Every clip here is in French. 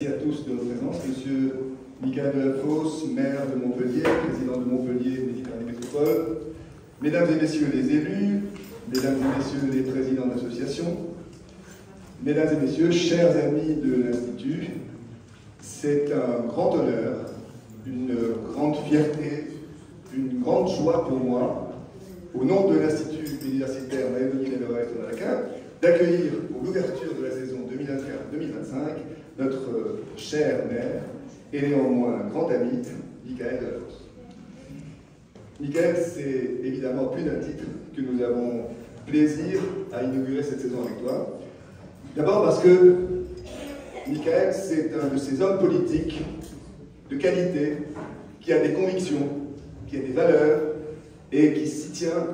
Merci à tous de votre présence. Monsieur Michael Delafosse, maire de Montpellier, président de Montpellier Méditerranée Métropole, mesdames et messieurs les élus, mesdames et messieurs les présidents d'associations, mesdames et messieurs, chers amis de l'Institut, c'est un grand honneur, une grande fierté, une grande joie pour moi, au nom de l'Institut universitaire Maïmonide-Leverret de Malaquin, d'accueillir pour l'ouverture de la saison 2024-2025 notre cher maire et néanmoins grand ami, Michael Delafosse. Michael, c'est évidemment plus d'un titre que nous avons plaisir à inaugurer cette saison avec toi. D'abord parce que Michael, c'est un de ces hommes politiques de qualité, qui a des convictions, qui a des valeurs et qui s'y tient,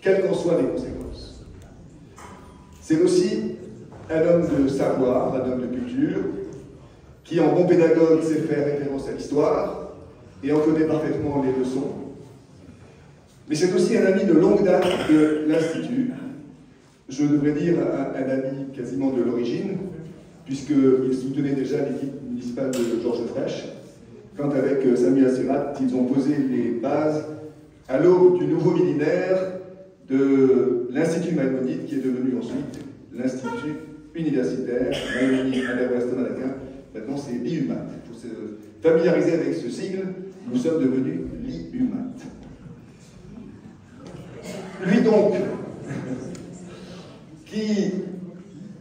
quelles qu'en soient les conséquences. C'est aussi un homme de savoir, un homme de culture, qui en bon pédagogue sait faire référence à l'histoire et en connaît parfaitement les leçons. Mais c'est aussi un ami de longue date de l'Institut. Je devrais dire un ami quasiment de l'origine, puisqu'il soutenait déjà l'équipe municipale de Georges Frêche, quand avec Samuel Serrat, ils ont posé les bases à l'aube du nouveau millénaire de l'Institut Maïmonide, qui est devenu ensuite l'Institut universitaire Maïmonide-Malaquin. Maintenant, c'est l'IUMAT. Il faut se familiariser avec ce sigle. Nous sommes devenus l'IUMAT. Lui donc, qui,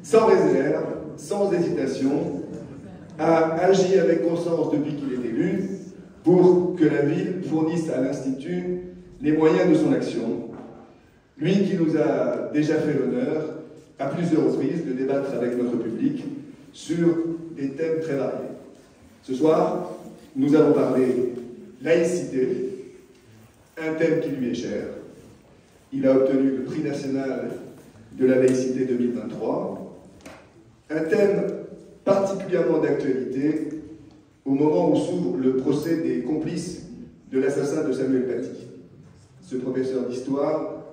sans réserve, sans hésitation, a agi avec conscience depuis qu'il est élu pour que la ville fournisse à l'Institut les moyens de son action. Lui qui nous a déjà fait l'honneur, à plusieurs reprises, de débattre avec notre public sur des thèmes très variés. Ce soir, nous allons parler laïcité, un thème qui lui est cher. Il a obtenu le prix national de la laïcité 2023, un thème particulièrement d'actualité au moment où s'ouvre le procès des complices de l'assassin de Samuel Paty, ce professeur d'histoire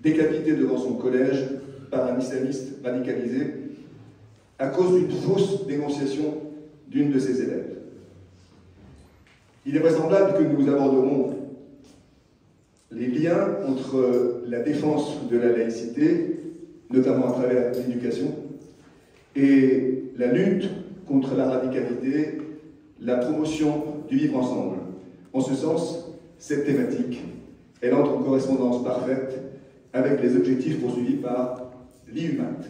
décapité devant son collège par un islamiste radicalisé à cause d'une fausse dénonciation d'une de ses élèves. Il est vraisemblable que nous aborderons les liens entre la défense de la laïcité, notamment à travers l'éducation, et la lutte contre la radicalité, la promotion du vivre ensemble. En ce sens, cette thématique, elle entre en correspondance parfaite avec les objectifs poursuivis par l'IUMAT.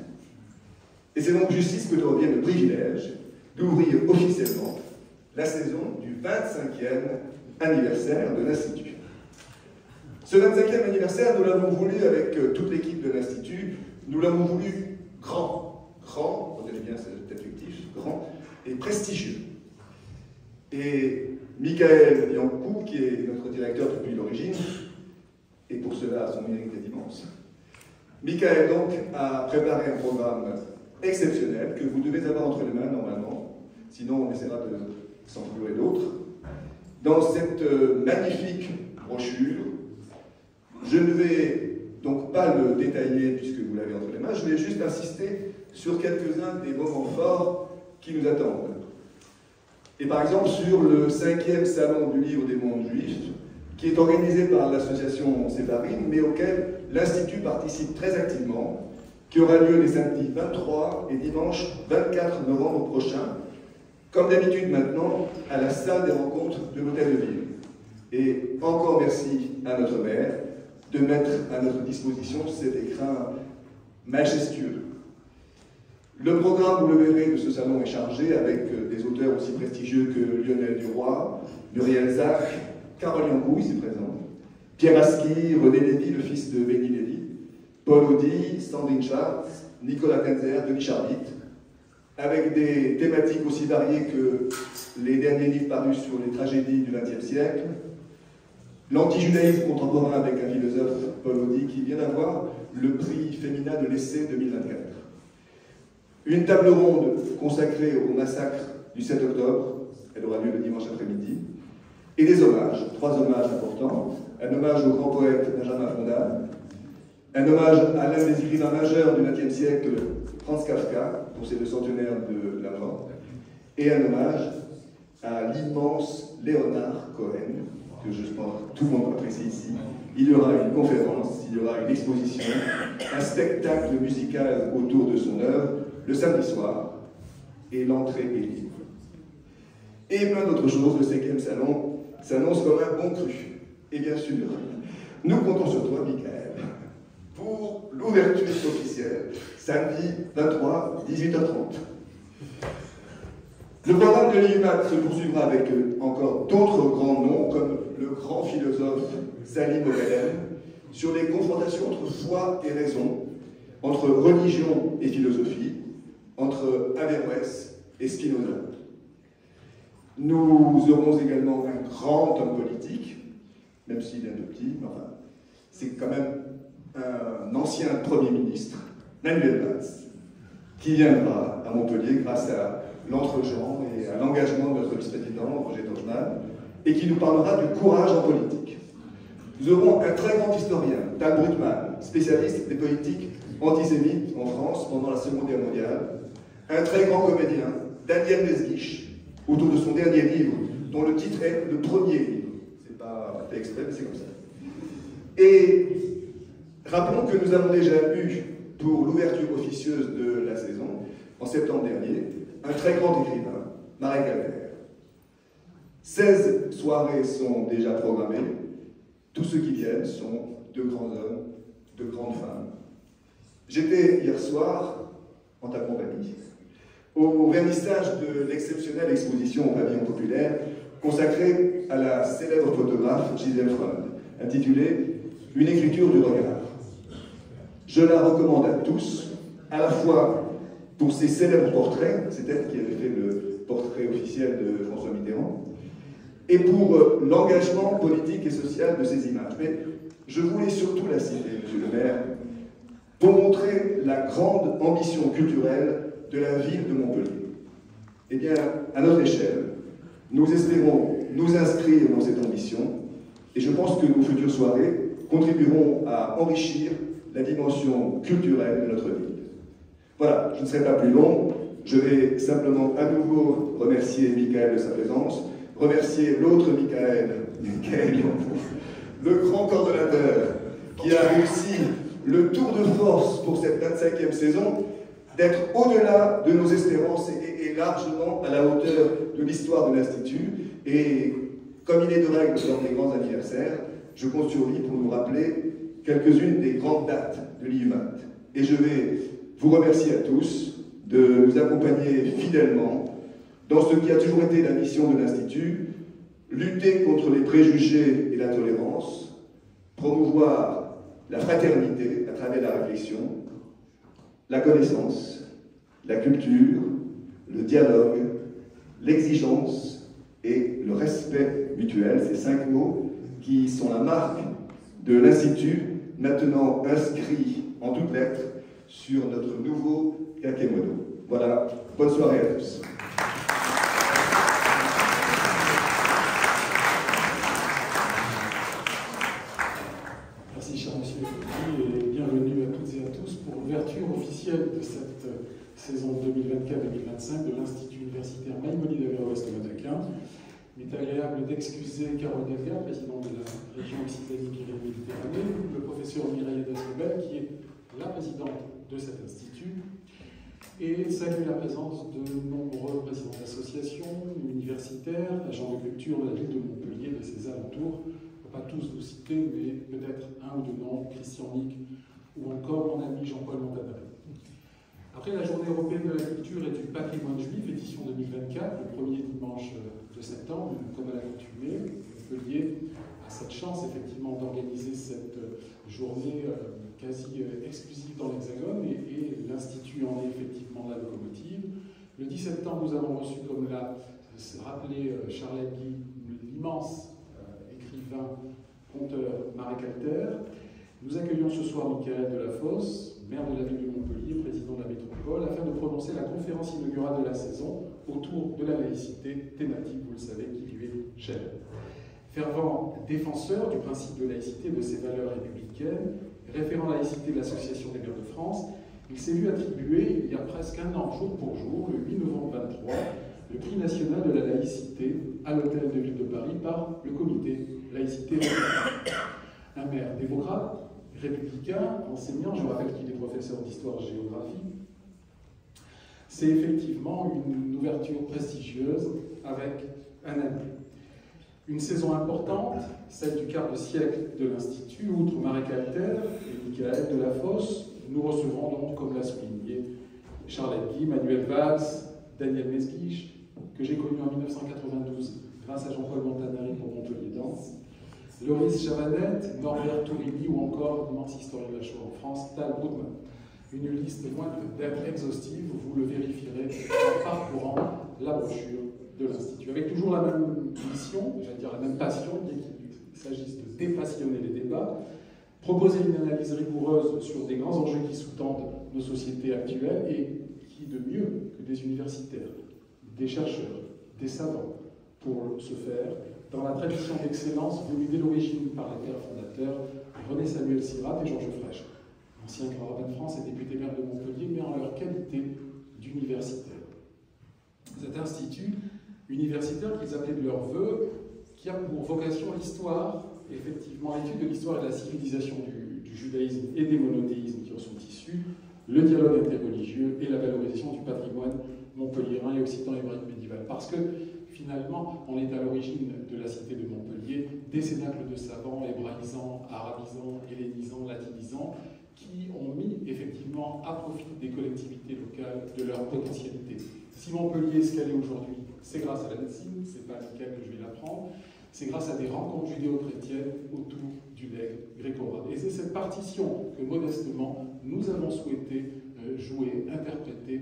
Et c'est donc justice que nous revient le privilège d'ouvrir officiellement la saison du 25e anniversaire de l'Institut. Ce 25e anniversaire, nous l'avons voulu avec toute l'équipe de l'Institut, nous l'avons voulu grand, retenez bien cet adjectif, grand et prestigieux. Et Michael Yankou, qui est notre directeur depuis l'origine, et pour cela son mérite est immense, Michael donc a préparé un programme exceptionnel que vous devez avoir entre les mains normalement, sinon on essaiera de s'en trouver d'autres. Dans cette magnifique brochure, je ne vais donc pas le détailler puisque vous l'avez entre les mains, je vais juste insister sur quelques-uns des moments forts qui nous attendent. Et par exemple sur le 5e salon du livre des mondes juifs, qui est organisé par l'association Séparine, mais auquel l'Institut participe très activement, qui aura lieu les samedis 23 et dimanche 24 novembre prochain, comme d'habitude maintenant, à la salle des rencontres de l'Hôtel de Ville. Et encore merci à notre maire de mettre à notre disposition cet écrin majestueux. Le programme, vous le verrez, de ce salon est chargé avec des auteurs aussi prestigieux que Lionel Duroy, Muriel Zach, Carole Yankou, ici présent, Pierre Aski, René Lévy, le fils de Benny Lévy, Paul Audy, Sandrine Schwartz, Nicolas Tenzer, Denis Charbit, avec des thématiques aussi variées que les derniers livres parus sur les tragédies du XXe siècle, l'antijudaïsme contemporain avec un philosophe, Paul Audy, qui vient d'avoir le prix féminin de l'essai 2024. Une table ronde consacrée au massacre du 7 octobre, elle aura lieu le dimanche après-midi, et des hommages, 3 hommages importants, un hommage au grand poète Benjamin Fondal, un hommage à l'un des écrivains majeurs du XXe siècle, Franz Kafka, pour c'est le centenaire de la mort, et un hommage à l'immense Léonard Cohen, que je pense que tout le monde apprécie ici. Il y aura une conférence, il y aura une exposition, un spectacle musical autour de son œuvre, le samedi soir, et l'entrée est libre. Et plein d'autres choses, le 5e salon s'annonce comme un bon cru. Et bien sûr, nous comptons sur toi, Michael, pour l'ouverture officielle, samedi 23, 18h30. Le programme de l'IUMAT se poursuivra avec encore d'autres grands noms, comme le grand philosophe Salim Moghadem, sur les confrontations entre foi et raison, entre religion et philosophie, entre Averroès et Spinoza. Nous aurons également un grand homme politique, même s'il est un peu petit, mais enfin, c'est quand même un ancien Premier ministre, Manuel Valls, qui viendra à Montpellier grâce à l'entre-gens et à l'engagement de notre vice-président, Roger Dorfman, et qui nous parlera du courage en politique. Nous aurons un très grand historien, Tal Brutmann, spécialiste des politiques antisémites en France pendant la Seconde Guerre mondiale, un très grand comédien, Daniel Mesguich, autour de son dernier livre, dont le titre est le premier livre. C'est pas fait exprès, mais c'est comme ça. Et rappelons que nous avons déjà eu, pour l'ouverture officieuse de la saison, en septembre dernier, un très grand écrivain, Marek Alter. 16 soirées sont déjà programmées. Tous ceux qui viennent sont de grands hommes, de grandes femmes. J'étais hier soir, en ta compagnie, au vernissage de l'exceptionnelle exposition au pavillon populaire consacrée à la célèbre photographe Gisèle Freund, intitulée « Une écriture du regard ». Je la recommande à tous, à la fois pour ses célèbres portraits, c'est elle qui avait fait le portrait officiel de François Mitterrand, et pour l'engagement politique et social de ces images. Mais je voulais surtout la citer, Monsieur le maire, pour montrer la grande ambition culturelle de la ville de Montpellier. Eh bien, à notre échelle, nous espérons nous inscrire dans cette ambition, et je pense que nos futures soirées contribueront à enrichir la dimension culturelle de notre ville. Voilà, je ne serai pas plus long, je vais simplement à nouveau remercier Michael de sa présence, remercier l'autre Michael, le grand coordonnateur, qui a réussi le tour de force pour cette 25e saison, d'être au-delà de nos espérances et largement à la hauteur de l'histoire de l'Institut. Et comme il est de règle lors des grands anniversaires, je compte sur lui pour nous rappeler quelques-unes des grandes dates de l'IUMAT. Et je vais vous remercier à tous de nous accompagner fidèlement dans ce qui a toujours été la mission de l'Institut, lutter contre les préjugés et l'intolérance, promouvoir la fraternité à travers la réflexion, la connaissance, la culture, le dialogue, l'exigence et le respect mutuel, ces 5 mots qui sont la marque de l'Institut, maintenant inscrit en toutes lettres sur notre nouveau kakémono. Voilà, bonne soirée à tous. Merci, cher monsieur Fouki, et bienvenue à toutes et à tous pour l'ouverture officielle de cette saison 2024-2025 de l'Institut universitaire Maïmonide Averroès de Madaquin. Il est agréable d'excuser Carole Delga, président de la région Occitanie-Pyrénées-Méditerranée, le professeur Mireille Dascobel, qui est la présidente de cet institut, et saluer la présence de nombreux présidents d'associations, universitaires, agents de culture de la ville de Montpellier, de ses alentours. Je ne peux pas tous vous citer, mais peut-être un ou deux noms, Christian Nick, ou encore mon ami Jean-Paul Montabaré. Après la Journée européenne de la culture et du patrimoine juif, édition 2024, le premier dimanche de septembre, comme à l'accoutumée, Montpellier a cette chance effectivement d'organiser cette journée quasi exclusive dans l'Hexagone, et l'Institut en est effectivement la locomotive. Le 10 septembre, nous avons reçu, comme l'a rappelé Charlène Guy, l'immense écrivain, conteur Marek Alter. Nous accueillons ce soir Michael Delafosse, maire de la ville de Montpellier, président de la métropole, afin de prononcer la conférence inaugurale de la saison autour de la laïcité, thématique, vous le savez, qui lui est chère. Fervent défenseur du principe de laïcité et de ses valeurs républicaines, référent laïcité de l'Association des maires de France, il s'est vu attribuer, il y a presque un an, jour pour jour, le 8 novembre 23, le prix national de la laïcité à l'Hôtel de Ville de Paris par le comité laïcité. Un maire démocrate, républicain, enseignant, je rappelle qu'il est professeur d'histoire-géographie. C'est effectivement une ouverture prestigieuse avec un ami. Une saison importante, celle du quart de siècle de l'Institut, outre Marie Calter et Michael Delafosse, nous recevrons donc, comme l'a souligné Charlotte Guy, Manuel Valls, Daniel Mesguich, que j'ai connu en 1992 grâce à Jean-Paul Montanari pour Montpellier Danse, Loris Chavanette, Norbert Tourilly ou encore l'immense historien de la Shoah en France, Tal Brugman. Une liste loin d'être exhaustive, vous le vérifierez en parcourant la brochure de l'Institut. Avec toujours la même mission, j'allais dire la même passion, bien qu'il s'agisse de dépassionner les débats, proposer une analyse rigoureuse sur des grands enjeux qui sous-tendent nos sociétés actuelles et qui, de mieux que des universitaires, des chercheurs, des savants, pour ce faire, dans la tradition d'excellence venue dès l'origine par les pères fondateurs, René Samuel Sirat et Georges Frêche, anciens grand rabbin de France et députés maires de Montpellier, mais en leur qualité d'universitaires. Cet institut universitaire qu'ils appelaient de leur vœu, qui a pour vocation l'histoire, effectivement l'étude de l'histoire et de la civilisation du judaïsme et des monothéismes qui en sont issus, le dialogue interreligieux et la valorisation du patrimoine montpelliérain et occitan hébraïque médiéval. Parce que finalement, on est à l'origine de la cité de Montpellier, des cénacles de savants hébraïsants, arabisants, hellénisants, latinisants, qui ont mis effectivement à profit des collectivités locales de leur potentialité. Si Montpellier est ce qu'elle est aujourd'hui, c'est grâce à la médecine, c'est pas lequel que je vais l'apprendre, c'est grâce à des rencontres judéo-chrétiennes autour du legs gréco-romain. Et c'est cette partition que modestement nous avons souhaité jouer, interpréter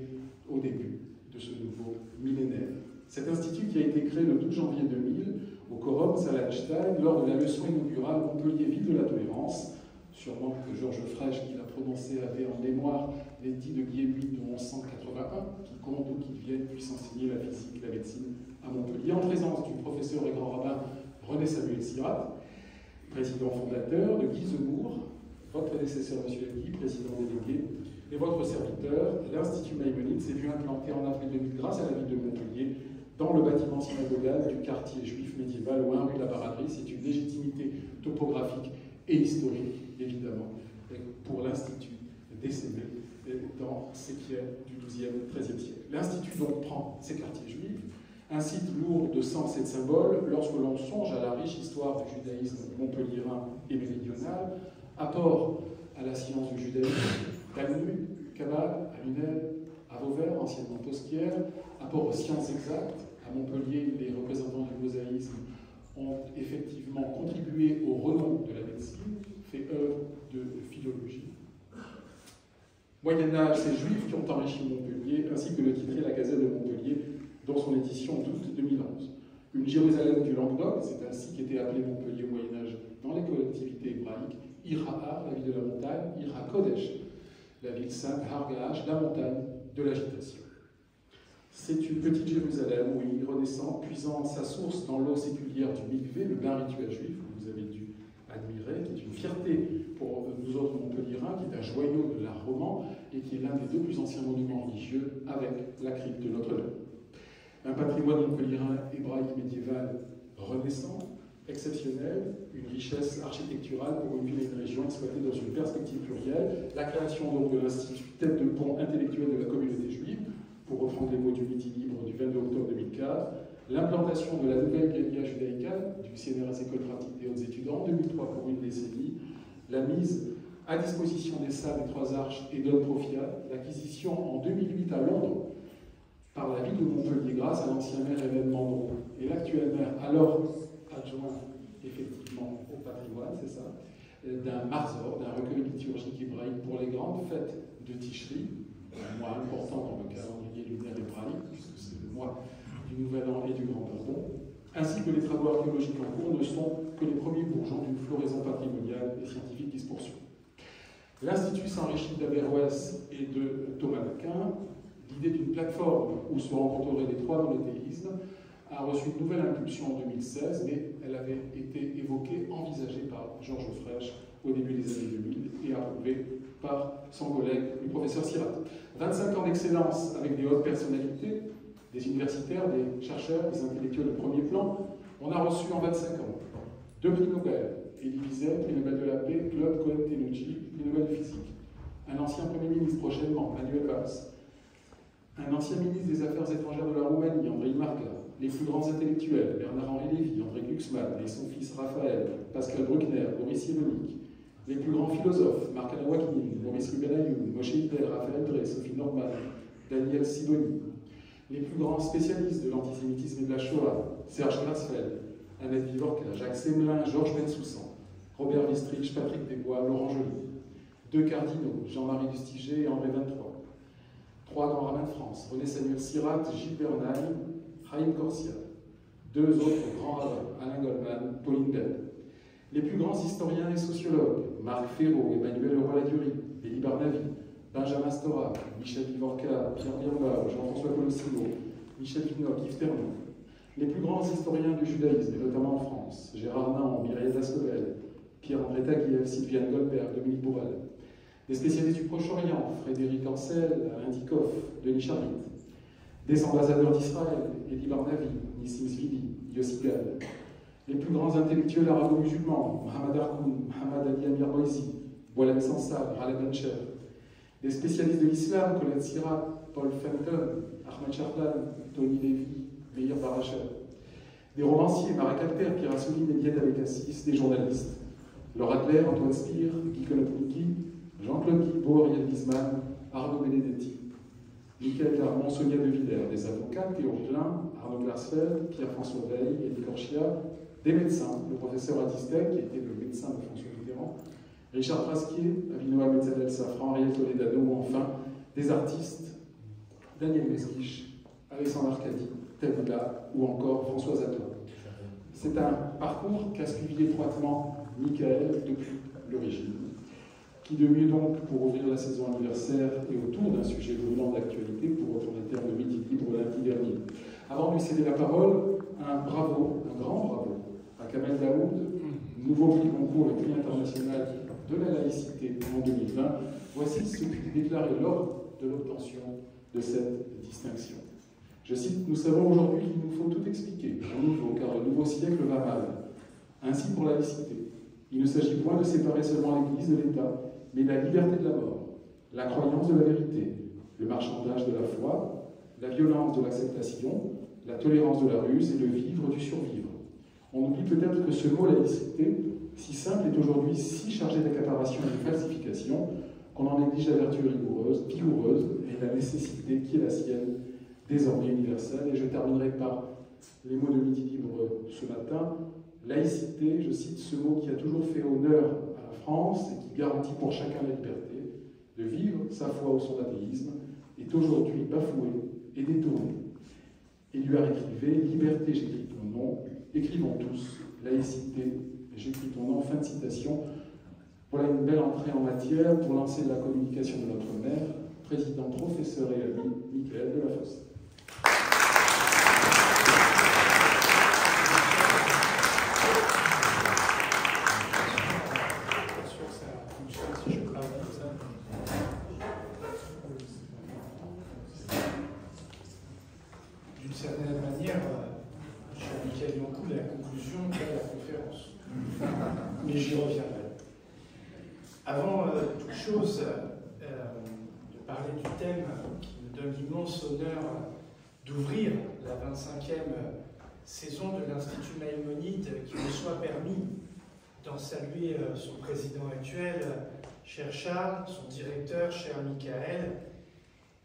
au début de ce nouveau millénaire. Cet institut qui a été créé le 12 janvier 2000 au Quorum Salenstein lors de la leçon inaugurale Montpellier, ville de la tolérance. Sûrement que Georges Frêche, qui l'a prononcé, avait en mémoire l'édit de Guillemot de 1181, qui compte ou qui vienne puisse enseigner la physique, la médecine à Montpellier, en présence du professeur et grand rabbin René Samuel Sirat, président fondateur, de Guy Zemmour, votre prédécesseur, monsieur Guy, président délégué, et votre serviteur. L'Institut Maïmonide s'est vu implanté en avril 2000 grâce à la ville de Montpellier, dans le bâtiment synagogal du quartier juif médiéval au 1 rue de la Baraderie. C'est une légitimité topographique et historique, évidemment, pour l'Institut décédé dans ces pierres du XIIe, XIIIe siècle. L'Institut donc prend ces quartiers juifs, un site lourd de sens et de symboles, lorsque l'on songe à la riche histoire du judaïsme montpelliérain et méridional, apport à la science du judaïsme, Talmud, Kabbale, à Lunel, à Vauvert, anciennement Tosquière, apport aux sciences exactes. À Montpellier, les représentants du mosaïsme ont effectivement contribué au renom de la médecine, fait œuvre de philologie. Moyen-Âge, ces Juifs qui ont enrichi Montpellier, ainsi que le titré La Gazette de Montpellier, dans son édition d'août 2011. Une Jérusalem du Languedoc, c'est ainsi qu'était appelé Montpellier au Moyen-Âge dans les collectivités hébraïques, Ira, la ville de la montagne, Ira Kodesh, la ville sainte, Har Gaash, la montagne de l'agitation. C'est une petite Jérusalem, oui, renaissante, puisant sa source dans l'eau séculière du Mikvé, le bain rituel juif, que vous avez dû admirer, qui est une fierté pour nous autres Montpelliérains, qui est un joyau de l'art roman et qui est l'un des deux plus anciens monuments religieux avec la crypte de Notre-Dame. Un patrimoine montpelliérain hébraïque médiéval renaissant, exceptionnel, une richesse architecturale pour une ville et une région exploitée dans une perspective plurielle, la création donc de l'Institut tête de pont intellectuel de la communauté juive, pour reprendre les mots du Midi Libre du 22 octobre 2004, l'implantation de la nouvelle Galia Judaïca du CNRS École pratique des hautes études en 2003 pour une décennie, la mise à disposition des salles des Trois Arches et Don Profia, l'acquisition en 2008 à Londres par la ville de Montpellier grâce à l'ancien maire Evan Mandron et l'actuel maire, alors adjoint effectivement au patrimoine, c'est ça, d'un marzor, d'un recueil liturgique hébraïque pour les grandes fêtes de Tishri, un mois important dans le calendrier lunaire hébraïque, puisque c'est le mois du Nouvel An et du Grand Pardon, ainsi que les travaux archéologiques en cours ne sont que les premiers bourgeons d'une floraison patrimoniale et scientifique qui se poursuit. L'Institut s'enrichit d'Averroès et de Thomas d'Aquin. L'idée d'une plateforme où se rencontreraient les trois monothéismes a reçu une nouvelle impulsion en 2016, mais elle avait été évoquée, envisagée par Georges Frêche au début des années 2000 et approuvée par son collègue, le professeur Sirat. 25 ans d'excellence avec des hautes personnalités, des universitaires, des chercheurs, des intellectuels de premier plan. On a reçu en 25 ans 2 prix Nobel, Elie Wiesel, prix Nobel de la paix, Claude Cohen-Tenucci, prix Nobel de physique. Un ancien Premier ministre prochainement, Manuel Valls. Un ancien ministre des Affaires étrangères de la Roumanie, Andrei Marca. Les plus grands intellectuels, Bernard-Henri Lévy, André Glucksmann, et son fils Raphaël, Pascal Bruckner, Boris Cyrulnik. Les plus grands philosophes, Marc Anawakinin, Maurice Ruben-Ayoun, Moshe Hitler, Raphaël Drey, Sophie Norman, Daniel Sidoni. Les plus grands spécialistes de l'antisémitisme et de la Shoah, Serge Klarsfeld, Annette Vivorca, Jacques Semelin, Georges Bensoussan, Robert Wistrich, Patrick Desbois, Laurent Joly. 2 cardinaux, Jean-Marie Lustiger et André 23. 3 grands rabbins de France, René Samuel Sirat, Gilles Bernheim, Chaim Corsia. 2 autres grands rabbins, Alain Goldman, Pauline Bell. Les plus grands historiens et sociologues, Marc Ferraud, Emmanuel Leroy-Ladurie, Élie Barnavi, Benjamin Stora, Michel Vivorca, Pierre Birnbaum, Jean-François Colossimo, Michel Vinocq, Yves Ternon. Les plus grands historiens du judaïsme, et notamment en France, Gérard Naon, Mireille Dascovel, Pierre-André Taguieff, Sylviane Goldberg, Dominique Bourrel. Des spécialistes du Proche-Orient, Frédéric Ancel, Alain Dikoff, Denis Charrit. Des ambassadeurs d'Israël, Elie Barnavi, Nissim Zvili, Yossi Gall. Les plus grands intellectuels arabo-musulmans, Mohamed Harkoun, Mohamed Ali Amir Boisi, Boualem Sansal, Ghaleb Bencher. Des spécialistes de l'islam, Colette Sirat, Paul Fenton, Ahmed Chardan, Tony Lévy, Meir Baracher. Des romanciers, Marek Alter, Pierre Assouline, Eliette Abécassis, des journalistes, Laura Adler, Antoine Spire, Guy Konopnicki, Jean-Claude Guilbault, Ariel Wiesmann, Arnaud Benedetti, Michael Darmon, Sonia De Villers, des avocats, Théo Rigelin, Arnaud Glarsfeld, Pierre-François Veil, Elie Korchia, des médecins, le professeur Adistek, qui était le médecin de François Mitterrand, Richard Prasquier, Avinoa Metzadel Safran, Ariel Toledano, ou enfin des artistes, Daniel Mesguich, Alexandre Arcadi, Tabula ou encore Françoise Attal. C'est un parcours qu'a suivi étroitement Michael depuis l'origine. Qui de mieux donc pour ouvrir la saison anniversaire et autour d'un sujet brûlant d'actualité, pour reprendre les termes de Midi Libre lundi dernier. Avant de lui céder la parole, un bravo, un grand bravo à Kamel Daoud, nouveau prix Goncourt, le prix international de la laïcité en 2020. Voici ce qu'il déclarait lors de l'obtention de cette distinction. Je cite, « Nous savons aujourd'hui qu'il nous faut tout expliquer, au nouveau, car le nouveau siècle va mal. Ainsi pour la laïcité. Il ne s'agit point de séparer seulement l'Église de l'État, mais la liberté de la mort, la croyance de la vérité, le marchandage de la foi, la violence de l'acceptation, la tolérance de la ruse et le vivre du survivre. On oublie peut-être que ce mot laïcité, si simple, est aujourd'hui si chargé d'accaparation et de falsification qu'on en néglige la vertu vigoureuse et la nécessité qui est la sienne, désormais universelle. Et je terminerai par les mots de Midi Libre ce matin. Laïcité, je cite ce mot qui a toujours fait honneur à la France et qui garantit pour chacun la liberté de vivre sa foi ou son athéisme, est aujourd'hui bafoué et détourné. Éluard écrivait « Liberté, j'écris ton nom, écrivons tous, laïcité, j'écris ton nom », fin de citation. Voilà une belle entrée en matière pour lancer la communication de notre maire, président, professeur et ami, Michael Delafosse. D'une certaine manière, cher Michael Yankou, la conclusion de la conférence. Mais j'y reviendrai. Avant toute chose, de parler du thème qui me donne l'immense honneur d'ouvrir la 25e saison de l'Institut Maïmonide, qui me soit permis d'en saluer son président actuel, cher Charles, son directeur, cher Michael,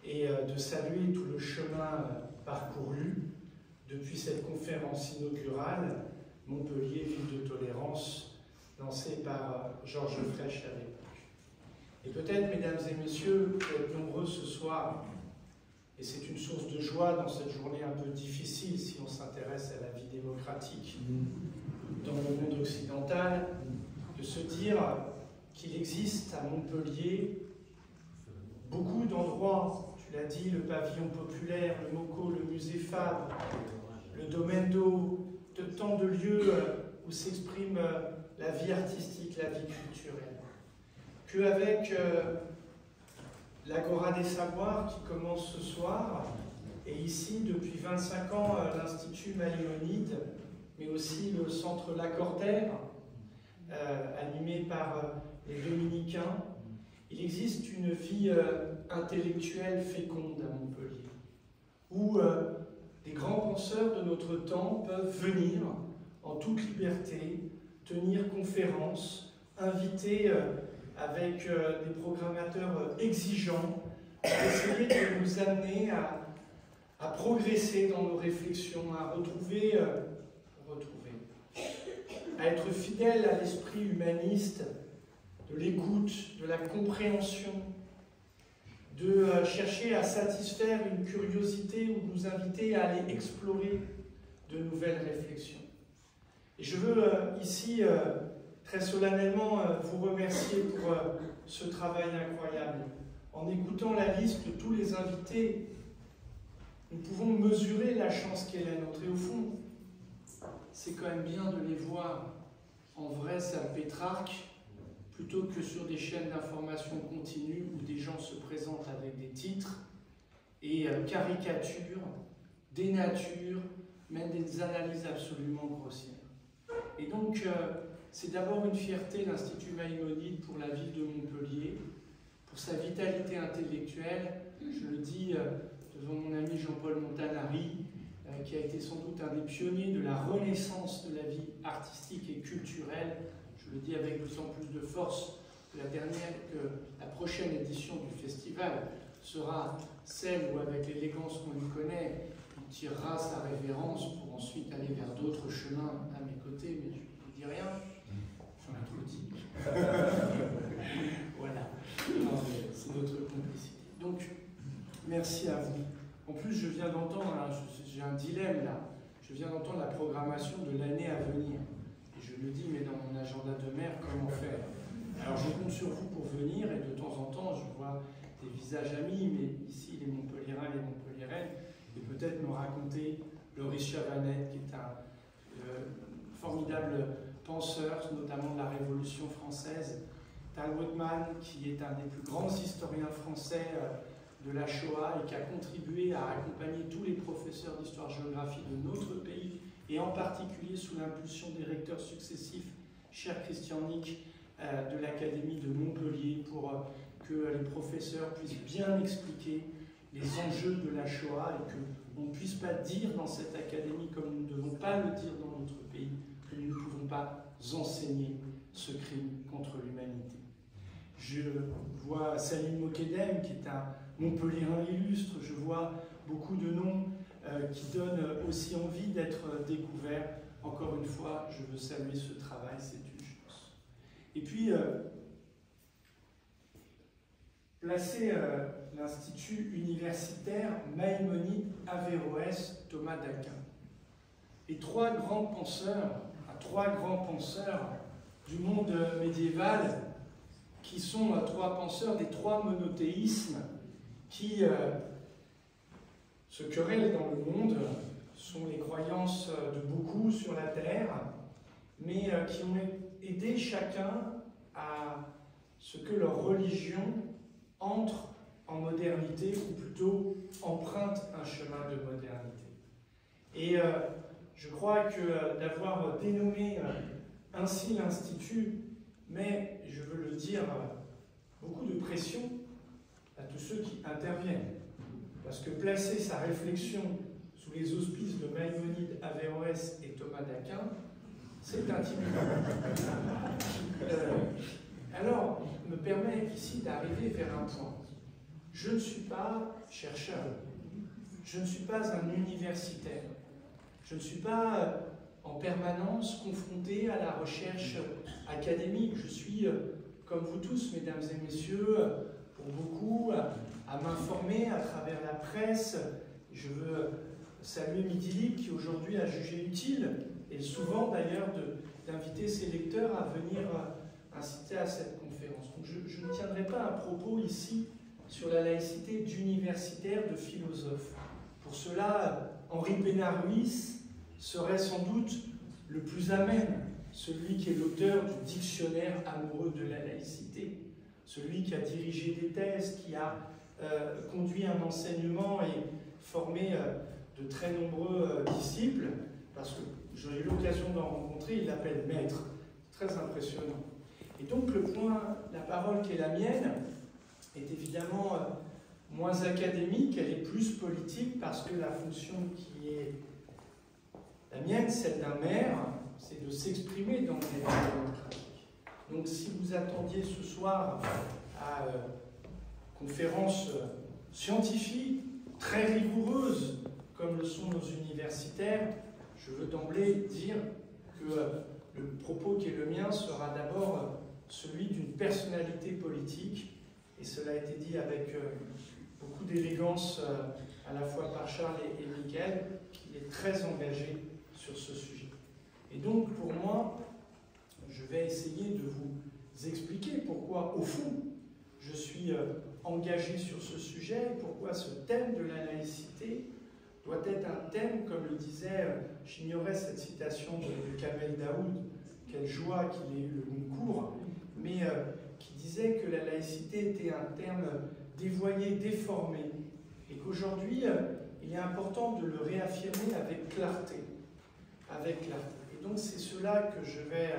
et de saluer tout le chemin parcouru depuis cette conférence inaugurale, Montpellier, ville de tolérance, lancée par Georges Frêche à l'époque. Et peut-être, mesdames et messieurs, vous êtes nombreux ce soir, et c'est une source de joie dans cette journée un peu difficile si on s'intéresse à la vie démocratique dans le monde occidental, de se dire qu'il existe à Montpellier beaucoup d'endroits, tu l'as dit, le pavillon populaire, le MoCo, le musée Fabre, le domaine d'eau, de tant de lieux où s'exprime la vie artistique, la vie culturelle. Qu'avec l'Agora des Savoirs qui commence ce soir, Et ici, depuis 25 ans, l'Institut Maïmonide, mais aussi le Centre Lacordaire, animé par les Dominicains. Il existe une vie intellectuelle féconde à Montpellier, où des grands penseurs de notre temps peuvent venir en toute liberté, tenir conférences, inviter avec des programmateurs exigeants, pour essayer de nous amener à progresser dans nos réflexions, à à être fidèles à l'esprit humaniste, de l'écoute, de la compréhension, de chercher à satisfaire une curiosité ou nous inviter à aller explorer de nouvelles réflexions. Et je veux ici très solennellement vous remercier pour ce travail incroyable. En écoutant la liste de tous les invités, nous pouvons mesurer la chance qu'est la nôtre. Et au fond, c'est quand même bien de les voir en vrai salpêtrarque, plutôt que sur des chaînes d'information continue où des gens se présentent avec des titres et caricaturent, dénaturent, même des analyses absolument grossières. Et donc, c'est d'abord une fierté, l'Institut Maïmonide, pour la ville de Montpellier, pour sa vitalité intellectuelle. Je le dis devant mon ami Jean-Paul Montanari, qui a été sans doute un des pionniers de la renaissance de la vie artistique et culturelle. Je le dis avec d'autant plus de force que la prochaine édition du festival sera celle où, avec l'élégance qu'on lui connaît, il tirera sa révérence pour ensuite aller vers d'autres chemins à mes côtés, mais je ne vous dis rien, j'en ai trop dit. Voilà, c'est notre complicité. Donc, merci à vous. En plus, je viens d'entendre, j'ai un dilemme là, je viens d'entendre la programmation de l'année à venir. Et je me dis, mais dans mon agenda de maire, comment faire? Alors je compte sur vous pour venir, et de temps en temps, je vois des visages amis, mais ici, les Montpelliérains, les Montpelliéraines, et peut-être me raconter Loris Chavanette, qui est un formidable penseur, notamment de la Révolution française, Tal Woodman, qui est un des plus grands historiens français de la Shoah et qui a contribué à accompagner tous les professeurs d'histoire-géographie de notre pays, et en particulier sous l'impulsion des recteurs successifs, cher Christian Nick, de l'Académie de Montpellier, pour que les professeurs puissent bien expliquer les enjeux de la Shoah et qu'on ne puisse pas dire dans cette académie, comme nous ne devons pas le dire dans notre pays, que nous ne pouvons pas enseigner ce crime contre l'humanité. Je vois Salim Mokedem, qui est un Montpelliérain illustre, je vois beaucoup de noms qui donnent aussi envie d'être découverts. Encore une fois, je veux saluer ce travail, c'est une chance. Et puis, placer l'Institut universitaire Maïmonide Averroès Thomas d'Aquin. Et trois grands penseurs du monde médiéval, qui sont trois penseurs des trois monothéismes qui se querellent dans le monde, sont les croyances de beaucoup sur la Terre, mais qui ont aidé chacun à ce que leur religion entre en modernité, ou plutôt emprunte un chemin de modernité. Et je crois que d'avoir dénommé ainsi l'Institut, mais je veux le dire, beaucoup de pression à tous ceux qui interviennent. Parce que placer sa réflexion sous les auspices de Maïmonide, Averroès et Thomas d'Aquin, c'est intimidant. Alors, me permet ici d'arriver vers un point. Je ne suis pas chercheur, je ne suis pas un universitaire, je ne suis pas en permanence confronté à la recherche académique. Je suis, comme vous tous, mesdames et messieurs, pour beaucoup, à m'informer à travers la presse. Je veux saluer Midilip, qui aujourd'hui a jugé utile, et souvent d'ailleurs, d'inviter ses lecteurs à venir inciter à cette conférence. Donc je ne tiendrai pas un propos ici sur la laïcité d'universitaire, de philosophe. Pour cela, Henri Pénard-Ruiz serait sans doute le plus amène, celui qui est l'auteur du dictionnaire amoureux de la laïcité, celui qui a dirigé des thèses, qui a conduit un enseignement et formé de très nombreux disciples, parce que j'ai eu l'occasion d'en rencontrer, il l'appelle maître. Très impressionnant. Et donc la parole qui est la mienne est évidemment moins académique, elle est plus politique, parce que la fonction qui est la mienne, celle d'un maire, c'est de s'exprimer dans le débat démocratique. Donc si vous attendiez ce soir à conférence scientifique, très rigoureuse, comme le sont nos universitaires, je veux d'emblée dire que le propos qui est le mien sera d'abord celui d'une personnalité politique, et cela a été dit avec beaucoup d'élégance à la fois par Charles et Mickaël, qui est très engagé sur ce sujet. Et donc pour moi, je vais essayer de vous expliquer pourquoi, au fond, je suis engagé sur ce sujet, pourquoi ce thème de la laïcité doit être un thème, comme le disait, j'ignorais cette citation de Kamel Daoud, quelle joie qu'il ait eu le Goncourt, mais qui disait que la laïcité était un terme dévoyé, déformé, et qu'aujourd'hui, il est important de le réaffirmer avec clarté. Et donc c'est cela que je vais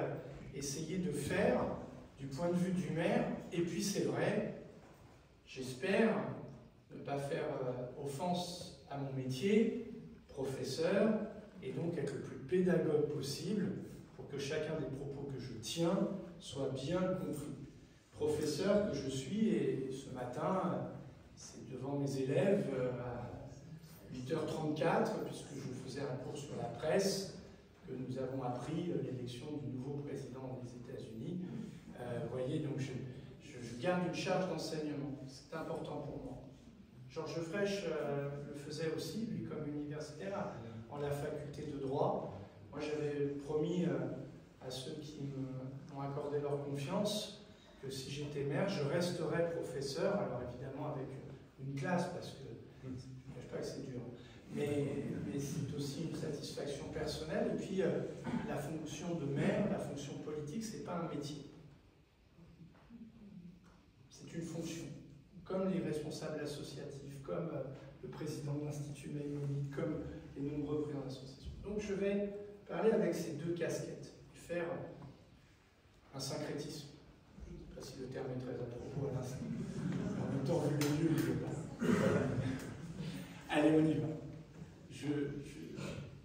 essayer de faire du point de vue du maire, et puis c'est vrai, j'espère ne pas faire offense à mon métier, professeur, et donc être le plus pédagogue possible pour que chacun des propos que je tiens soit bien compris. Professeur que je suis, et ce matin, c'est devant mes élèves à 8h34, puisque je faisais un cours sur la presse, que nous avons appris l'élection du nouveau président des États-Unis. Vous voyez, donc je garde une charge d'enseignement, c'est important pour moi. Georges Frêche le faisait aussi, lui, comme universitaire, en la faculté de droit. Moi, j'avais promis à ceux qui m'ont accordé leur confiance que si j'étais maire, je resterais professeur, alors évidemment avec une classe, parce que je ne cache pas que c'est dur, mais c'est aussi une satisfaction personnelle. Et puis, la fonction de maire, la fonction politique, c'est pas un métier. C'est une fonction. Comme les responsables associatifs, comme le président de l'Institut Maïmonide, comme les nombreux présidents d'associations. Donc je vais parler avec ces deux casquettes, et faire un syncrétisme. Je ne sais pas si le terme est très à propos à l'instant. En même temps, vu le lieu, je ne sais pas. Allez, on y va. Je vais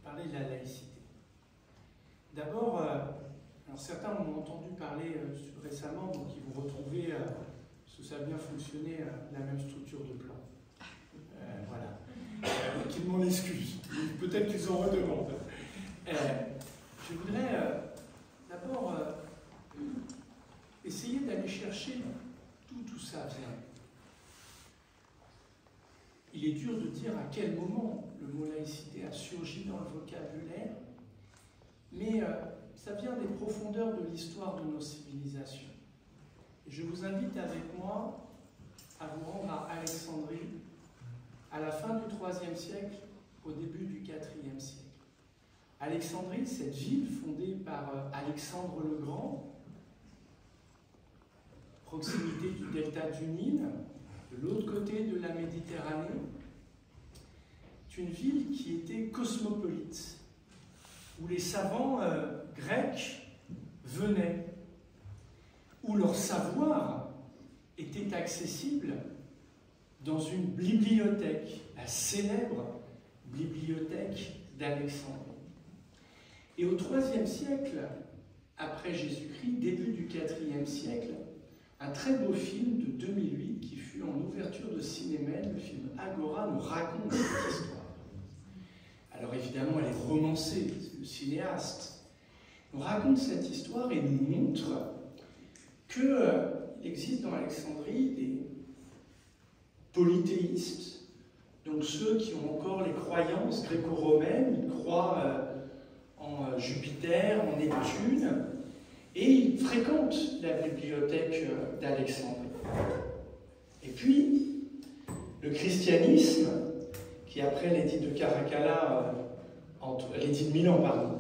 parler de la laïcité. D'abord, alors certains m'ont entendu parler récemment, donc ils vont retrouver... parce que ça a bien fonctionné, la même structure de plan. Voilà. Qu'ils m'en excusent. Peut-être qu'ils en redemandent. Je voudrais d'abord essayer d'aller chercher d'où tout ça vient. Il est dur de dire à quel moment le mot laïcité a surgi dans le vocabulaire, mais ça vient des profondeurs de l'histoire de nos civilisations. Je vous invite avec moi à vous rendre à Alexandrie à la fin du IIIe siècle, au début du IVe siècle. Alexandrie, cette ville fondée par Alexandre le Grand, proximité du delta du Nil, de l'autre côté de la Méditerranée, est une ville qui était cosmopolite, où les savants grecs venaient, où leur savoir était accessible dans une bibliothèque, la célèbre bibliothèque d'Alexandrie. Et au IIIe siècle, après Jésus-Christ, début du IVe siècle, un très beau film de 2008 qui fut en ouverture de Cinémène, le film Agora, nous raconte cette histoire. Alors évidemment, elle est romancée, c'est le cinéaste. Nous raconte cette histoire et nous montre qu'il existe dans Alexandrie des polythéistes, donc ceux qui ont encore les croyances gréco-romaines, ils croient en Jupiter, en Neptune, et ils fréquentent la bibliothèque d'Alexandrie. Et puis, le christianisme, qui après l'édit de Caracalla, l'édit de Milan, pardon,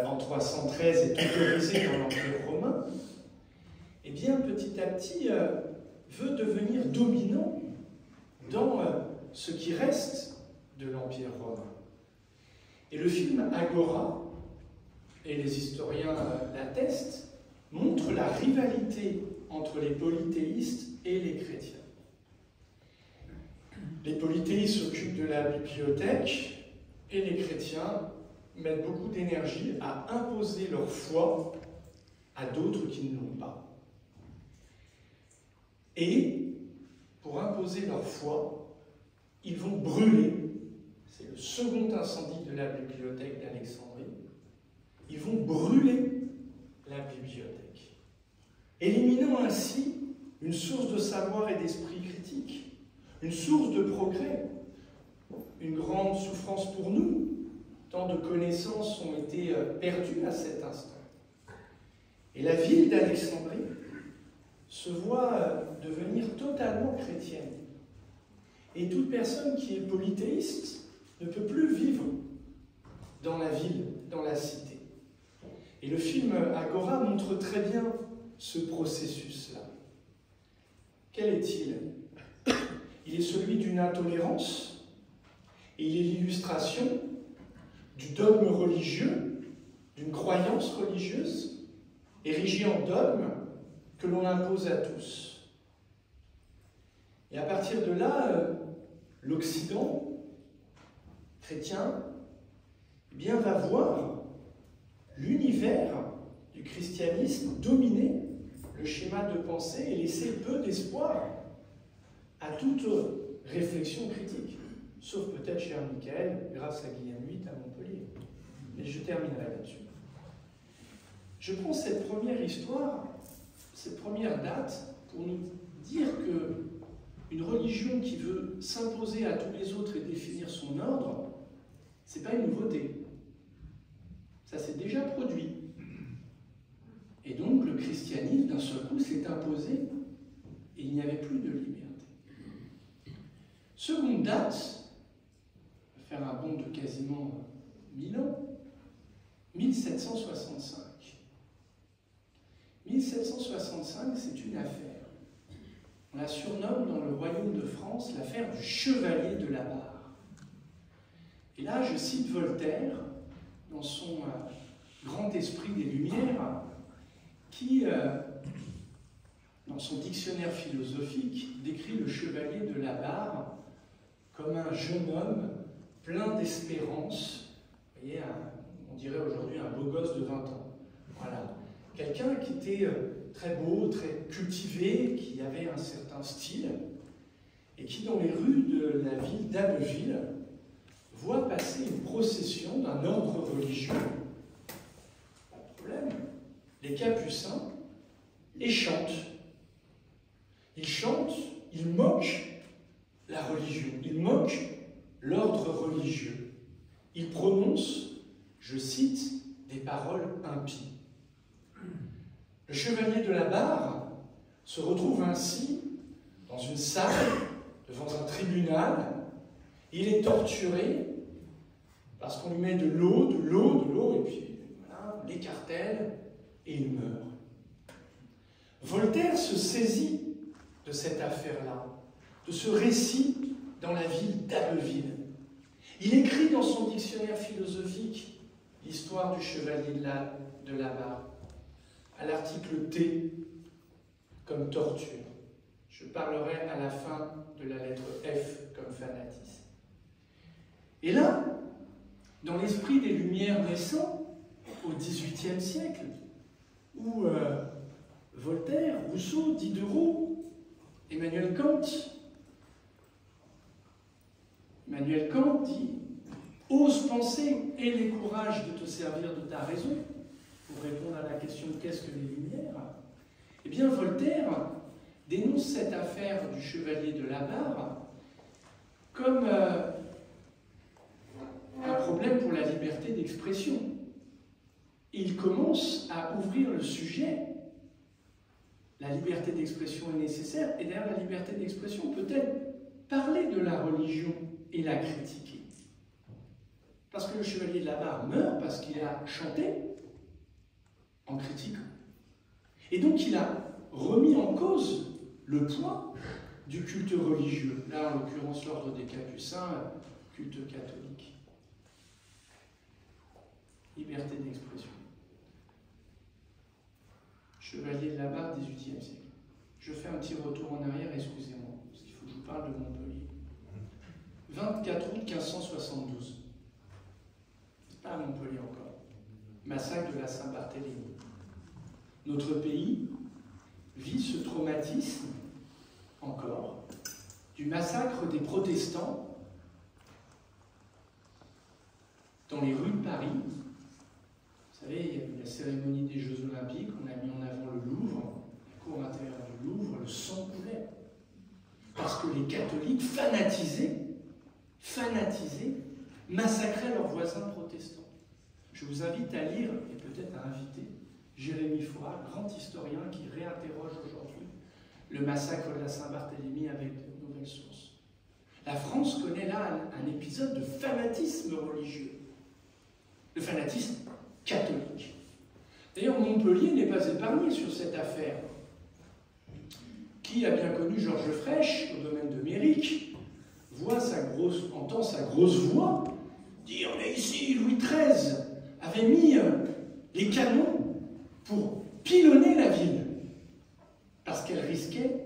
en 313 est autorisé dans l'Empire romain, eh bien, petit à petit, veut devenir dominant dans ce qui reste de l'Empire romain. Et le film Agora, et les historiens l'attestent, montre la rivalité entre les polythéistes et les chrétiens. Les polythéistes s'occupent de la bibliothèque et les chrétiens mettent beaucoup d'énergie à imposer leur foi à d'autres qui ne l'ont pas. Et pour imposer leur foi, ils vont brûler, c'est le second incendie de la bibliothèque d'Alexandrie, ils vont brûler la bibliothèque, éliminant ainsi une source de savoir et d'esprit critique, une source de progrès, une grande souffrance pour nous. Tant de connaissances ont été perdues à cet instant. Et la ville d'Alexandrie se voit devenir totalement chrétienne. Et toute personne qui est polythéiste ne peut plus vivre dans la ville, dans la cité. Et le film Agora montre très bien ce processus-là. Quel est-il? Il est celui d'une intolérance, et il est l'illustration du dogme religieux, d'une croyance religieuse, érigée en dogme que l'on impose à tous. Et à partir de là, l'Occident chrétien, eh bien, va voir l'univers du christianisme dominer le schéma de pensée et laisser peu d'espoir à toute réflexion critique. Sauf peut-être, cher Michael, grâce à Guillaume VIII à Montpellier. Mais je terminerai là-dessus. Je prends cette première histoire, cette première date, pour nous dire qu'une religion qui veut s'imposer à tous les autres et définir son ordre, ce n'est pas une nouveauté. Ça s'est déjà produit. Et donc le christianisme, d'un seul coup, s'est imposé et il n'y avait plus de liberté. Seconde date, on va faire un bond de quasiment 1000 ans, 1765. 1765, c'est une affaire. On la surnomme dans le royaume de France l'affaire du chevalier de la Barre. Et là, je cite Voltaire, dans son grand esprit des Lumières, qui, dans son dictionnaire philosophique, décrit le chevalier de la Barre comme un jeune homme plein d'espérance, vous voyez, on dirait aujourd'hui un beau gosse de 20 ans. Voilà. Quelqu'un qui était très beau, très cultivé, qui avait un certain style, et qui, dans les rues de la ville d'Abbeville, voit passer une procession d'un ordre religieux. Pas de problème. Les Capucins, et chantent. Ils chantent, ils moquent la religion, ils moquent l'ordre religieux. Ils prononcent, je cite, des paroles impies. Le chevalier de la Barre se retrouve ainsi dans une salle, devant un tribunal. Il est torturé parce qu'on lui met de l'eau, et puis voilà, l'écartèle, et il meurt. Voltaire se saisit de cette affaire-là, de ce récit dans la ville d'Abbeville. Il écrit dans son dictionnaire philosophique l'histoire du chevalier de la Barre, à l'article T, comme torture. Je parlerai à la fin de la lettre F, comme fanatisme. Et là, dans l'esprit des Lumières naissants, au XVIIIe siècle, où Voltaire, Rousseau, Diderot, Emmanuel Kant dit « Ose penser, aie le courage de te servir de ta raison » pour répondre à la question « Qu'est-ce que les Lumières ?» Eh bien, Voltaire dénonce cette affaire du chevalier de la Barre comme un problème pour la liberté d'expression. Il commence à ouvrir le sujet. La liberté d'expression est nécessaire, et d'ailleurs la liberté d'expression peut-elle parler de la religion et la critiquer? Parce que le chevalier de la Barre meurt parce qu'il a chanté en critiquant. Et donc il a remis en cause le poids du culte religieux. Là, en l'occurrence, l'ordre des Capucins, culte catholique. Liberté d'expression. Chevalier de la Barre, XVIIIe siècle. Je fais un petit retour en arrière, excusez-moi, parce qu'il faut que je vous parle de Montpellier. 24 août 1572. C'est pas à Montpellier encore. Massacre de la Saint-Barthélemy. Notre pays vit ce traumatisme, encore, du massacre des protestants dans les rues de Paris. Vous savez, il y a eu la cérémonie des Jeux Olympiques, on a mis en avant le Louvre, la cour intérieure du Louvre, le sang coulait. Parce que les catholiques fanatisés, massacraient leurs voisins protestants. Je vous invite à lire, et peut-être à inviter, Jérémy Forat, grand historien qui réinterroge aujourd'hui le massacre de la Saint-Barthélemy avec de nouvelles sources. La France connaît là un épisode de fanatisme religieux, le fanatisme catholique. D'ailleurs, Montpellier n'est pas épargné sur cette affaire. Qui a bien connu Georges Frêche au domaine de Méric, entend sa grosse voix dire « Mais ici, Louis XIII avait mis les canons pour pilonner la ville, parce qu'elle risquait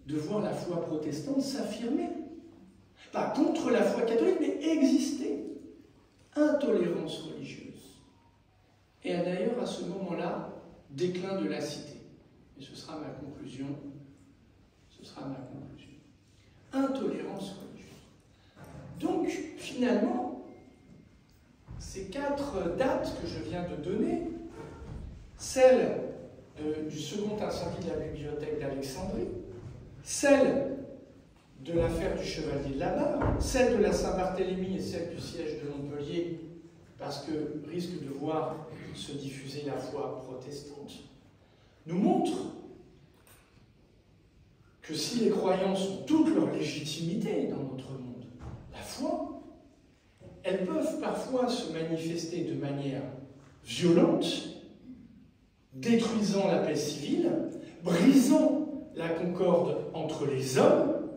de voir la foi protestante s'affirmer. Pas contre la foi catholique, mais exister. Intolérance religieuse. » Et d'ailleurs, à ce moment-là, déclin de la cité. Et ce sera ma conclusion. Intolérance religieuse. Donc, finalement, ces 4 dates que je viens de donner, celle du second incendie de la bibliothèque d'Alexandrie, celle de l'affaire du Chevalier de la Barre, celle de la Saint-Barthélemy et celle du siège de Montpellier, parce que risque de voir se diffuser la foi protestante, nous montrent que si les croyances ont toute leur légitimité dans notre monde, la foi, elles peuvent parfois se manifester de manière violente, détruisant la paix civile, brisant la concorde entre les hommes,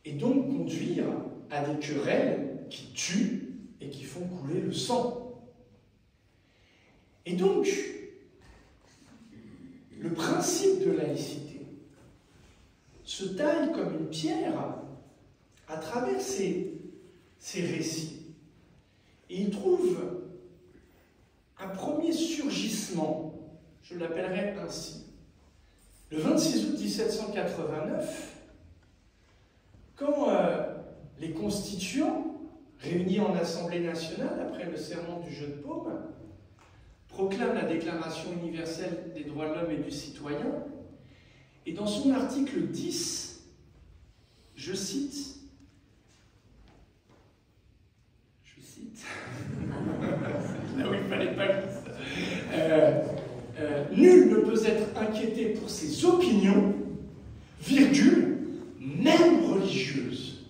et donc conduire à des querelles qui tuent et qui font couler le sang. Et donc, le principe de laïcité se taille comme une pierre à travers ces récits. Et il trouve un premier surgissement, je l'appellerai ainsi. Le 26 août 1789, quand les constituants, réunis en Assemblée nationale après le serment du jeu de paume, proclament la Déclaration universelle des droits de l'homme et du citoyen, et dans son article 10, je cite, là où il ne fallait pas le dire, nul ne peut être inquiété pour ses opinions, virgule, même religieuses.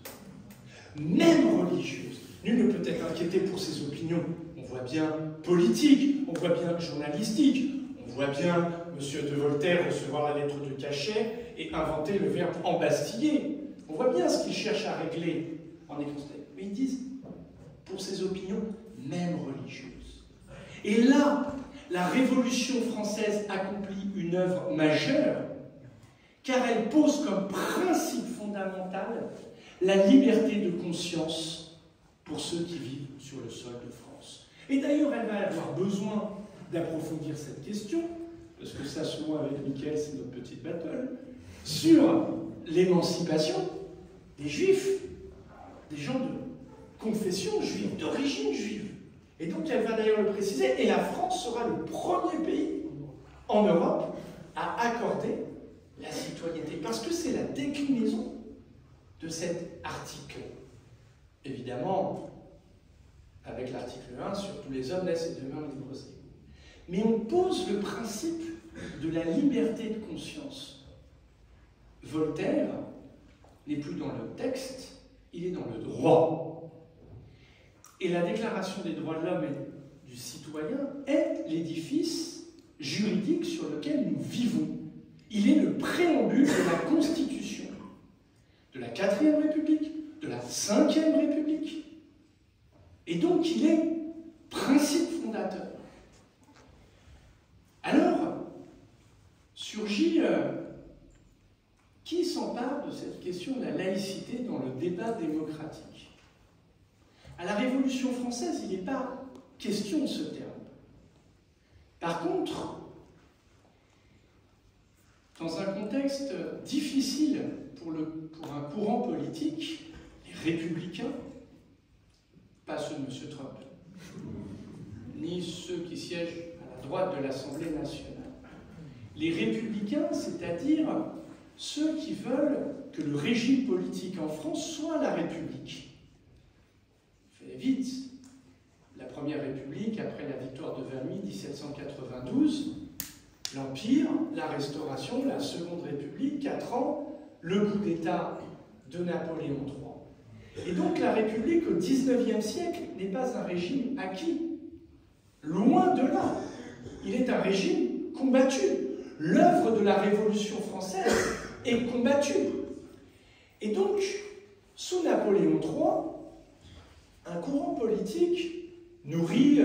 Même religieuses. Nul ne peut être inquiété pour ses opinions, on voit bien politiques, on voit bien journalistiques, on voit bien M. de Voltaire recevoir la lettre de cachet et inventer le verbe embastiller. On voit bien ce qu'il cherche à régler en écossais. Mais ils disent, pour ses opinions, même religieuses. Et là, la Révolution française accomplit une œuvre majeure, car elle pose comme principe fondamental la liberté de conscience pour ceux qui vivent sur le sol de France. Et d'ailleurs, elle va avoir besoin d'approfondir cette question, parce que ça, souvent avec Mickaël, c'est notre petite battle, sur l'émancipation des Juifs, des gens de confession juive, d'origine juive. Et donc, elle va d'ailleurs le préciser, et la France sera le premier pays en Europe à accorder la citoyenneté, parce que c'est la déclinaison de cet article. Évidemment, avec l'article 1, sur tous les hommes naissent et demeurent libres et égaux. Mais on pose le principe de la liberté de conscience. Voltaire n'est plus dans le texte, il est dans le droit. Et la Déclaration des droits de l'homme et du citoyen est l'édifice juridique sur lequel nous vivons. Il est le préambule de la Constitution, de la 4e République, de la 5e République, Et donc, il est principe fondateur. Alors, surgit qui s'empare de cette question de la laïcité dans le débat démocratique. À la Révolution française, il n'est pas question de ce terme. Par contre, dans un contexte difficile pour un courant politique, les républicains, pas ceux de M. Trump, ni ceux qui siègent à la droite de l'Assemblée nationale, les républicains, c'est-à-dire ceux qui veulent que le régime politique en France soit la République. Fait vite, la Première République, après la victoire de Valmy, 1792, l'Empire, la Restauration, la Seconde République, 4 ans, le coup d'État de Napoléon III. Et donc la République au XIXe siècle n'est pas un régime acquis. Loin de là. Il est un régime combattu. L'œuvre de la Révolution française est combattue. Et donc, sous Napoléon III, un courant politique nourri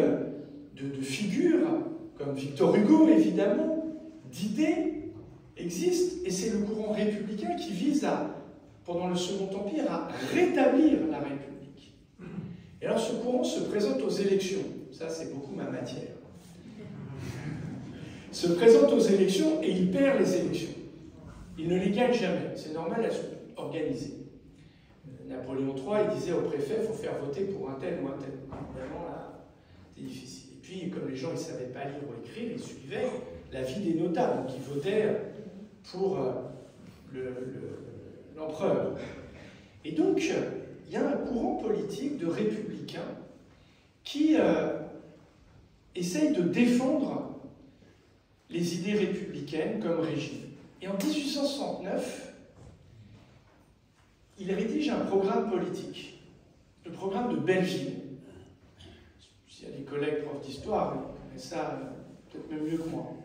de figures, comme Victor Hugo évidemment, d'idées existent, et c'est le courant républicain qui vise pendant le Second Empire, à rétablir la République. Et alors ce courant se présente aux élections, ça c'est beaucoup ma matière, se présente aux élections et il perd les élections. Il ne les gagne jamais, c'est normal, elles sont organisées. Napoléon III, il disait au préfet, il faut faire voter pour un tel ou un tel. Évidemment, là, c'est difficile. Et puis, comme les gens ne savaient pas lire ou écrire, ils suivaient l'avis des notables, donc ils votaient pour l'empereur. Et donc, il y a un courant politique de républicains qui essaye de défendre les idées républicaines comme régime. Et en 1869, il rédige un programme politique, le programme de Belleville. S'il y a des collègues profs d'histoire, ils connaissent ça peut-être même mieux que moi.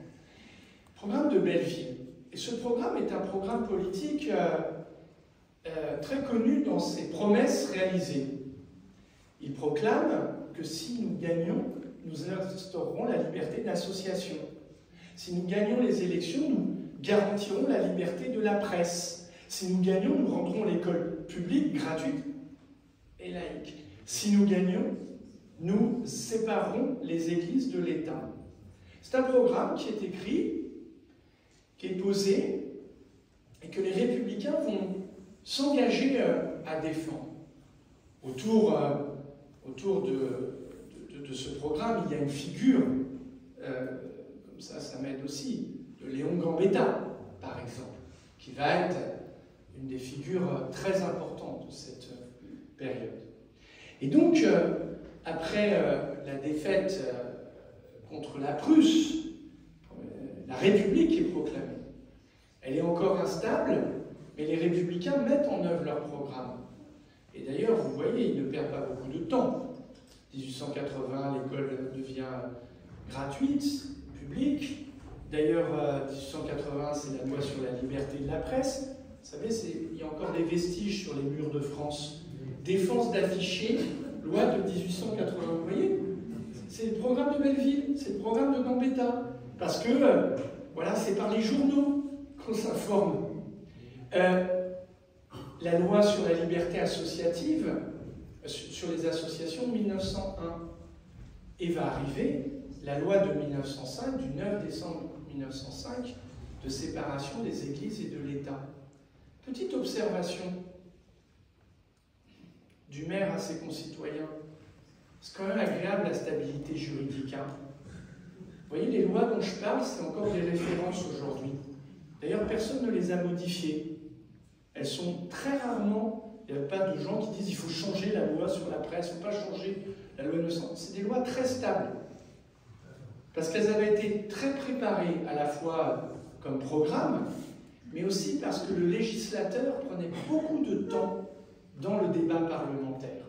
Programme de Belleville. Et ce programme est un programme politique très connu dans ses promesses réalisées. Il proclame que si nous gagnons, nous instaurerons la liberté d'association. Si nous gagnons les élections, nous garantirons la liberté de la presse. Si nous gagnons, nous rendrons l'école publique gratuite et laïque. Si nous gagnons, nous séparerons les églises de l'État. C'est un programme qui est écrit, qui est posé, et que les républicains vont s'engager à défendre. Autour de ce programme, il y a une figure, comme ça m'aide aussi, de Léon Gambetta, par exemple, qui va être une des figures très importantes de cette période. Et donc, après la défaite contre la Prusse, la République est proclamée. Elle est encore instable, mais les républicains mettent en œuvre leur programme. Et d'ailleurs, vous voyez, ils ne perdent pas beaucoup de temps. 1880, l'école devient gratuite, publique. D'ailleurs, 1880, c'est la loi sur la liberté de la presse. Vous savez, il y a encore des vestiges sur les murs de France. Défense d'afficher, loi de 1880. Vous voyez, c'est le programme de Belleville, c'est le programme de Gambetta. Parce que, voilà, c'est par les journaux qu'on s'informe. La loi sur la liberté associative, sur les associations de 1901. Et va arriver la loi de 1905, du 9 décembre 1905, de séparation des églises et de l'État. Petite observation du maire à ses concitoyens. C'est quand même agréable la stabilité juridique. Hein. Vous voyez, les lois dont je parle, c'est encore des références aujourd'hui. D'ailleurs, personne ne les a modifiées. Elles sont très rarement, il n'y a pas de gens qui disent il faut changer la loi sur la presse, il ne faut pas changer la loi 900. C'est des lois très stables. Parce qu'elles avaient été très préparées à la fois comme programme, mais aussi parce que le législateur prenait beaucoup de temps dans le débat parlementaire.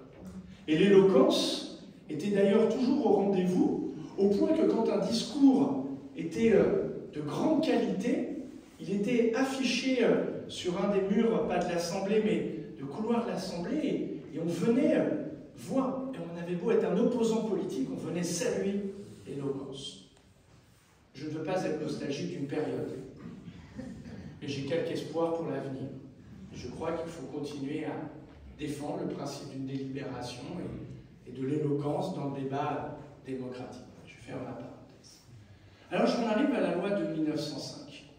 Et l'éloquence était d'ailleurs toujours au rendez-vous, au point que quand un discours était de grande qualité, il était affiché sur un des murs, pas de l'Assemblée, mais de couloir de l'Assemblée, et on venait voix. Et on avait beau être un opposant politique, on venait saluer l'éloquence. Je ne veux pas être nostalgique d'une période, mais j'ai quelque espoir pour l'avenir. Je crois qu'il faut continuer à défendre le principe d'une délibération et de l'éloquence dans le débat démocratique. Je ferme ma parenthèse. Alors j'en arrive à la loi de 1905.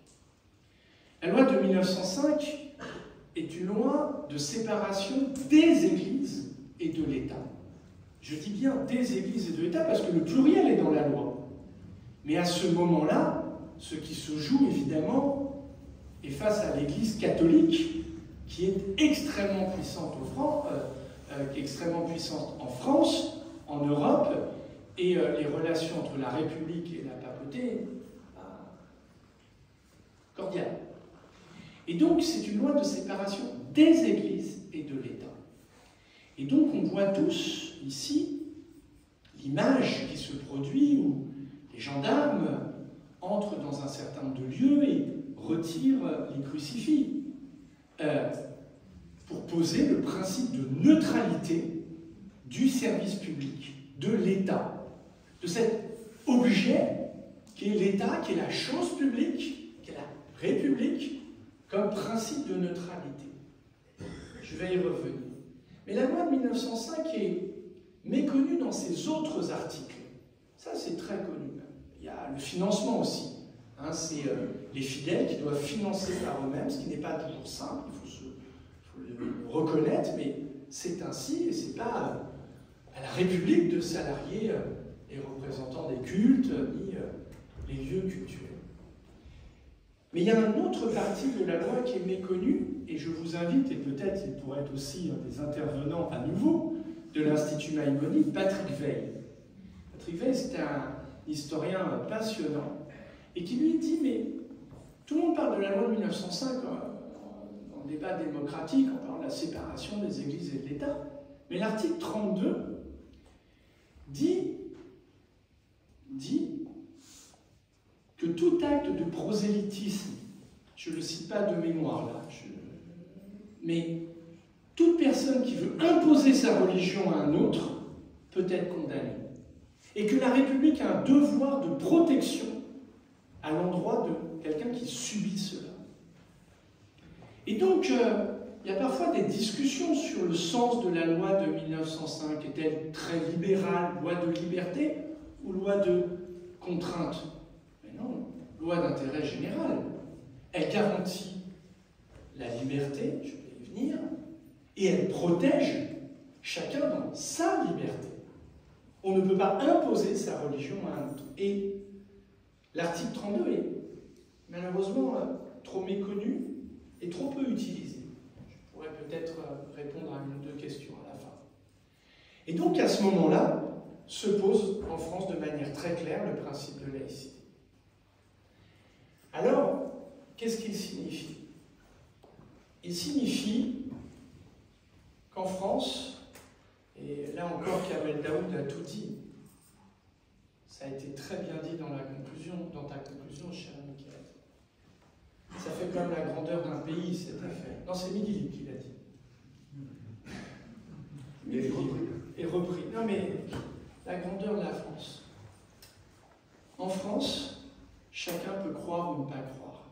La loi de 1905 est une loi de séparation des églises et de l'État. Je dis bien des églises et de l'État parce que le pluriel est dans la loi. Mais à ce moment-là, ce qui se joue évidemment est face à l'Église catholique qui est extrêmement puissante en France, en Europe, et les relations entre la République et la papauté cordiales. Et donc c'est une loi de séparation des églises et de l'État. Et donc on voit tous ici l'image qui se produit où les gendarmes entrent dans un certain nombre de lieux et retirent les crucifix pour poser le principe de neutralité du service public, de l'État, de cet objet qui est l'État, qui est la chose publique, qui est la République, comme principe de neutralité. Je vais y revenir. Mais la loi de 1905 est méconnue dans ses autres articles. Ça, c'est très connu. Il y a le financement aussi. Hein, c'est les fidèles qui doivent financer par eux-mêmes, ce qui n'est pas toujours simple, il faut le reconnaître, mais c'est ainsi, et ce n'est pas à la République de salarier les représentants des cultes, ni les lieux cultuels. Mais il y a une autre partie de la loi qui est méconnue, et je vous invite, et peut-être il pourrait être aussi un des intervenants à nouveau de l'Institut Maïmonide, Patrick Weil. Patrick Weil, c'est un historien passionnant, et qui lui dit, mais tout le monde parle de la loi de 1905 dans le débat démocratique, on parle de la séparation des églises et de l'État, mais l'article 32 dit que tout acte de prosélytisme, je ne le cite pas de mémoire là, mais toute personne qui veut imposer sa religion à un autre peut être condamnée. Et que la République a un devoir de protection à l'endroit de quelqu'un qui subit cela. Et donc, il y a parfois des discussions sur le sens de la loi de 1905. Est-elle très libérale, loi de liberté, ou loi de contrainte? Mais non, loi d'intérêt général. Elle garantit la liberté, je vais y venir, et elle protège chacun dans sa liberté. On ne peut pas imposer sa religion à un autre. Et l'article 32 est malheureusement trop méconnu et trop peu utilisé. Je pourrais peut-être répondre à une ou deux questions à la fin. Et donc à ce moment-là, se pose en France de manière très claire le principe de laïcité. Alors, qu'est-ce qu'il signifie? Il signifie qu'en France, et là encore Kamel Daoud a tout dit, ça a été très bien dit dans ta conclusion, cher Michael. Ça fait quand même la grandeur d'un pays, cette affaire. Non, c'est Miguel qui l'a dit. Et repris. Non, mais la grandeur de la France. En France, chacun peut croire ou ne pas croire.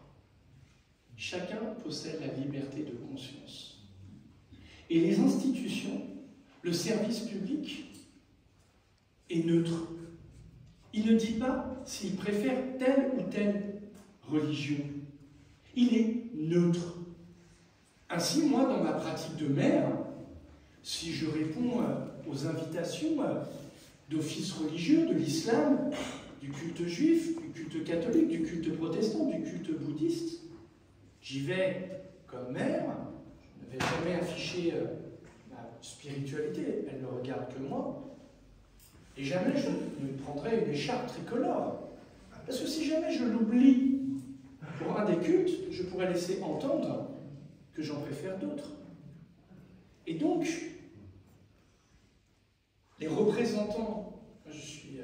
Chacun possède la liberté de conscience. Et les institutions, le service public, est neutre. Il ne dit pas s'il préfère telle ou telle religion. Il est neutre. Ainsi, moi, dans ma pratique de maire, si je réponds aux invitations d'offices religieux, de l'islam, du culte juif, du culte catholique, du culte protestant, du culte bouddhiste, j'y vais comme maire, je ne vais jamais afficher ma spiritualité, elle ne regarde que moi, et jamais je ne prendrai une écharpe tricolore. Parce que si jamais je l'oublie pour un des cultes, je pourrais laisser entendre que j'en préfère d'autres. Et donc, les représentants, je suis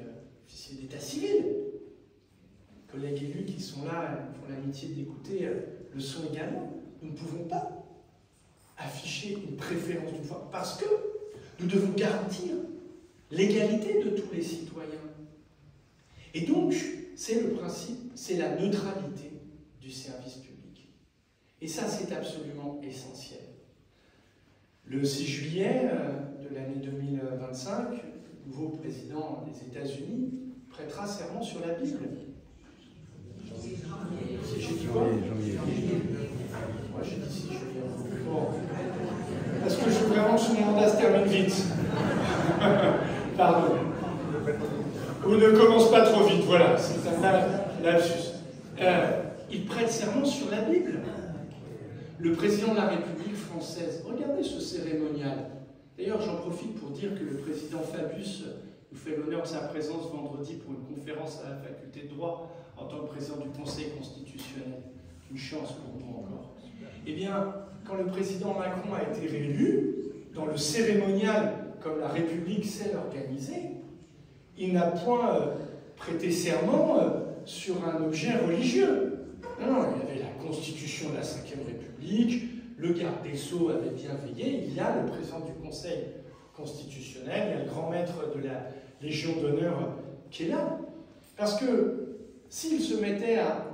officier d'état civil, les collègues élus qui sont là, font l'amitié d'écouter, le sont également, nous ne pouvons pas afficher une préférence d'une foi, parce que Nous devons garantir l'égalité de tous les citoyens. Et donc, c'est le principe, c'est la neutralité du service public. Et ça, c'est absolument essentiel. Le 6 juillet de l'année 2025, le nouveau président des États-Unis prêtera serment sur la Bible. J'ai dit quoi? Moi, j'ai dit 6 juillet. Bon. Parce que je veux vraiment que son mandat se termine vite. Pardon. Ou ne commence pas trop vite, voilà, c'est un lapsus. Il prête serment sur la Bible. Le président de la République française, regardez ce cérémonial. D'ailleurs, j'en profite pour dire que le président Fabius nous fait l'honneur de sa présence vendredi pour une conférence à la faculté de droit en tant que président du Conseil constitutionnel. Une chance pour nous encore. Eh bien, quand le président Macron a été réélu, dans le cérémonial, comme la République sait l'organiser, il n'a point prêté serment sur un objet religieux. Non, il y avait la Constitution de la Ve République, le garde des Sceaux avait bien veillé, il y a le président du Conseil constitutionnel, il y a le grand maître de la Légion d'honneur qui est là. Parce que s'il se mettait à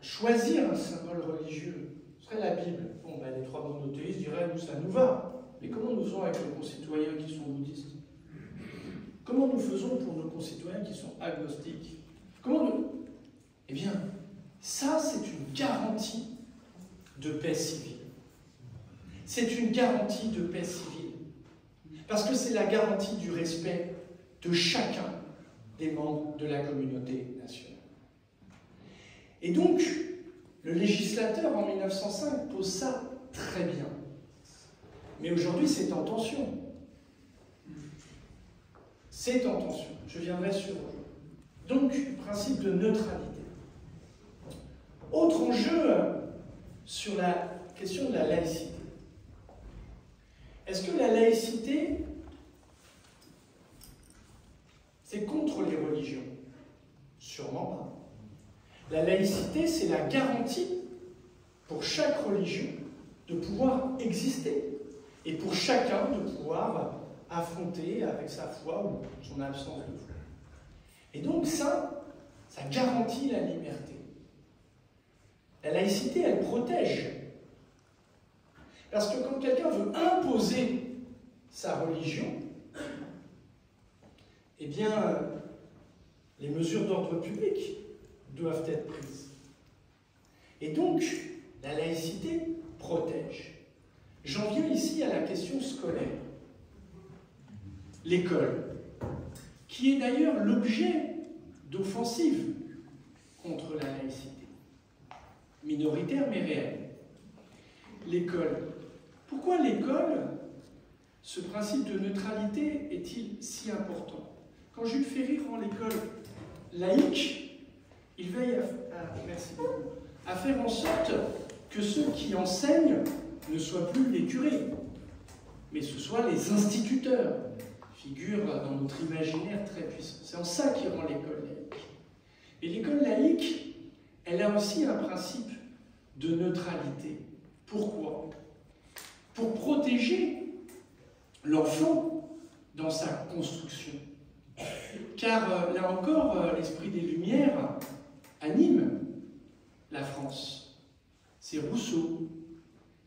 choisir un symbole religieux, ce serait la Bible. Bon, ben, les trois monothéistes diraient, nous, ça nous va. Mais comment nous faisons avec nos concitoyens qui sont bouddhistes? Comment nous faisons pour nos concitoyens qui sont agnostiques? Eh bien, ça, c'est une garantie de paix civile. C'est une garantie de paix civile. Parce que c'est la garantie du respect de chacun des membres de la communauté nationale. Et donc, le législateur, en 1905, pose ça très bien. Mais aujourd'hui, c'est en tension. C'est en tension. Je viendrai sur aujourd'hui. Donc, principe de neutralité. Autre enjeu sur la question de la laïcité. Est-ce que la laïcité, c'est contre les religions? Sûrement pas. La laïcité, c'est la garantie pour chaque religion de pouvoir exister et pour chacun de pouvoir affronter avec sa foi ou son absence de foi. Et donc ça garantit la liberté. La laïcité, elle protège. Parce que quand quelqu'un veut imposer sa religion, eh bien, les mesures d'ordre public doivent être prises. Et donc, la laïcité protège. J'en viens ici à la question scolaire. L'école, qui est d'ailleurs l'objet d'offensives contre la laïcité, minoritaire mais réelle. L'école. Pourquoi l'école, ce principe de neutralité est-il si important? Quand Jules Ferry rend l'école laïque, il veille merci beaucoup, à faire en sorte que ceux qui enseignent ne soient plus les curés, mais ce soient les instituteurs, figure dans notre imaginaire très puissant. C'est en ça qu'il rend l'école laïque. Et l'école laïque, elle a aussi un principe de neutralité. Pourquoi? Pour protéger l'enfant dans sa construction. Car là encore, l'esprit des Lumières anime la France. C'est Rousseau.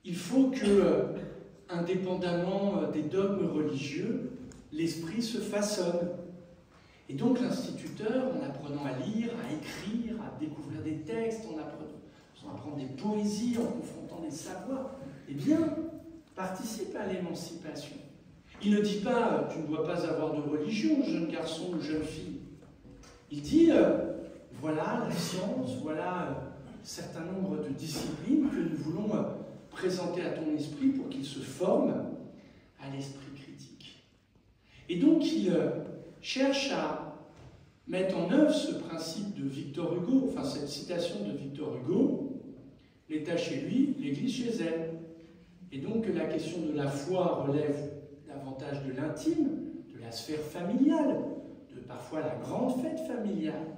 Il faut que, indépendamment des dogmes religieux, l'esprit se façonne. Et donc l'instituteur, en apprenant à lire, à écrire, à découvrir des textes, en apprenant des poésies, en confrontant des savoirs, eh bien, participe à l'émancipation. Il ne dit pas « tu ne dois pas avoir de religion, jeune garçon ou jeune fille ». Il dit « voilà la science, voilà un certain nombre de disciplines que nous voulons présenter à ton esprit pour qu'il se forme à l'esprit critique ». Et donc il cherche à mettre en œuvre ce principe de Victor Hugo, enfin cette citation de Victor Hugo, « l'État chez lui, l'Église chez elle ». Et donc la question de la foi relève davantage de l'intime, de la sphère familiale, de parfois la grande fête familiale.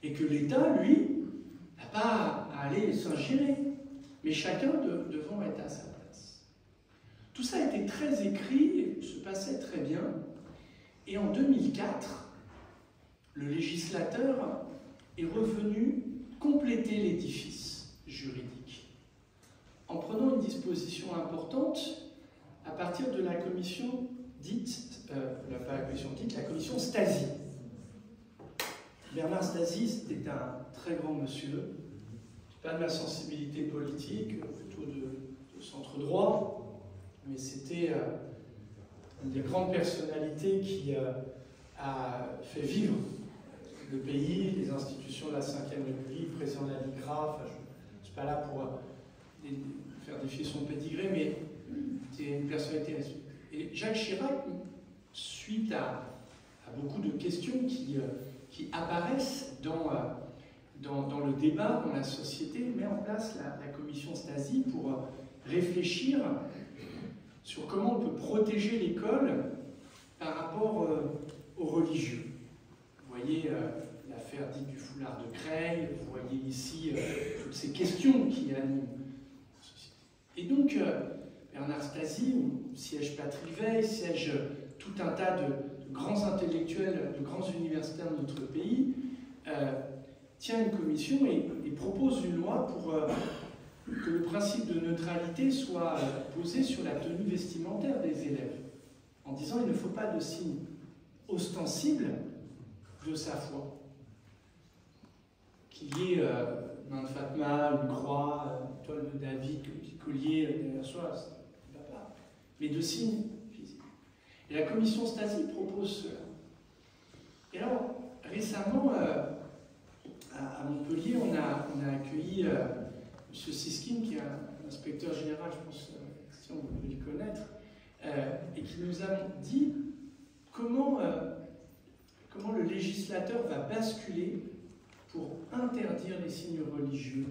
Et que l'État, lui, n'a pas à aller s'ingérer, mais chacun devant être à sa place. Tout ça a été très écrit et se passait très bien. Et en 2004, le législateur est revenu compléter l'édifice juridique en prenant une disposition importante à partir de la commission dite, pas la commission dite, la commission Stasi. Bernard Stasi, c'était un très grand monsieur, pas de ma sensibilité politique, plutôt de centre droit, mais c'était une des grandes personnalités qui a fait vivre le pays, les institutions de la Ve République, président de la LICRA. Enfin, je ne suis pas là pour faire défier son pédigré, mais c'est une personnalité respectée. Et Jacques Chirac, suite à beaucoup de questions qui apparaissent dans le débat, dans la société, met en place la commission Stasi pour réfléchir sur comment on peut protéger l'école par rapport aux religieux. Vous voyez l'affaire dite du foulard de Creil, vous voyez ici toutes ces questions qui animent la société. Et donc, Bernard Stasi, où siège Patrick Weil, siège tout un tas de grands intellectuels, de grands universitaires de notre pays, tient une commission et propose une loi pour que le principe de neutralité soit posé sur la tenue vestimentaire des élèves, en disant qu'il ne faut pas de signe ostensible de sa foi. Qu'il y ait main de Fatma, une croix, une toile de David, un petit collier derrière soi, ça ne va pas. Mais de signes physiques. Et la commission Stasi propose cela. Et alors, récemment, à Montpellier, on a accueilli M. Siskin, qui est un inspecteur général, je pense, Christian, vous devez le connaître, et qui nous a dit comment le législateur va basculer pour interdire les signes religieux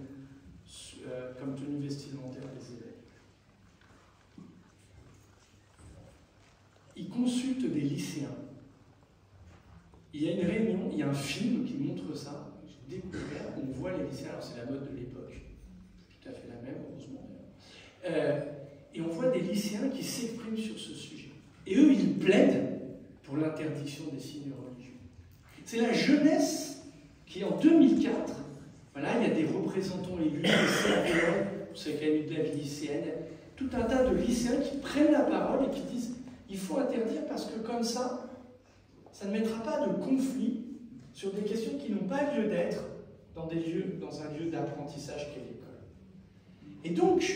comme tenue vestimentaire des élèves. Il consulte des lycéens. Il y a une réunion, il y a un film qui montre ça. J'ai découvert, on voit les lycéens, alors c'est la mode de l'époque, tout à fait la même, heureusement. Et on voit des lycéens qui s'expriment sur ce sujet. Et eux, ils plaident pour l'interdiction des signes religieux. C'est la jeunesse qui, en 2004, voilà, il y a des représentants élus, des CAPL, c'est l'Académie de la vie lycéenne, tout un tas de lycéens qui prennent la parole et qui disent il faut interdire parce que comme ça ne mettra pas de conflit sur des questions qui n'ont pas lieu d'être dans un lieu d'apprentissage qu'est l'école. Et donc,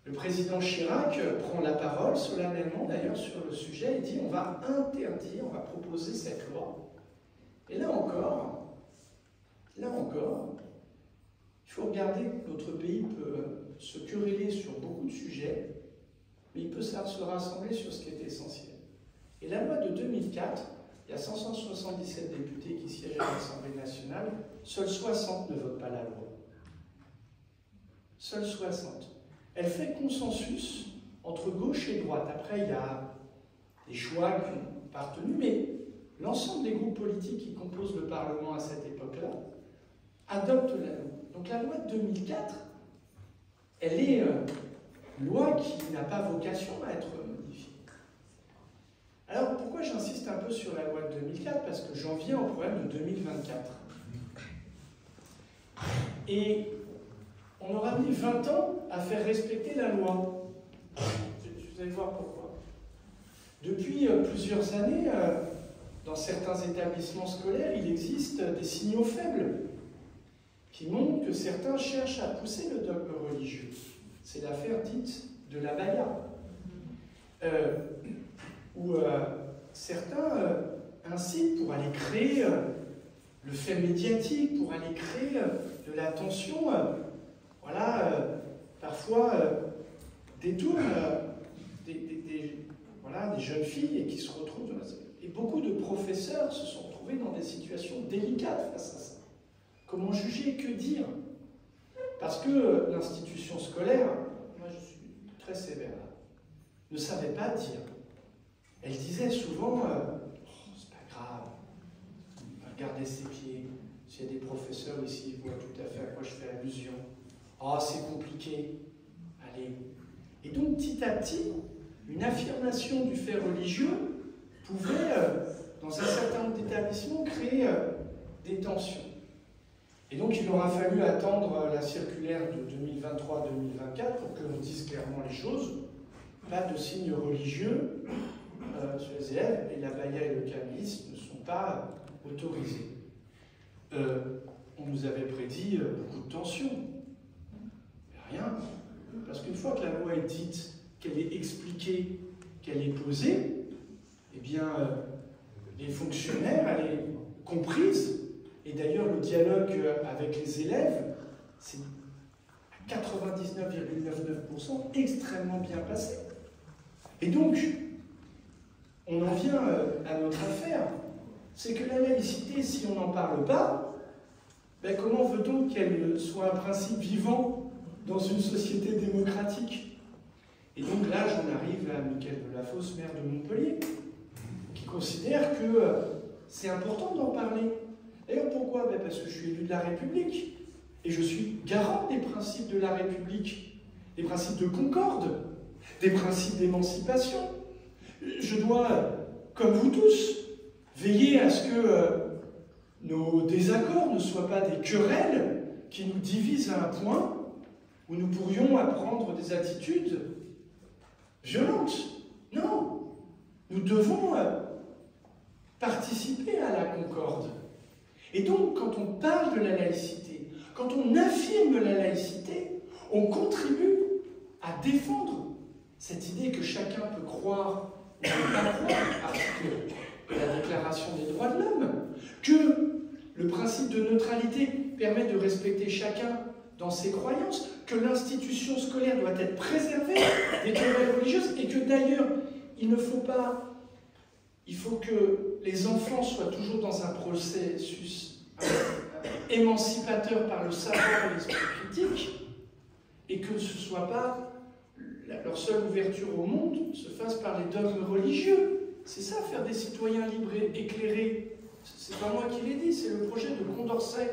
le président Chirac prend la parole solennellement d'ailleurs sur le sujet et dit on va interdire, on va proposer cette loi. Et là encore, il faut regarder que notre pays peut se quereller sur beaucoup de sujets, mais il peut se rassembler sur ce qui est essentiel. Et la loi de 2004, il y a 577 députés qui siègent à l'Assemblée nationale, seuls 60 ne votent pas la loi. Seuls 60. Elle fait consensus entre gauche et droite. Après, il y a des choix qui n'ont pas retenu, mais l'ensemble des groupes politiques qui composent le Parlement à cette époque-là adoptent la loi. Donc la loi de 2004, elle est une loi qui n'a pas vocation à être modifiée. Alors pourquoi j'insiste un peu sur la loi de 2004? Parce que j'en viens au problème de 2024. Et on aura mis 20 ans à faire respecter la loi. Vous allez voir pourquoi. Depuis plusieurs années, dans certains établissements scolaires, il existe des signaux faibles qui montrent que certains cherchent à pousser le dogme religieux. C'est l'affaire dite de l'abaya, où certains incitent pour aller créer le fait médiatique, pour aller créer de l'attention, parfois détournent des jeunes filles et qui se retrouvent dans Et beaucoup de professeurs se sont retrouvés dans des situations délicates face à ça. Comment juger, que dire? Parce que l'institution scolaire, moi je suis très sévère, ne savait pas dire. Elle disait souvent c'est pas grave, regardez ses pieds. S'il y a des professeurs ici, ils voient tout à fait à quoi je fais allusion. Oh, c'est compliqué. Allez, Et donc, petit à petit, une affirmation du fait religieux pouvait, dans un certain nombre d'établissements, créer des tensions. Et donc, il aura fallu attendre la circulaire de 2023-2024 pour que l'on dise clairement les choses. Pas de signes religieux sur les élèves, et l'abaya et le kamis ne sont pas autorisés. On nous avait prédit beaucoup de tensions. Mais rien. Parce qu'une fois que la loi est dite, qu'elle est expliquée, qu'elle est posée, eh bien, les fonctionnaires, elle est comprise. Et d'ailleurs, le dialogue avec les élèves, c'est à 99,99% extrêmement bien passé. Et donc, on en vient à notre affaire. C'est que la laïcité, si on n'en parle pas, ben comment veut-on qu'elle soit un principe vivant dans une société démocratique? Et donc là, j'en arrive à Michael Delafosse, maire de Montpellier, qui considère que c'est important d'en parler. D'ailleurs, pourquoi? Ben parce que je suis élu de la République, et je suis garant des principes de la République, des principes de concorde, des principes d'émancipation. Je dois, comme vous tous, veiller à ce que nos désaccords ne soient pas des querelles qui nous divisent à un point où nous pourrions apprendre des attitudes violentes. Non, nous devons participer à la concorde. Et donc, quand on parle de la laïcité, quand on affirme la laïcité, on contribue à défendre cette idée que chacun peut croire ou ne pas croire, article de la Déclaration des droits de l'homme, que le principe de neutralité permet de respecter chacun dans ses croyances, que l'institution scolaire doit être préservée des querelles religieuses, et que d'ailleurs, il faut que les enfants soient toujours dans un processus émancipateur par le savoir et l'esprit critique, et que ce ne soit pas leur seule ouverture au monde se fasse par les dogmes religieux. C'est ça, faire des citoyens libres et éclairés. C'est pas moi qui l'ai dit, c'est le projet de Condorcet.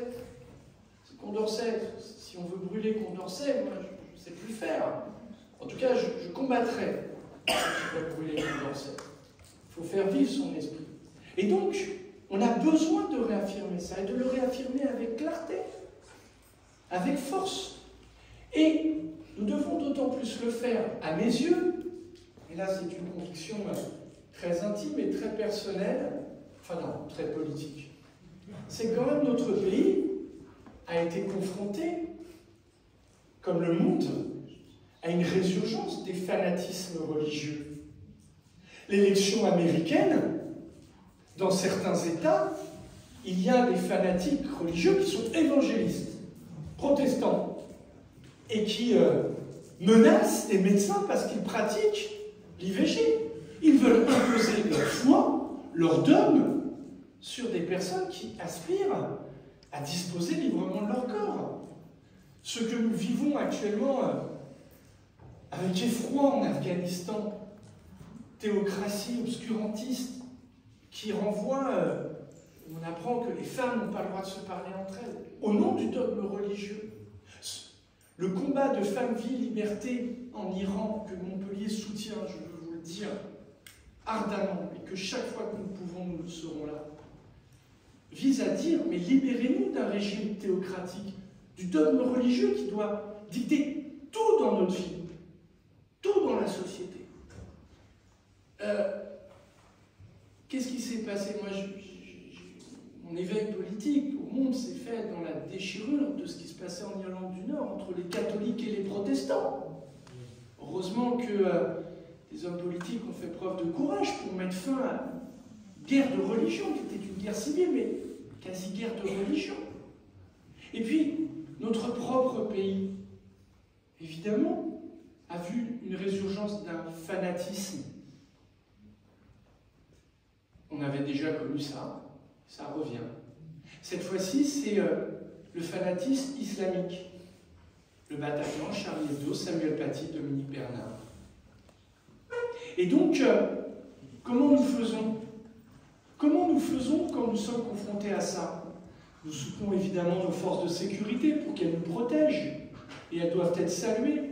Condorcet, si on veut brûler Condorcet, moi je ne sais plus faire. En tout cas, je combattrai ceux qui veulent brûler Condorcet. Il faut faire vivre son esprit. Et donc, on a besoin de réaffirmer ça, et de le réaffirmer avec clarté, avec force. Et nous devons d'autant plus le faire, à mes yeux, et là c'est une conviction très intime et très personnelle, enfin non, très politique. C'est que quand même notre pays a été confronté, comme le monde, à une résurgence des fanatismes religieux. L'élection américaine, dans certains États, il y a des fanatiques religieux qui sont évangélistes, protestants, et qui menacent les médecins parce qu'ils pratiquent l'IVG. Ils veulent imposer leur foi, leur dogme, sur des personnes qui aspirent à disposer librement de leur corps. Ce que nous vivons actuellement avec effroi en Afghanistan, théocratie obscurantiste, qui renvoie, on apprend que les femmes n'ont pas le droit de se parler entre elles, au nom du dogme religieux. Le combat de femmes, vie, liberté en Iran, que Montpellier soutient, je veux vous le dire, ardemment, et que chaque fois que nous pouvons, nous serons là, vise à dire, mais libérez-nous d'un régime théocratique, du dogme religieux qui doit dicter tout dans notre vie, tout dans la société. Qu'est-ce qui s'est passé? Moi, mon éveil politique au monde s'est fait dans la déchirure de ce qui se passait en Irlande du Nord entre les catholiques et les protestants. Heureusement que les hommes politiques ont fait preuve de courage pour mettre fin à une guerre de religion, qui était une guerre civile, mais quasi-guerre de religion. Et puis, notre propre pays, évidemment, a vu une résurgence d'un fanatisme. On avait déjà connu ça, ça revient. Cette fois-ci, c'est le fanatisme islamique. Le Bataclan, Charlie Hebdo, Samuel Paty, Dominique Bernard. Et donc, comment nous faisons? Comment nous faisons quand nous sommes confrontés à ça? Nous soutenons évidemment nos forces de sécurité pour qu'elles nous protègent. Et elles doivent être saluées.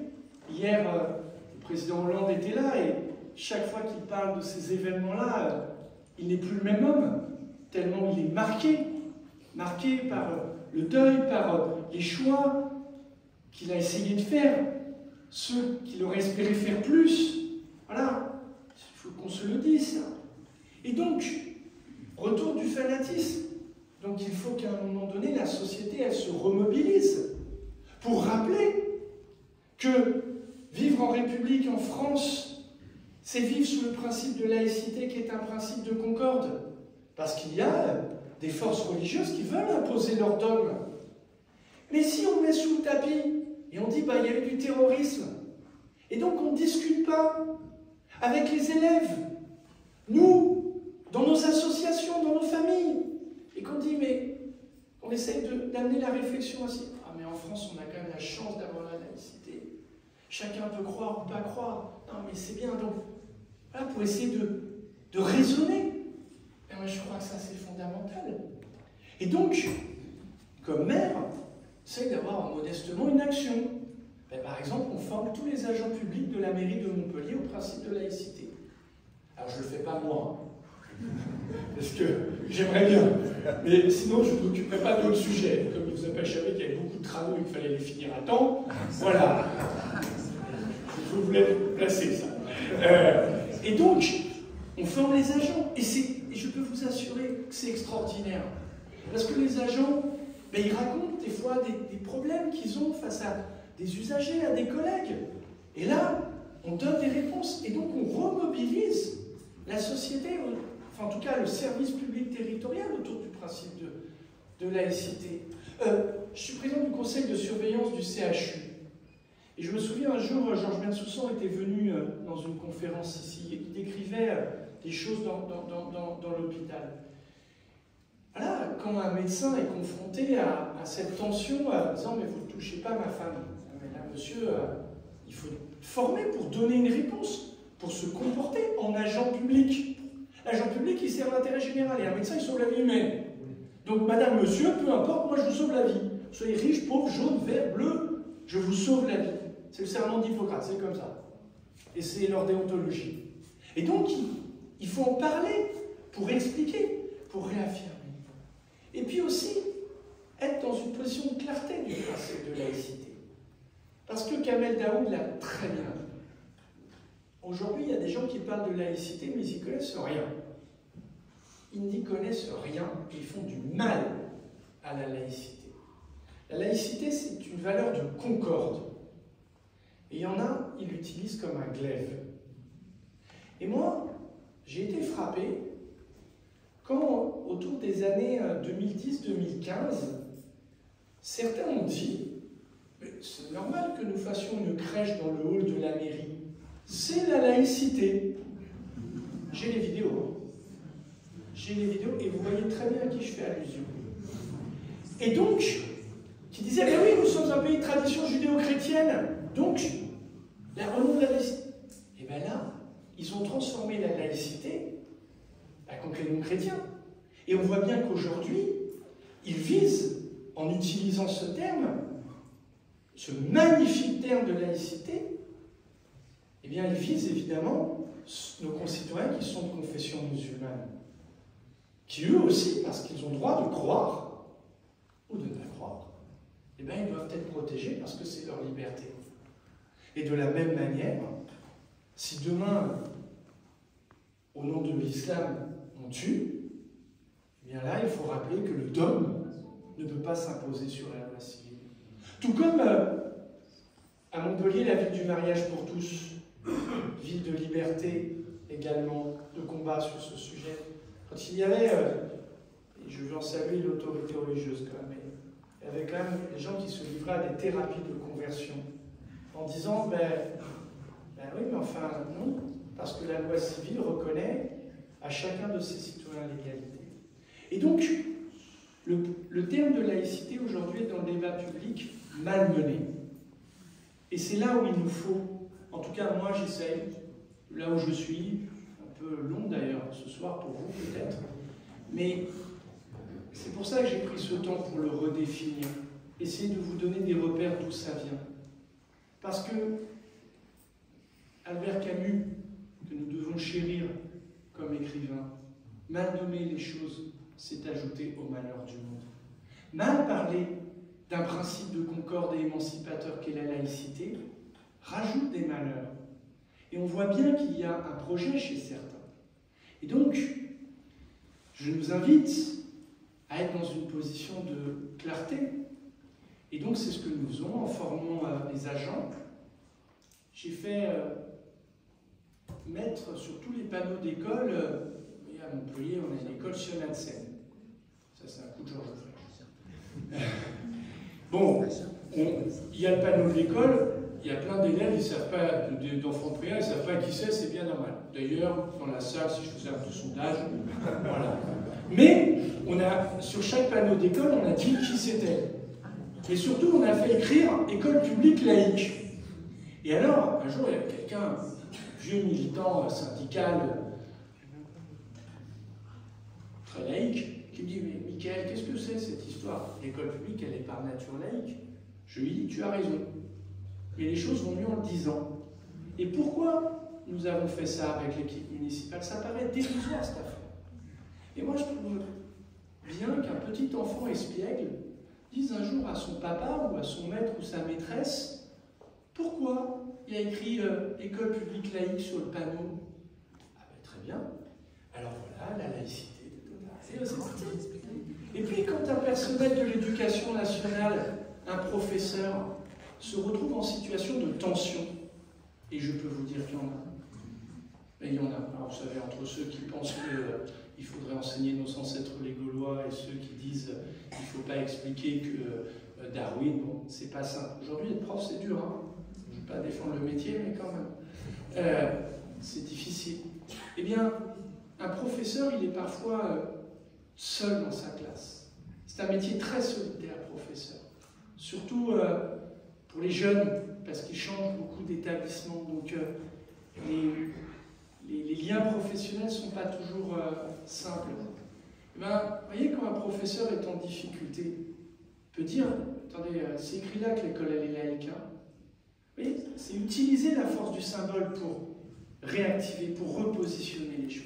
Hier, le président Hollande était là, et chaque fois qu'il parle de ces événements-là, il n'est plus le même homme, tellement il est marqué par le deuil, par les choix qu'il a essayé de faire, ceux qu'il aurait espéré faire plus. Voilà, il faut qu'on se le dise. Et donc, retour du fanatisme. Donc il faut qu'à un moment donné, la société, elle se remobilise pour rappeler que vivre en République, en France, c'est vivre sous le principe de laïcité qui est un principe de concorde. Parce qu'il y a des forces religieuses qui veulent imposer leur dogme. Mais si on met sous le tapis et on dit bah, il y a eu du terrorisme, et donc on ne discute pas avec les élèves, nous, dans nos associations, dans nos familles, et qu'on dit mais on essaye d'amener la réflexion aussi. Ah mais en France on a quand même la chance d'avoir la laïcité. Chacun peut croire ou pas croire. Non mais c'est bien, donc voilà, pour essayer de raisonner. Et moi, je crois que ça c'est fondamental. Et donc, comme maire, c'est d'avoir modestement une action. Ben, par exemple, on forme tous les agents publics de la mairie de Montpellier au principe de laïcité. Alors je ne le fais pas moi, parce que j'aimerais bien, mais sinon je ne m'occuperai pas d'autres sujets. Comme il vous appelle, je savais qu'il y avait beaucoup de travaux et qu'il fallait les finir à temps. Voilà. Je voulais placer ça. Et donc, on forme les agents. Et je peux vous assurer que c'est extraordinaire. Parce que les agents, ben, ils racontent des fois des problèmes qu'ils ont face à des usagers, à des collègues. Et là, on donne des réponses. Et donc, on remobilise la société, enfin en tout cas le service public territorial autour du principe de laïcité. Je suis président du conseil de surveillance du CHU. Et je me souviens un jour, Georges Bensoussan était venu dans une conférence ici, et il décrivait des choses dans l'hôpital. Voilà, quand un médecin est confronté à cette tension, en disant « mais vous ne touchez pas ma femme ». Mais là, monsieur, il faut former pour donner une réponse, pour se comporter en agent public. L'agent public, il sert l'intérêt général, et un médecin, il sauve la vie humaine. Donc, madame, monsieur, peu importe, moi je vous sauve la vie. Soyez riche, pauvre, jaune, vert, bleu, je vous sauve la vie. C'est le serment d'Hippocrate, c'est comme ça. Et c'est leur déontologie. Et donc, il faut en parler pour expliquer, pour réaffirmer. Et puis aussi, être dans une position de clarté du principe de laïcité. Parce que Kamel Daoud l'a très bien dit. Aujourd'hui, il y a des gens qui parlent de laïcité, mais ils n'y connaissent rien. Ils n'y connaissent rien, et ils font du mal à la laïcité. La laïcité, c'est une valeur de concorde. Et il y en a, ils l'utilisent comme un glaive. Et moi, j'ai été frappé quand, autour des années 2010-2015, certains ont dit « mais c'est normal que nous fassions une crèche dans le hall de la mairie. C'est la laïcité. » J'ai les vidéos. J'ai les vidéos et vous voyez très bien à qui je fais allusion. Et donc, qui disaient « mais oui, nous sommes un pays de tradition judéo-chrétienne. Donc, au nom de la laïcité. » Et bien là, ils ont transformé la laïcité contre les non-chrétiens. Et on voit bien qu'aujourd'hui, ils visent, en utilisant ce terme, ce magnifique terme de laïcité, eh bien, ils visent évidemment nos concitoyens qui sont de confession musulmane, qui eux aussi, parce qu'ils ont le droit de croire ou de ne pas croire, eh bien, ils doivent être protégés parce que c'est leur liberté. Et de la même manière, si demain, au nom de l'islam, on tue, eh bien là, il faut rappeler que le dogme ne peut pas s'imposer sur la loi civile. Tout comme à Montpellier, la ville du mariage pour tous, ville de liberté également, de combat sur ce sujet. Quand il y avait, et je veux en saluer l'autorité religieuse quand même, il y avait quand même des gens qui se livraient à des thérapies de conversion, en disant, ben oui, mais enfin, non, parce que la loi civile reconnaît à chacun de ses citoyens l'égalité. Et donc, le terme de laïcité aujourd'hui est dans le débat public malmené. Et c'est là où il nous faut, en tout cas moi j'essaye, là où je suis, un peu long d'ailleurs ce soir pour vous peut-être, mais c'est pour ça que j'ai pris ce temps pour le redéfinir, essayer de vous donner des repères d'où ça vient. Parce que Albert Camus, que nous devons chérir comme écrivain, mal nommer les choses, c'est ajouter au malheur du monde. Mal parler d'un principe de concorde et émancipateur qu'est la laïcité, rajoute des malheurs. Et on voit bien qu'il y a un projet chez certains. Et donc, je nous invite à être dans une position de clarté. Et donc, c'est ce que nous faisons en formant les agents. J'ai fait mettre sur tous les panneaux d'école, et à Montpellier, on a une école Sionatsen. Ça, c'est un coup de Georges Frêche. Bon, il y a le panneau de l'école, il y a plein d'élèves, ils ne savent pas, d'enfants de primaire, ils ne savent pas qui c'est, c'est bien normal. D'ailleurs, dans la salle, si je faisais un petit sondage, voilà. Mais, sur chaque panneau d'école, on a dit qui c'était. Et surtout, on a fait écrire « école publique laïque ». Et alors, un jour, il y a quelqu'un, vieux militant syndical, très laïque, qui me dit « Mais Michael, qu'est-ce que c'est cette histoire? L'école publique, elle est par nature laïque ». Je lui dis « Tu as raison. Mais les choses vont mieux en le disant. » Et pourquoi nous avons fait ça avec l'équipe municipale? Ça paraît dérisoire, cette affaire. Et moi, je trouve bien qu'un petit enfant espiègle dise un jour à son papa ou à son maître ou sa maîtresse pourquoi il y a écrit école publique laïque sur le panneau. Ah ben très bien. Alors voilà, la laïcité. Et puis quand un personnel de l'éducation nationale, un professeur, se retrouve en situation de tension, et je peux vous dire qu'il y en a. Mais il y en a. Alors vous savez, entre ceux qui pensent qu'il faudrait enseigner nos ancêtres les Gaulois et ceux qui disent qu'il ne faut pas expliquer que Darwin, bon, c'est pas simple. Aujourd'hui, être prof, c'est dur, hein. Je ne veux pas défendre le métier, mais quand même. C'est difficile. Eh bien, un professeur, il est parfois seul dans sa classe. C'est un métier très solitaire, professeur. Surtout pour les jeunes, parce qu'ils changent beaucoup d'établissements. Donc, les liens professionnels ne sont pas toujours simples. Eh bien, vous voyez, quand un professeur est en difficulté, il peut dire, attendez, c'est écrit là que l'école elle est laïque. Hein. Vous voyez, c'est utiliser la force du symbole pour réactiver, pour repositionner les choses.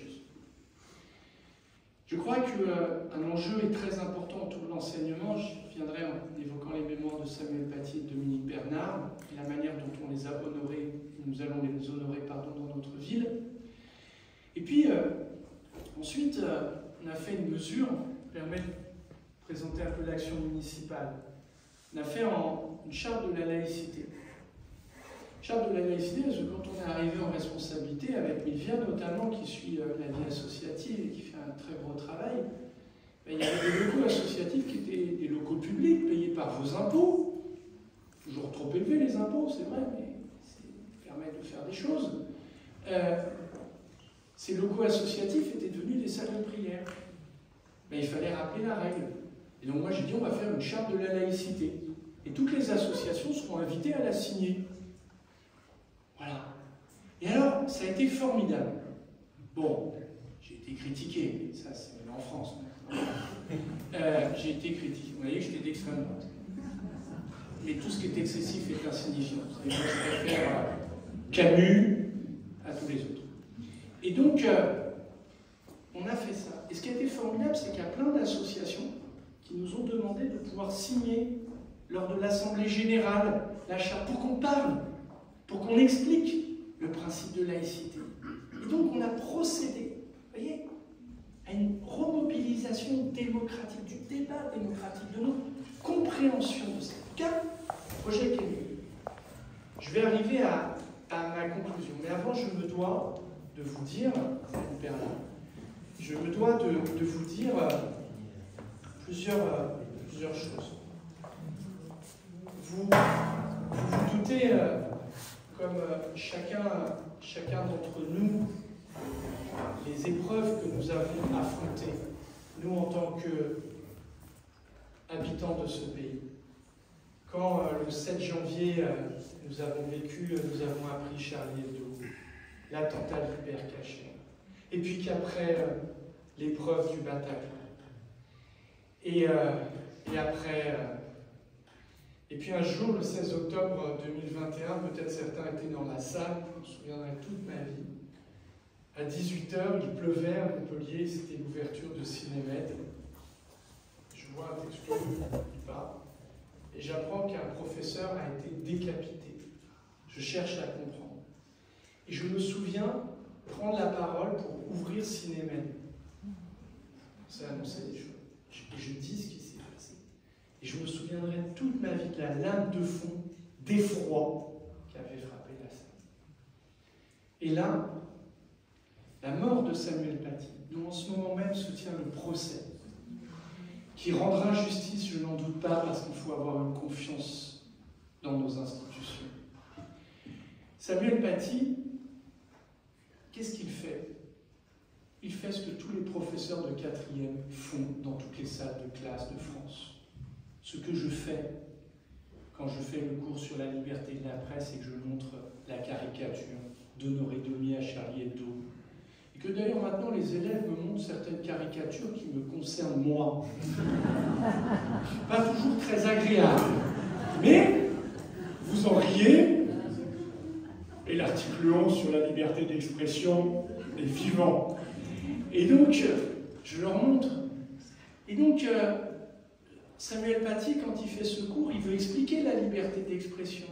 Je crois qu'un enjeu est très important autour de l'enseignement. Je viendrai en évoquant les mémoires de Samuel Paty et de Dominique Bernard, et la manière dont on les a honorés, nous allons les honorer dans notre ville. Et puis, ensuite, on a fait une mesure qui permet de présenter un peu l'action municipale. On a fait une charte de la laïcité. Charte de la laïcité, parce que quand on est arrivé en responsabilité, avec Milvia notamment, qui suit la vie associative et qui fait un très gros travail, ben, il y avait des locaux associatifs qui étaient des locaux publics, payés par vos impôts. Toujours trop élevés les impôts, c'est vrai, mais ça permet de faire des choses. Ces locaux associatifs étaient devenus des salles de prière. Ben, il fallait rappeler la règle. Et donc moi j'ai dit on va faire une charte de la laïcité. Et toutes les associations seront invitées à la signer. Voilà. Et alors, ça a été formidable. Bon, j'ai été critiqué, mais ça c'est en France. J'ai été critiqué. Vous voyez que j'étais d'extrême droite. Mais tout ce qui est excessif est insignifiant. Je préfère Camus à tous les autres. Et donc, on a fait ça. Et ce qui a été formidable, c'est qu'il y a plein d'associations qui nous ont demandé de pouvoir signer lors de l'Assemblée Générale la charte pour qu'on parle, pour qu'on explique le principe de laïcité. Et donc, on a procédé, vous voyez, à une remobilisation démocratique, du débat démocratique, de notre compréhension de ce projet qui est mieux. Je vais arriver à ma conclusion. Mais avant, je me dois de vous dire, je me dois de vous dire plusieurs choses. Vous vous doutez, comme chacun d'entre nous, les épreuves que nous avons affrontées, nous en tant qu'habitants de ce pays. Quand le 7 janvier, nous avons appris Charlie Hebdo, l'attentat de l'Hypercacher, et puis qu'après l'épreuve du Bataclan, et après Et puis un jour, le 16 octobre 2021, peut-être certains étaient dans la salle, je me souviendrai toute ma vie. À 18h, il pleuvait à Montpellier, c'était l'ouverture de Cinémed. Je vois un texto qui part, et j'apprends qu'un professeur a été décapité. Je cherche à comprendre. Et je me souviens prendre la parole pour ouvrir Cinémed. Ça annonçait des choses. Et je dis ce qui s'est passé. Et je me souviendrai toute ma vie de la lame de fond d'effroi qui avait frappé la salle. Et là, la mort de Samuel Paty, dont en ce moment même se tient le procès, qui rendra justice, je n'en doute pas, parce qu'il faut avoir une confiance dans nos institutions. Samuel Paty, qu'est-ce qu'il fait? Il fait ce que tous les professeurs de 4e font dans toutes les salles de classe de France. Ce que je fais quand je fais le cours sur la liberté de la presse et que je montre la caricature d'Honoré Daumier à Charlie Hebdo. Et que d'ailleurs maintenant les élèves me montrent certaines caricatures qui me concernent moi. Pas toujours très agréables. Mais vous en riez. Et l'article 11 sur la liberté d'expression est vivant. Et donc, je leur montre. Et donc, Samuel Paty, quand il fait ce cours, il veut expliquer la liberté d'expression.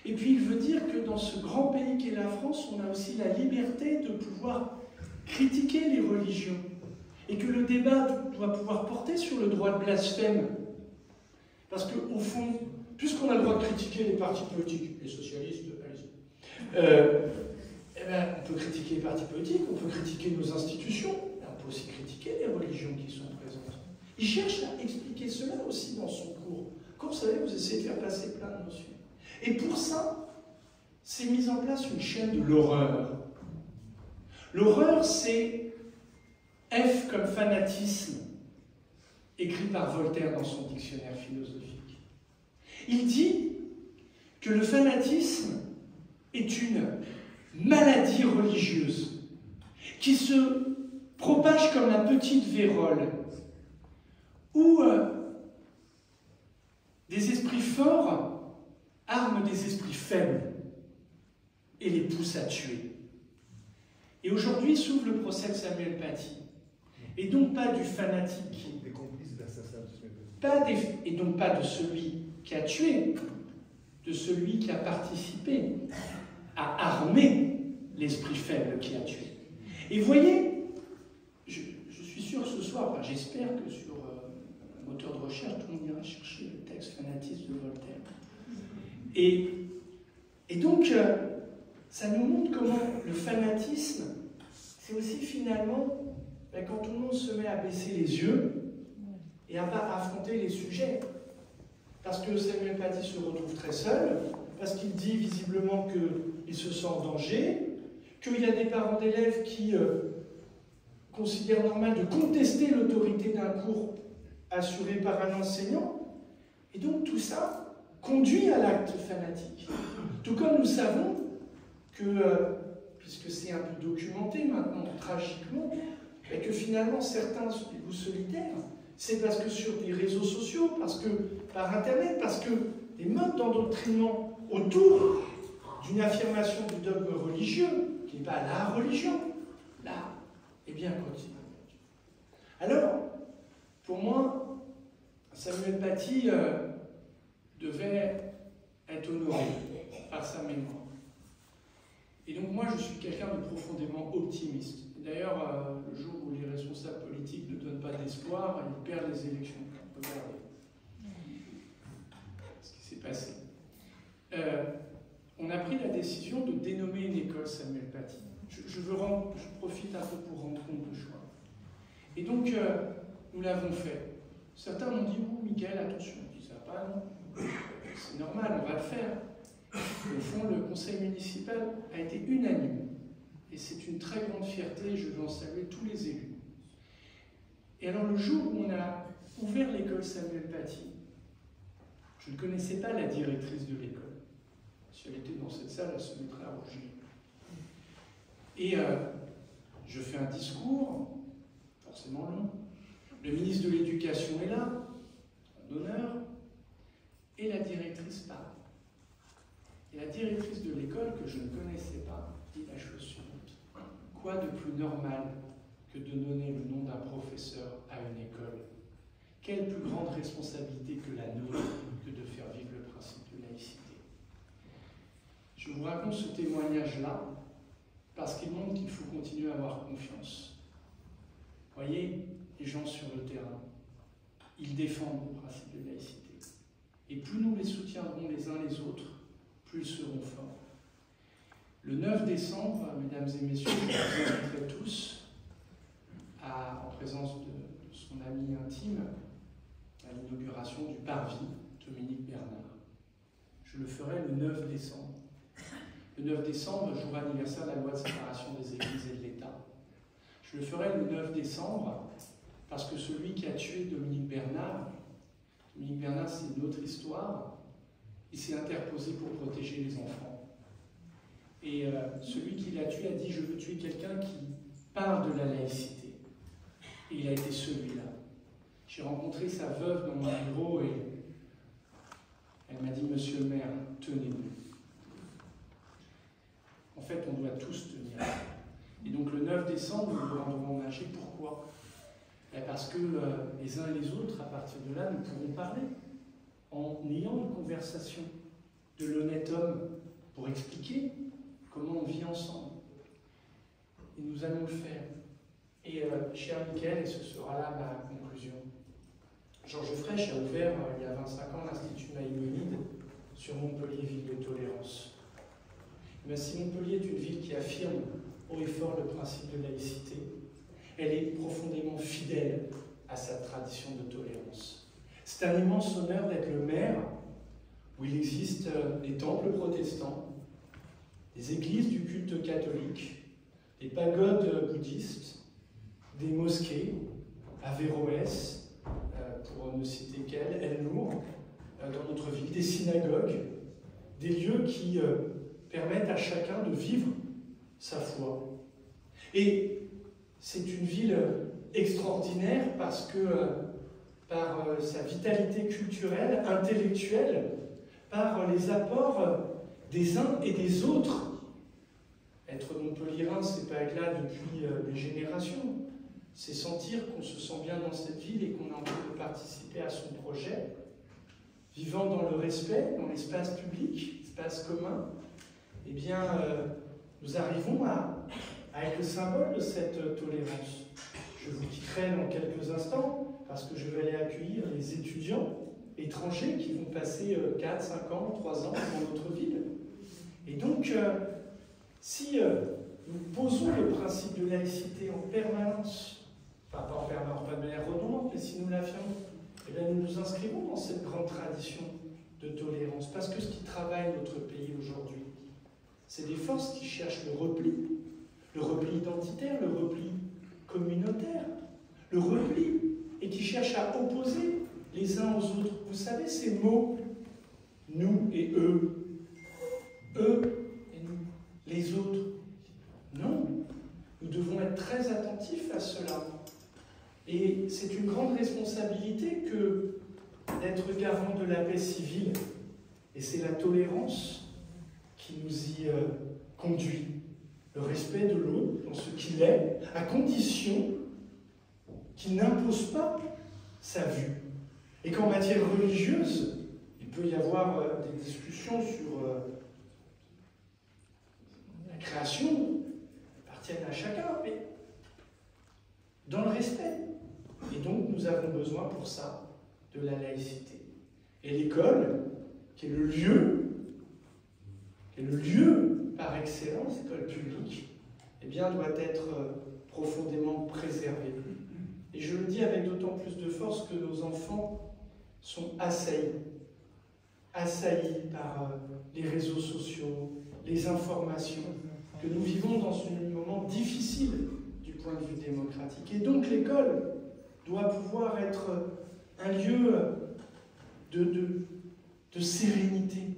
Et puis, il veut dire que dans ce grand pays qu'est la France, on a aussi la liberté de pouvoir critiquer les religions. Et que le débat doit pouvoir porter sur le droit de blasphème. Parce qu'au fond, puisqu'on a le droit de critiquer les partis politiques, les socialistes, allez-y, on peut critiquer les partis politiques, on peut critiquer nos institutions, mais on peut aussi critiquer les religions qui sont présentes. Il cherche à expliquer cela aussi dans son cours. Quand vous savez, vous essayez de faire passer plein de notions. Et pour ça, c'est mis en place une chaîne de l'horreur. L'horreur, c'est F comme fanatisme, écrit par Voltaire dans son dictionnaire philosophique. Il dit que le fanatisme est une maladie religieuse qui se propage comme la petite vérole où des esprits forts arment des esprits faibles et les poussent à tuer. Et aujourd'hui s'ouvre le procès de Samuel Paty, et donc pas du fanatique, et donc pas de celui qui a tué, de celui qui a participé à armer l'esprit faible qui a tué. Et voyez, je suis sûr ce soir, enfin, j'espère que sur un moteur de recherche, tout le monde ira chercher le texte Fanatisme de Voltaire. Et donc, ça nous montre comment le fanatisme, c'est aussi finalement, quand tout le monde se met à baisser les yeux et à pas affronter les sujets. Parce que Samuel Paty se retrouve très seul, parce qu'il dit visiblement qu'il se sent en danger, qu'il y a des parents d'élèves qui considèrent normal de contester l'autorité d'un cours assuré par un enseignant. Et donc tout ça conduit à l'acte fanatique. Tout comme nous savons que, puisque c'est un peu documenté maintenant, tragiquement, et que finalement certains loups solitaires, c'est parce que sur des réseaux sociaux, parce que par Internet, parce que des modes d'endoctrinement autour d'une affirmation du dogme religieux, qui n'est pas la religion, là, eh bien, continue. Alors, pour moi, Samuel Paty devait être honoré par sa mémoire. Et donc moi, je suis quelqu'un de profondément optimiste. D'ailleurs, le jour où les responsables politiques ne donnent pas d'espoir, ils perdent les élections. Regardez ce qui s'est passé. On a pris la décision de dénommer une école Samuel Paty. Je profite un peu pour rendre compte de choix. Et donc, nous l'avons fait. Certains m'ont dit, oh, Michael, attention, je dis ça pas, non. C'est normal, on va le faire. Au fond, le conseil municipal a été unanime. Et c'est une très grande fierté, je veux en saluer tous les élus. Et alors, le jour où on a ouvert l'école Samuel Paty, je ne connaissais pas la directrice de l'école. Si elle était dans cette salle, elle se mettrait à rougir. Et je fais un discours, forcément long. Le ministre de l'Éducation est là, en honneur. Et la directrice parle. Et la directrice de l'école, que je ne connaissais pas, dit la chose suivante. Quoi de plus normal que de donner le nom d'un professeur à une école? Quelle plus grande responsabilité que la nôtre que de faire vivre le principe de laïcité? Je vous raconte ce témoignage-là parce qu'il montre qu'il faut continuer à avoir confiance. Voyez, les gens sur le terrain, ils défendent le principe de laïcité. Et plus nous les soutiendrons les uns les autres, plus ils seront forts. Le 9 décembre, mesdames et messieurs, je vous inviterai tous, en présence de son ami intime, à l'inauguration du Parvis, Dominique Bernard. Je le ferai le 9 décembre. Le 9 décembre, jour anniversaire de la loi de séparation des églises et de l'État. Je le ferai le 9 décembre parce que celui qui a tué Dominique Bernard, c'est une autre histoire, il s'est interposé pour protéger les enfants. Et celui qui l'a tué a dit « Je veux tuer quelqu'un qui parle de la laïcité ». Et il a été celui-là. J'ai rencontré sa veuve dans mon bureau et elle m'a dit « Monsieur le maire, tenez-nous ». En fait, on doit tous tenir. Et donc le 9 décembre, nous nous rendrons hommage. Et pourquoi? Parce que les uns et les autres, à partir de là, nous pourrons parler en ayant une conversation de l'honnête homme pour expliquer comment on vit ensemble. Et nous allons le faire. Et cher Michael, et ce sera là ma conclusion, Georges Frêche a ouvert il y a 25 ans l'Institut Maïmonide sur Montpellier, ville de tolérance. Mais si Montpellier est une ville qui affirme haut et fort le principe de laïcité, elle est profondément fidèle à sa tradition de tolérance. C'est un immense honneur d'être le maire où il existe des temples protestants, des églises du culte catholique, des pagodes bouddhistes, des mosquées, Averroès, pour ne citer qu'elle, El-Nour, dans notre ville, des synagogues, des lieux qui permettent à chacun de vivre sa foi. Et c'est une ville extraordinaire parce que, par sa vitalité culturelle, intellectuelle, par les apports des uns et des autres. Être montpelliérain, c'est pas être là depuis des générations. C'est sentir qu'on se sent bien dans cette ville et qu'on a envie de participer à son projet, vivant dans le respect, dans l'espace public, l'espace commun. Eh bien, nous arrivons à être le symbole de cette tolérance. Je vous quitterai dans quelques instants parce que je vais aller accueillir les étudiants étrangers qui vont passer 4, 5 ans, 3 ans dans notre ville. Et donc, si nous posons le principe de laïcité en permanence, enfin pas en permanence, pas de manière redondante, mais si nous l'affirmons, eh bien nous nous inscrivons dans cette grande tradition de tolérance. Parce que ce qui travaille notre pays aujourd'hui, c'est des forces qui cherchent le repli identitaire, le repli communautaire, le repli, et qui cherchent à opposer les uns aux autres. Vous savez, ces mots, nous et eux et nous, les autres, non, nous devons être très attentifs à cela. Et c'est une grande responsabilité que d'être garant de la paix civile. Et c'est la tolérance qui nous y conduit. Le respect de l'autre dans ce qu'il est, à condition qu'il n'impose pas sa vue. Et qu'en matière religieuse, il peut y avoir des discussions sur la création, appartiennent à chacun, mais dans le respect. Et donc nous avons besoin pour ça de la laïcité. Et l'école, qui est le lieu par excellence, l'école publique, eh bien, doit être profondément préservée. Et je le dis avec d'autant plus de force que nos enfants sont assaillis par les réseaux sociaux, les informations, que nous vivons dans un moment difficile du point de vue démocratique. Et donc l'école doit pouvoir être un lieu de sérénité.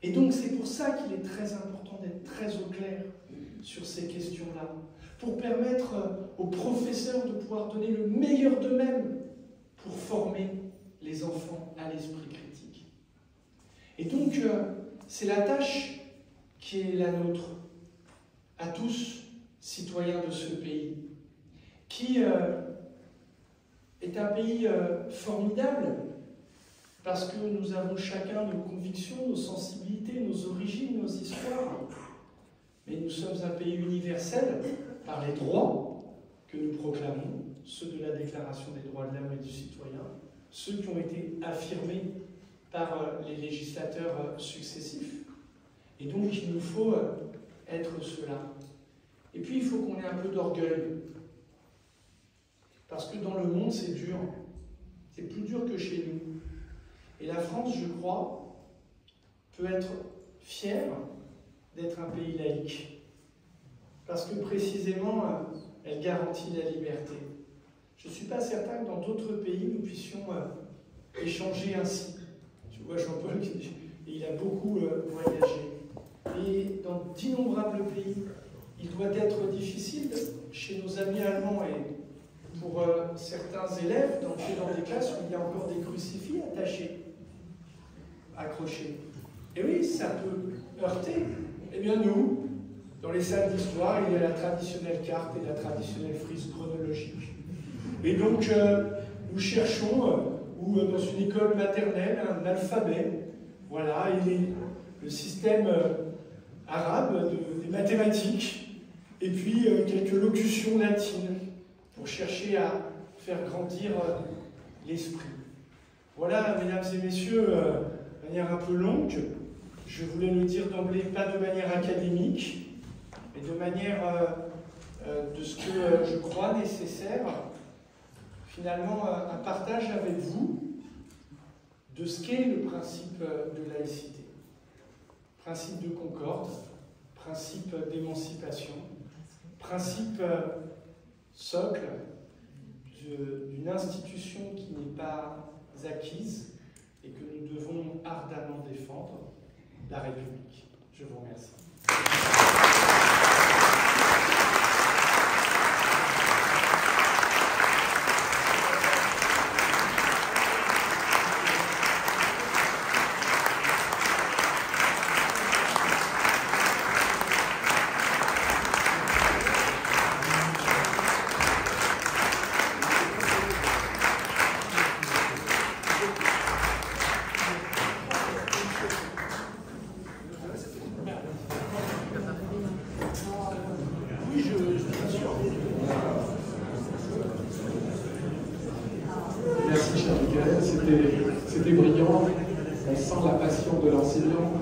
Et donc c'est pour ça qu'il est très important d'être très au clair sur ces questions-là, pour permettre aux professeurs de pouvoir donner le meilleur d'eux-mêmes pour former les enfants à l'esprit critique. Et donc, c'est la tâche qui est la nôtre, à tous, citoyens de ce pays, qui est un pays formidable, parce que nous avons chacun nos convictions, nos sensibilités, nos origines, nos histoires. Mais nous sommes un pays universel par les droits que nous proclamons, ceux de la Déclaration des droits de l'homme et du citoyen, ceux qui ont été affirmés par les législateurs successifs. Et donc, il nous faut être cela. Et puis, il faut qu'on ait un peu d'orgueil. Parce que dans le monde, c'est dur. C'est plus dur que chez nous. Et la France, je crois, peut être fière d'être un pays laïque. Parce que précisément, elle garantit la liberté. Je ne suis pas certain que dans d'autres pays, nous puissions échanger ainsi. Je vois Jean-Paul, il a beaucoup voyagé. Et dans d'innombrables pays, il doit être difficile, chez nos amis allemands et pour certains élèves, d'entrer dans des classes où il y a encore des crucifix attachés, accrochés. Et oui, ça peut heurter. Eh bien nous, dans les salles d'histoire, il y a la traditionnelle carte et la traditionnelle frise chronologique. Et donc, nous cherchons, ou dans une école maternelle, un alphabet, voilà, et le système arabe des mathématiques, et puis quelques locutions latines, pour chercher à faire grandir l'esprit. Voilà, mesdames et messieurs, de manière un peu longue, je voulais le dire d'emblée, pas de manière académique, mais de manière de ce que je crois nécessaire, finalement un partage avec vous de ce qu'est le principe de laïcité. Principe de concorde, principe d'émancipation, principe socle d'une institution qui n'est pas acquise et que nous devons ardemment défendre, la République. Je vous remercie. C'était brillant, on sent la passion de l'enseignant,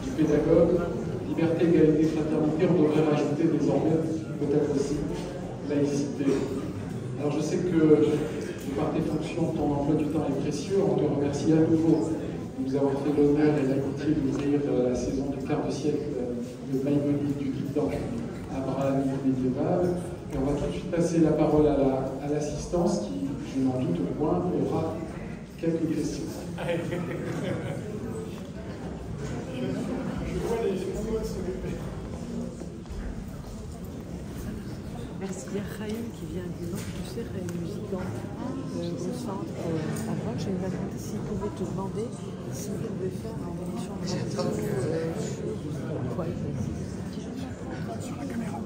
du pédagogue, liberté, égalité, fraternité, on devrait rajouter désormais peut-être aussi laïcité. Alors je sais que par tes fonctions, ton emploi du temps est précieux, on te remercie à nouveau de nous avoir fait l'honneur et l'amitié d'ouvrir la saison du quart de siècle de Maïmonide du guidant abrahamique médiéval. Et on va tout de suite passer la parole à l'assistance qui, je n'en doute point, aura quelques questions. Je vois les photos se lever. Merci. Il y a Raïm qui vient du Nord, tu sais, Raïm Musican, au centre à droite. Je me demandais s'il pouvait te demander s'il pouvait faire une émission de sur la caméra.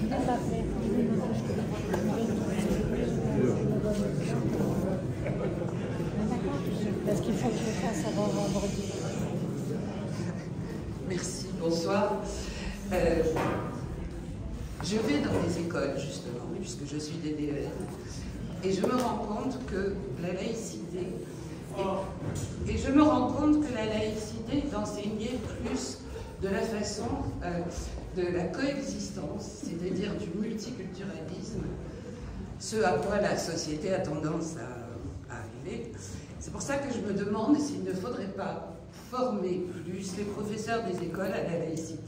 Il n'a pas fait. Parce qu'il faut que je fasse avant vendredi. Merci, bonsoir. Je vais dans les écoles, justement, puisque je suis DDEN, et je me rends compte que la laïcité est enseignée plus de la façon de la coexistence, c'est-à-dire du multiculturalisme, ce à quoi la société a tendance à arriver. C'est pour ça que je me demande s'il ne faudrait pas former plus les professeurs des écoles à la laïcité.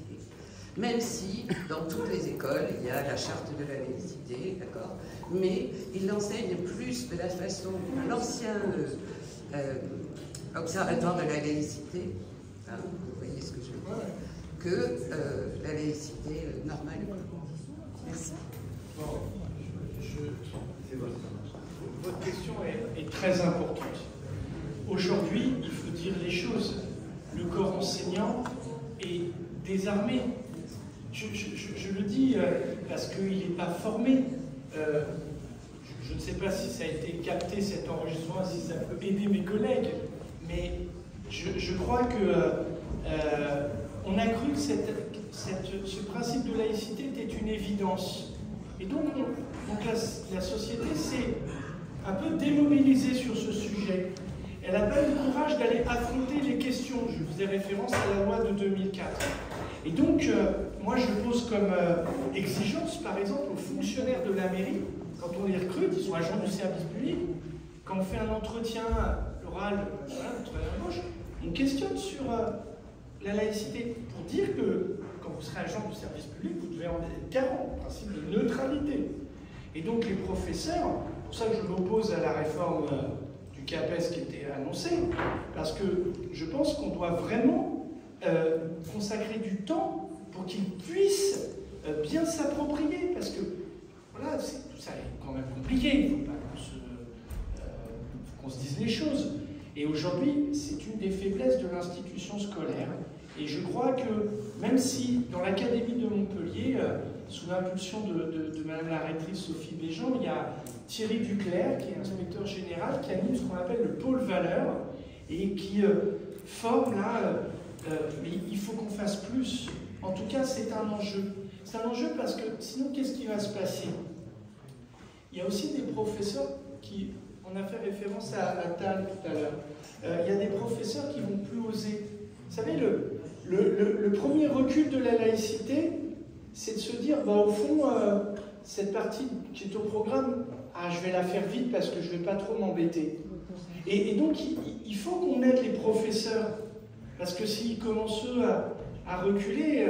Même si, dans toutes les écoles, il y a la charte de la laïcité, d'accord, mais ils l'enseignent plus de la façon de l'ancien observatoire de la laïcité, hein, vous voyez ce que je veux dire, que la laïcité normale. Merci. Bon, votre question est très importante. aujourd'hui, il faut dire les choses. Le corps enseignant est désarmé. Je le dis parce qu'il n'est pas formé. Je ne sais pas si ça a été capté, cet enregistrement, si ça peut aider mes collègues, mais je crois que on a cru que ce principe de laïcité était une évidence. Et donc la société s'est un peu démobilisée sur ce sujet. Elle n'a pas eu le courage d'aller affronter les questions. Je faisais référence à la loi de 2004. Et donc, moi, je pose comme exigence, par exemple, aux fonctionnaires de la mairie, quand on les recrute, ils sont agents du service public, quand on fait un entretien oral, voilà, embauche, on questionne sur la laïcité, pour dire que quand vous serez agent du service public, vous devez en être garant, le principe de neutralité. Et donc les professeurs, pour ça que je m'oppose à la réforme du CAPES qui était annoncée, parce que je pense qu'on doit vraiment consacrer du temps pour qu'ils puissent bien s'approprier, parce que voilà, tout ça est quand même compliqué, il ne faut pas qu'on se dise les choses. Et aujourd'hui, c'est une des faiblesses de l'institution scolaire. Et je crois que même si dans l'Académie de Montpellier, sous l'impulsion de Madame la rectrice Sophie Béjean, il y a Thierry Duclerc, qui est inspecteur général, qui anime ce qu'on appelle le pôle valeur, et qui forme là, mais il faut qu'on fasse plus. En tout cas, c'est un enjeu. C'est un enjeu parce que sinon, qu'est-ce qui va se passer? Il y a aussi des professeurs qui, on a fait référence à Tal tout à l'heure, il y a des professeurs qui vont plus oser. Vous savez, le premier recul de la laïcité, c'est de se dire, bah, au fond, cette partie qui est au programme, je vais la faire vite parce que je ne vais pas trop m'embêter. Et donc, il faut qu'on aide les professeurs, parce que s'ils commencent eux à reculer,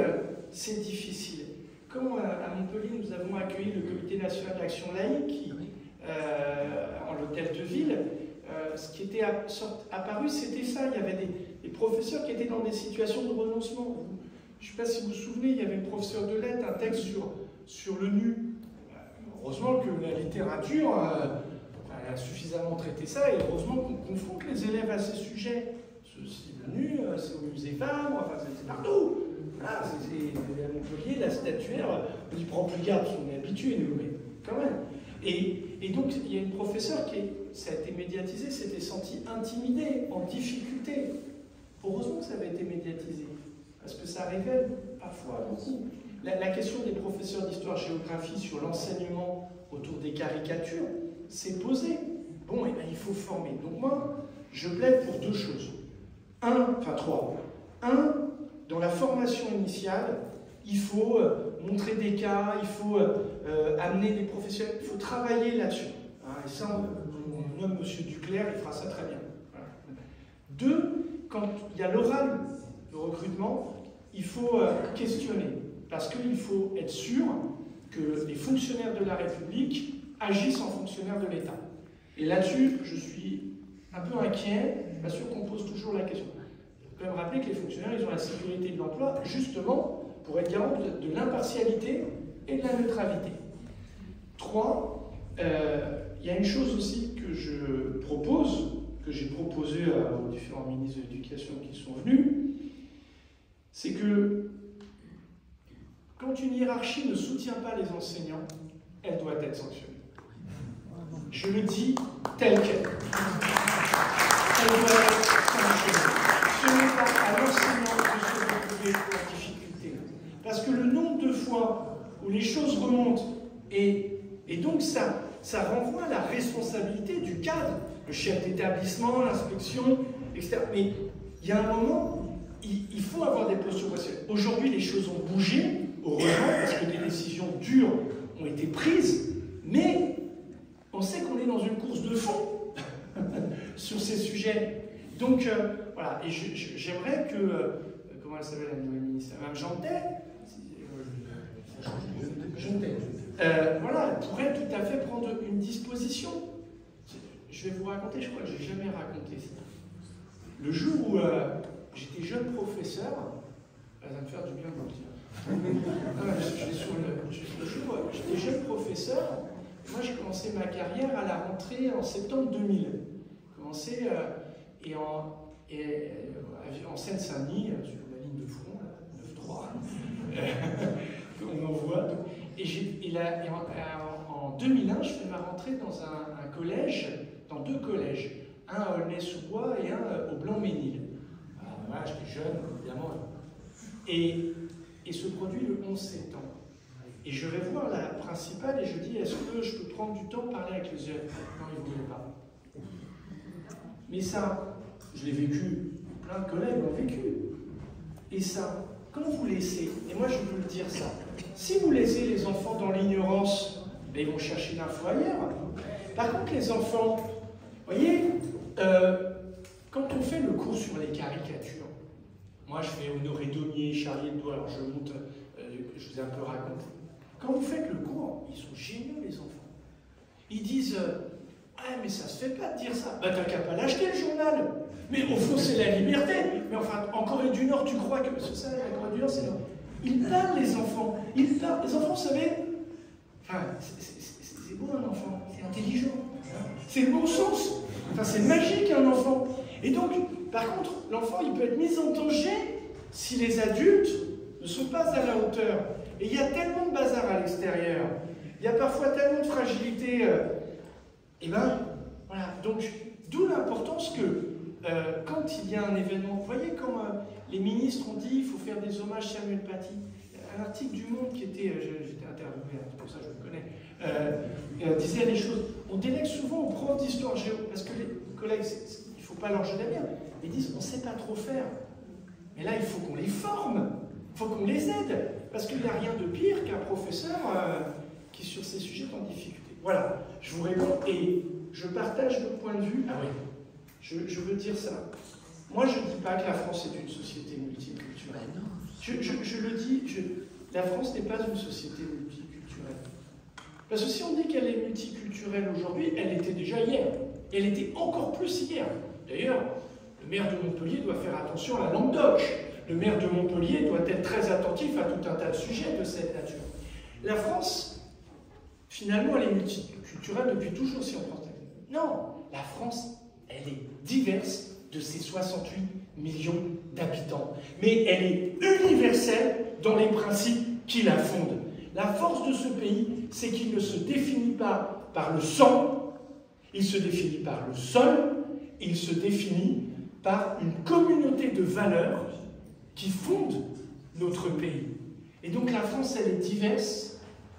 c'est difficile. Comme à Montpellier, nous avons accueilli le Comité national d'action laïque, qui, en l'hôtel de ville, ce qui était apparu, c'était ça. Il y avait des professeurs qui étaient dans des situations de renoncement. Je ne sais pas si vous vous souvenez, il y avait une professeure de lettres, un texte sur le nu. Heureusement que la littérature a suffisamment traité ça, et heureusement qu'on confronte les élèves à ces sujets. Le nu, c'est au musée Fabre, enfin, c'est partout. Voilà, c'est à Montpellier, la statuaire, on y prend plus garde, on est habitué, nous, mais quand même. Et donc, il y a une professeure qui, ça a été médiatisé, s'était sentie intimidée, en difficulté. Heureusement que ça avait été médiatisé, parce que ça révèle parfois beaucoup. La question des professeurs d'histoire-géographie sur l'enseignement autour des caricatures s'est posée. Bon, et bien, il faut former. Donc moi, je plaide pour deux choses. Trois. Dans la formation initiale, il faut montrer des cas, il faut amener des professionnels, il faut travailler là-dessus. Et ça, on nomme M. Duclerc, il fera ça très bien. Voilà. Deux, quand il y a l'oral de recrutement, il faut questionner, parce qu'il faut être sûr que les fonctionnaires de la République agissent en fonctionnaires de l'État. Et là-dessus, je suis un peu inquiet, je ne suis pas sûr qu'on pose toujours la question. Il faut quand même rappeler que les fonctionnaires, ils ont la sécurité de l'emploi, justement, pour être garant de l'impartialité et de la neutralité. Trois, il y a une chose aussi que je propose, que j'ai proposé aux différents ministres de l'Éducation qui sont venus, c'est que quand une hiérarchie ne soutient pas les enseignants, elle doit être sanctionnée. Je le dis tel quel. Elle doit être sanctionnée. Ce n'est pas à l'enseignant de se retrouver en difficulté. Parce que le nombre de fois où les choses remontent, et donc ça renvoie à la responsabilité du cadre, le chef d'établissement, l'inspection, etc. Mais il y a un moment, il faut avoir des postures professionnelles. Aujourd'hui, les choses ont bougé, heureusement, parce que des décisions dures ont été prises, mais on sait qu'on est dans une course de fond sur ces sujets. Donc, voilà, et j'aimerais que, comment elle s'appelle la nouvelle ministre, Mme Jantet, voilà, elle pourrait tout à fait prendre une disposition. Je vais vous raconter, je crois que je n'ai jamais raconté ça. Le jour où j'étais jeune professeur, ça va me faire du bien de le dire. Le jour où j'étais jeune professeur, moi j'ai commencé ma carrière à la rentrée en septembre 2000. et en Seine-Saint-Denis, sur la ligne de front, 9-3, on en voit. En 2001, je fais ma rentrée dans un collège, dans 2 collèges, un à Aulnay-sous-Bois et un au Blanc-Ménil. Voilà, j'étais jeune, évidemment. Et se produit le 11 septembre. Et je vais voir la principale et je dis, est-ce que je peux prendre du temps pour parler avec les élèves? Non, ils ne voulaient pas. Mais ça, je l'ai vécu, plein de collègues l'ont vécu. Et ça, quand vous laissez, et moi je veux le dire ça, si vous laissez les enfants dans l'ignorance, ben ils vont chercher l'info ailleurs. Par contre, les enfants, vous voyez, quand on fait le cours sur les caricatures, moi je fais Honoré Daumier, Charlie Hebdo, alors je monte, je vous ai un peu raconté. Quand vous faites le cours, ils sont géniaux les enfants. Ils disent ah mais ça se fait pas de dire ça. Bah t'as qu'à pas l'acheter le journal. Mais au fond c'est la liberté. Mais enfin en Corée du Nord tu crois que c'est ça la Corée du Nord c'est ils parlent les enfants. Ils parlent. Les enfants vous savez. Enfin c'est beau un enfant. C'est intelligent. C'est le bon sens. Enfin c'est magique un enfant. Et donc par contre l'enfant il peut être mis en danger si les adultes ne sont pas à la hauteur. Et il y a tellement de bazar à l'extérieur, il y a parfois tellement de fragilité. Et ben, voilà. Donc, d'où l'importance que quand il y a un événement, vous voyez quand les ministres ont dit qu'il faut faire des hommages à Samuel Paty, un article du Monde qui était, j'étais interviewé, c'est pour ça que je le connais, disait les choses. On délègue souvent aux profs d'histoire géo, parce que les collègues, il ne faut pas leur jeter bien, ils disent on ne sait pas trop faire. Mais là, il faut qu'on les forme. Il faut qu'on les aide, parce qu'il n'y a rien de pire qu'un professeur qui, sur ces sujets, est en difficulté. Voilà, je vous réponds, et je partage le point de vue. Ah oui, je veux dire ça. Moi, je ne dis pas que la France est une société multiculturelle. Je le dis, la France n'est pas une société multiculturelle. Parce que si on dit qu'elle est multiculturelle aujourd'hui, elle était déjà hier. Et elle était encore plus hier. D'ailleurs, le maire de Montpellier doit faire attention à la langue d'oche. Le maire de Montpellier doit être très attentif à tout un tas de sujets de cette nature. La France, finalement, elle est multiculturelle depuis toujours, si on prend ça. Non, la France, elle est diverse de ses 68 millions d'habitants. Mais elle est universelle dans les principes qui la fondent. La force de ce pays, c'est qu'il ne se définit pas par le sang, il se définit par le sol, il se définit par une communauté de valeurs qui fonde notre pays. Et donc la France, elle est diverse,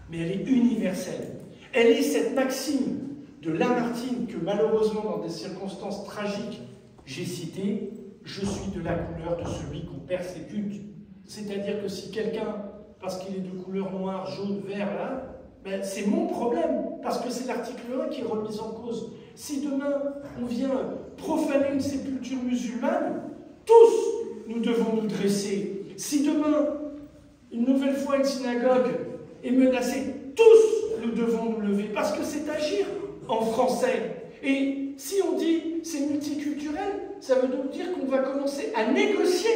mais elle est universelle. Elle est cette maxime de Lamartine que malheureusement, dans des circonstances tragiques, j'ai citée, je suis de la couleur de celui qu'on persécute. C'est-à-dire que si quelqu'un, parce qu'il est de couleur noire, jaune, vert, là, ben c'est mon problème, parce que c'est l'article 1 qui est remis en cause. Si demain, on vient profaner une sépulture musulmane, tous, nous devons nous dresser. Si demain, une nouvelle fois, une synagogue est menacée, tous nous devons nous lever, parce que c'est agir en français. Et si on dit c'est multiculturel, ça veut donc dire qu'on va commencer à négocier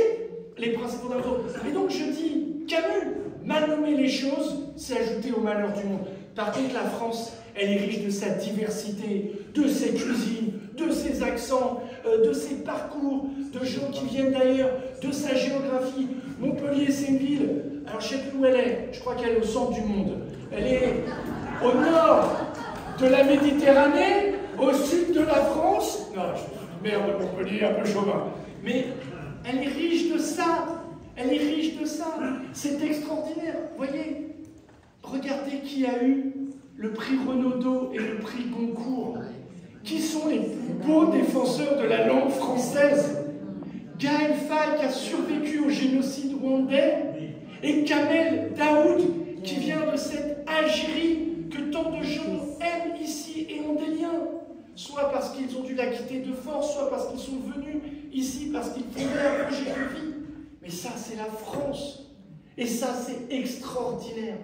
les principes fondamentaux. Et donc je dis, Camus, mal nommer les choses, c'est ajouter au malheur du monde. Par contre, la France, elle est riche de sa diversité, de ses cuisines, de ses accents, de ses parcours, de gens qui viennent d'ailleurs, de sa géographie. Montpellier, c'est une ville, alors je ne sais plus où elle est, je crois qu'elle est au centre du monde. Elle est au nord de la Méditerranée, au sud de la France. Non, je suis maire de Montpellier, un peu chauvin. Mais elle est riche de ça. Elle est riche de ça. C'est extraordinaire. Voyez, regardez qui a eu le prix Renaudot et le prix Goncourt. Qui sont les plus beaux défenseurs de la langue française? Gaël Faye qui a survécu au génocide rwandais et Kamel Daoud qui vient de cette Algérie que tant de gens aiment ici et ont des liens, soit parce qu'ils ont dû la quitter de force, soit parce qu'ils sont venus ici parce qu'ils fondaient un projet de vie. Mais ça, c'est la France. Et ça, c'est extraordinaire.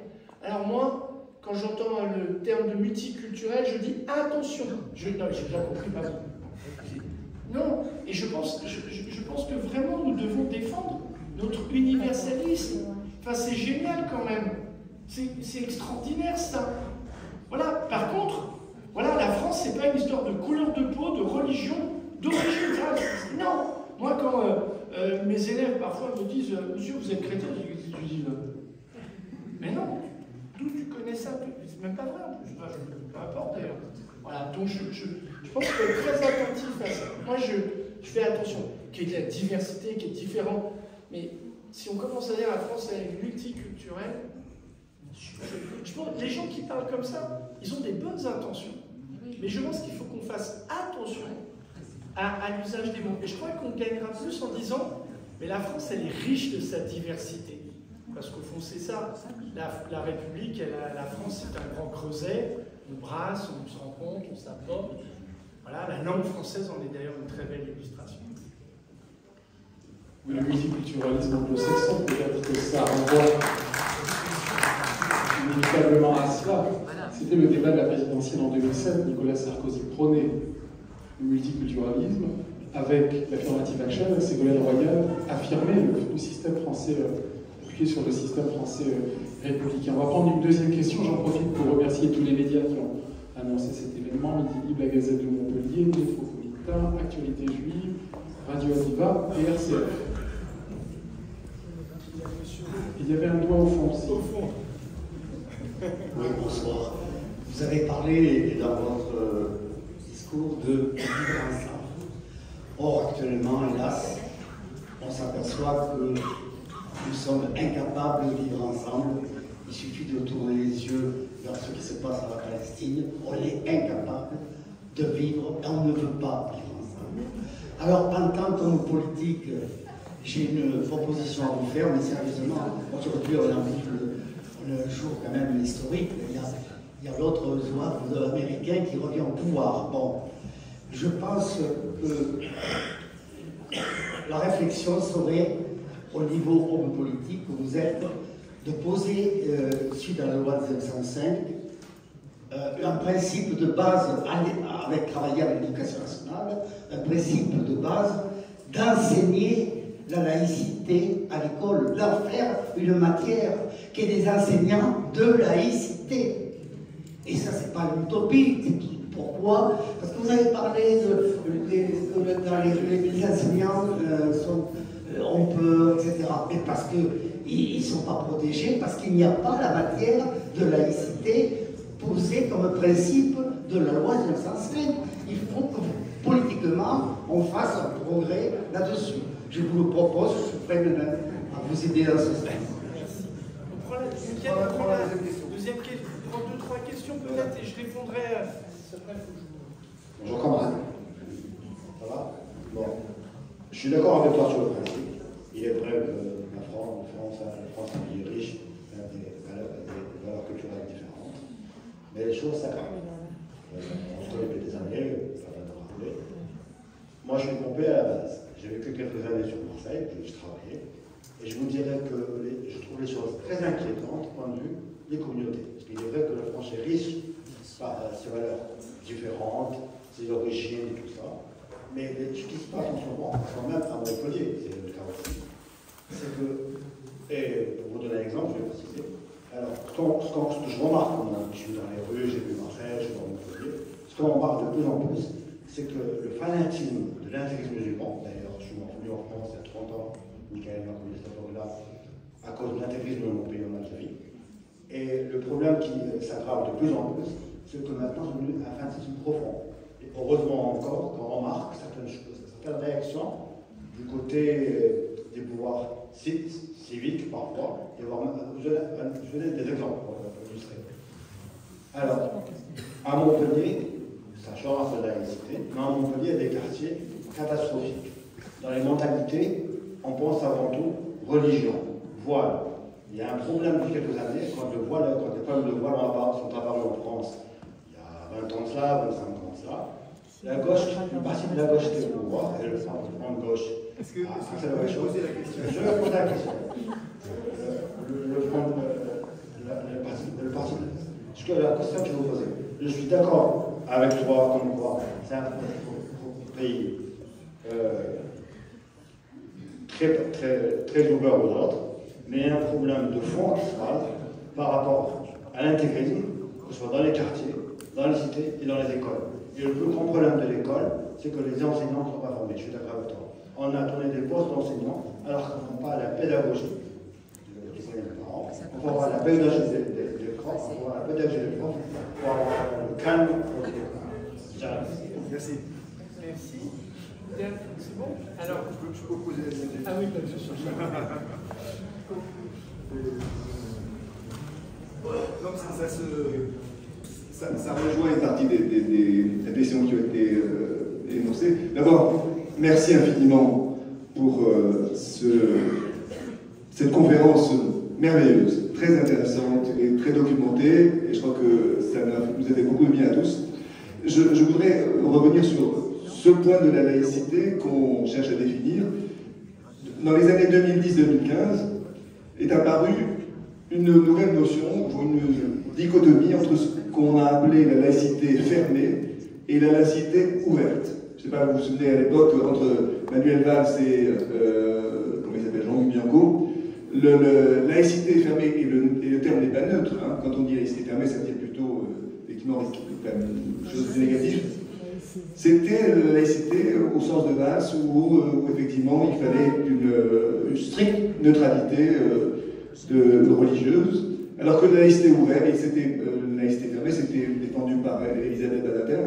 Alors moi, quand j'entends le terme de multiculturel, je dis attention. Non, j'ai déjà compris, pas vous. Non, et je pense que vraiment nous devons défendre notre universalisme. Enfin, c'est génial quand même. C'est extraordinaire ça. Voilà. Par contre, voilà, la France, c'est pas une histoire de couleur de peau, de religion, d'origine thrace. Non. Moi, quand mes élèves parfois me disent monsieur, vous êtes chrétien, je dis mais non, d'où tu connais ça? C'est même pas vrai, peu importe d'ailleurs. Voilà, donc je pense qu'il faut être très attentif à ça. Moi, je fais attention qu'il y ait de la diversité, qu'il y ait différents. Mais si on commence à dire la France est multiculturelle, je pense que les gens qui parlent comme ça, ils ont des bonnes intentions. Mais je pense qu'il faut qu'on fasse attention à l'usage des mots. Et je crois qu'on gagnera plus en disant mais la France, elle est riche de sa diversité. Parce qu'au fond, c'est ça. La République, la France, c'est un grand creuset. On brasse, on se rencontre, on s'apporte. Voilà, la langue française en est d'ailleurs une très belle illustration. Oui, le multiculturalisme anglo-saxon, peut-être que ça renvoie inévitablement à cela. C'était le débat de la présidentielle en 2007. Nicolas Sarkozy prônait le multiculturalisme. Avec l'affirmative action, Ségolène Royal affirmait le système français, appuyé sur le système français républicain. On va prendre une deuxième question. J'en profite pour remercier tous les médias qui ont annoncé cet événement. Midi Libre, la Gazette de Montpellier, Métropolitain, Actualité Juive, Radio Aviva et RCF. Il y avait un doigt au fond aussi. Au fond. Oui, bonsoir. Vous avez parlé dans votre discours de vivre ensemble. Or, actuellement, hélas, on s'aperçoit que nous sommes incapables de vivre ensemble. Il suffit de tourner les yeux vers ce qui se passe à la Palestine. On est incapable de vivre et on ne veut pas vivre ensemble. Alors, en tant qu'homme politique, j'ai une proposition à vous faire, mais sérieusement, aujourd'hui, on a vu le jour quand même historique. Il y a l'autre zouave américain qui revient au pouvoir. Bon, je pense que la réflexion serait, au niveau homme politique que vous êtes, de poser, suite à la loi de 1905, un principe de base, avec travailler avec l'éducation nationale, un principe de base d'enseigner la laïcité à l'école, d'en faire une matière qui est des enseignants de laïcité. Et ça, c'est pas une utopie. Pourquoi? Parce que vous avez parlé que dans les enseignants on peut, etc. Mais parce qu'ils ne sont pas protégés, parce qu'il n'y a pas la matière de laïcité posée comme principe de la loi de 1905. Il faut que politiquement, on fasse un progrès là-dessus. Je vous le propose, je suis prêt même à vous aider dans ce sens. On prend la deuxième question. On prend 2-3 questions peut-être et je répondrai. Bonjour camarade. Ça va? Bon. Je suis d'accord avec toi sur le principe. Il est vrai que la France est un pays riche, des valeurs culturelles différentes. Mais les choses s'aggravent. On se connaît depuis des années, ça va te rappeler. Moi, je suis pompé à la base. J'ai vécu quelques années sur Marseille, où je travaillais, et je vous dirais que je trouve les choses très inquiétantes au point de vue des communautés. Parce qu'il est vrai que la France est riche par ses valeurs différentes, ses origines et tout ça. Mais ce qui se passe en ce moment, quand même à Montpellier, c'est le cas aussi, c'est que, et pour vous donner un exemple, je vais préciser, alors, ce que je remarque, je suis dans les rues, j'ai vu Marseille, je suis dans Montpellier, ce qu'on remarque de plus en plus, c'est que le fanatisme de l'intégrisme musulman, d'ailleurs, je suis venu en France il y a 30 ans, Michael m'a connu cette époque-là, à cause de l'intégrisme de mon pays en Algérie. Et le problème qui s'aggrave de plus en plus, c'est que maintenant, c'est devenu un fanatisme profond. Et heureusement encore qu'on remarque certaines choses, certaines réactions du côté des pouvoirs civiques, parfois. Et je vais donner des exemples pour illustrer. Alors, à Montpellier, ça change de la laïcité, mais à Montpellier, il y a des quartiers catastrophiques. Dans les mentalités, on pense avant tout religion, voile. Il y a un problème depuis quelques années, quand les problèmes de voile sont apparus en France, il y a 20 ans de cela, 25 ans de cela, la gauche, une partie de la gauche était au pouvoir, et le centre de gauche. C'est la vraie chose. Je vais poser la question. La question que je vais vous poser, je suis d'accord avec toi, comme quoi, c'est un pays très ouvert aux autres, mais il y a un problème de fond qui se passe par rapport à l'intégrisme, que ce soit dans les quartiers, dans les cités et dans les écoles. Et le plus grand problème de l'école, c'est que les enseignants ne sont pas formés. Je suis d'accord avec toi. On a donné des postes d'enseignants alors qu'on ne fait pas la pédagogie. On va avoir la pédagogie des profs, on va avoir la pédagogie des profs pour avoir le calme. Merci. Merci. C'est bon? Alors, je peux poser la question. Ah oui, bien sûr. Donc ça rejoint une partie des questions qui ont été énoncées. D'abord, merci infiniment pour cette conférence merveilleuse, très intéressante et très documentée, et je crois que ça nous a fait beaucoup de bien à tous. Je voudrais revenir sur ce point de la laïcité qu'on cherche à définir. Dans les années 2010-2015 est apparue une nouvelle notion, une dichotomie entre ce qu'on a appelé la laïcité fermée et la laïcité ouverte. Je ne sais pas, vous vous souvenez à l'époque, entre Manuel Valls et comment il s'appelle, Jean-Luc Bianco, la laïcité fermée, et le terme n'est pas neutre, hein. Quand on dit laïcité fermée, ça veut dire plutôt effectivement une chose négative. C'était la laïcité au sens de Valls où effectivement il fallait une stricte neutralité religieuse, alors que la laïcité ouverte, et c'était la laïcité fermée, c'était défendu par Elisabeth Badinter.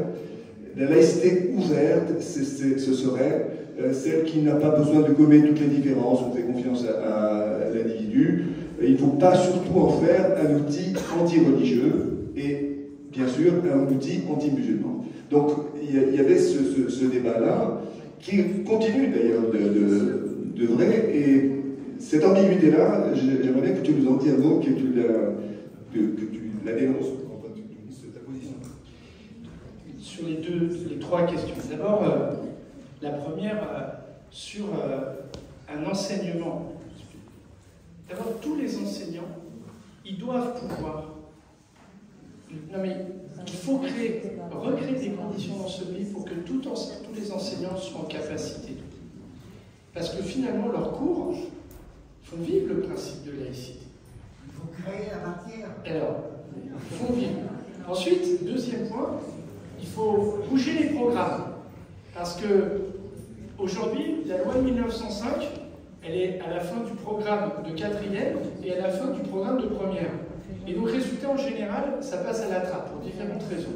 La laïcité ouverte, ce serait celle qui n'a pas besoin de gommer toutes les différences, on fait confiance à l'individu. Il ne faut pas surtout en faire un outil anti-religieux et bien sûr un outil anti-musulman. Donc il y avait ce débat-là, qui continue d'ailleurs de vrai, et cette ambiguïté-là, j'aimerais bien que tu nous en dises un mot, que tu la dénonces, ta position. Sur les trois questions. D'abord, la première, sur un enseignement. D'abord, tous les enseignants, ils doivent pouvoir. Non mais, il faut recréer des conditions dans ce pays pour que tous les enseignants soient en capacité. Parce que finalement, leurs cours font vivre le principe de laïcité. Il faut créer la matière. Alors, il faut vivre. Ensuite, deuxième point, il faut bouger les programmes. Parce que aujourd'hui, la loi de 1905, elle est à la fin du programme de quatrième et à la fin du programme de première. Et donc, résultat, en général, ça passe à la trappe pour différentes raisons.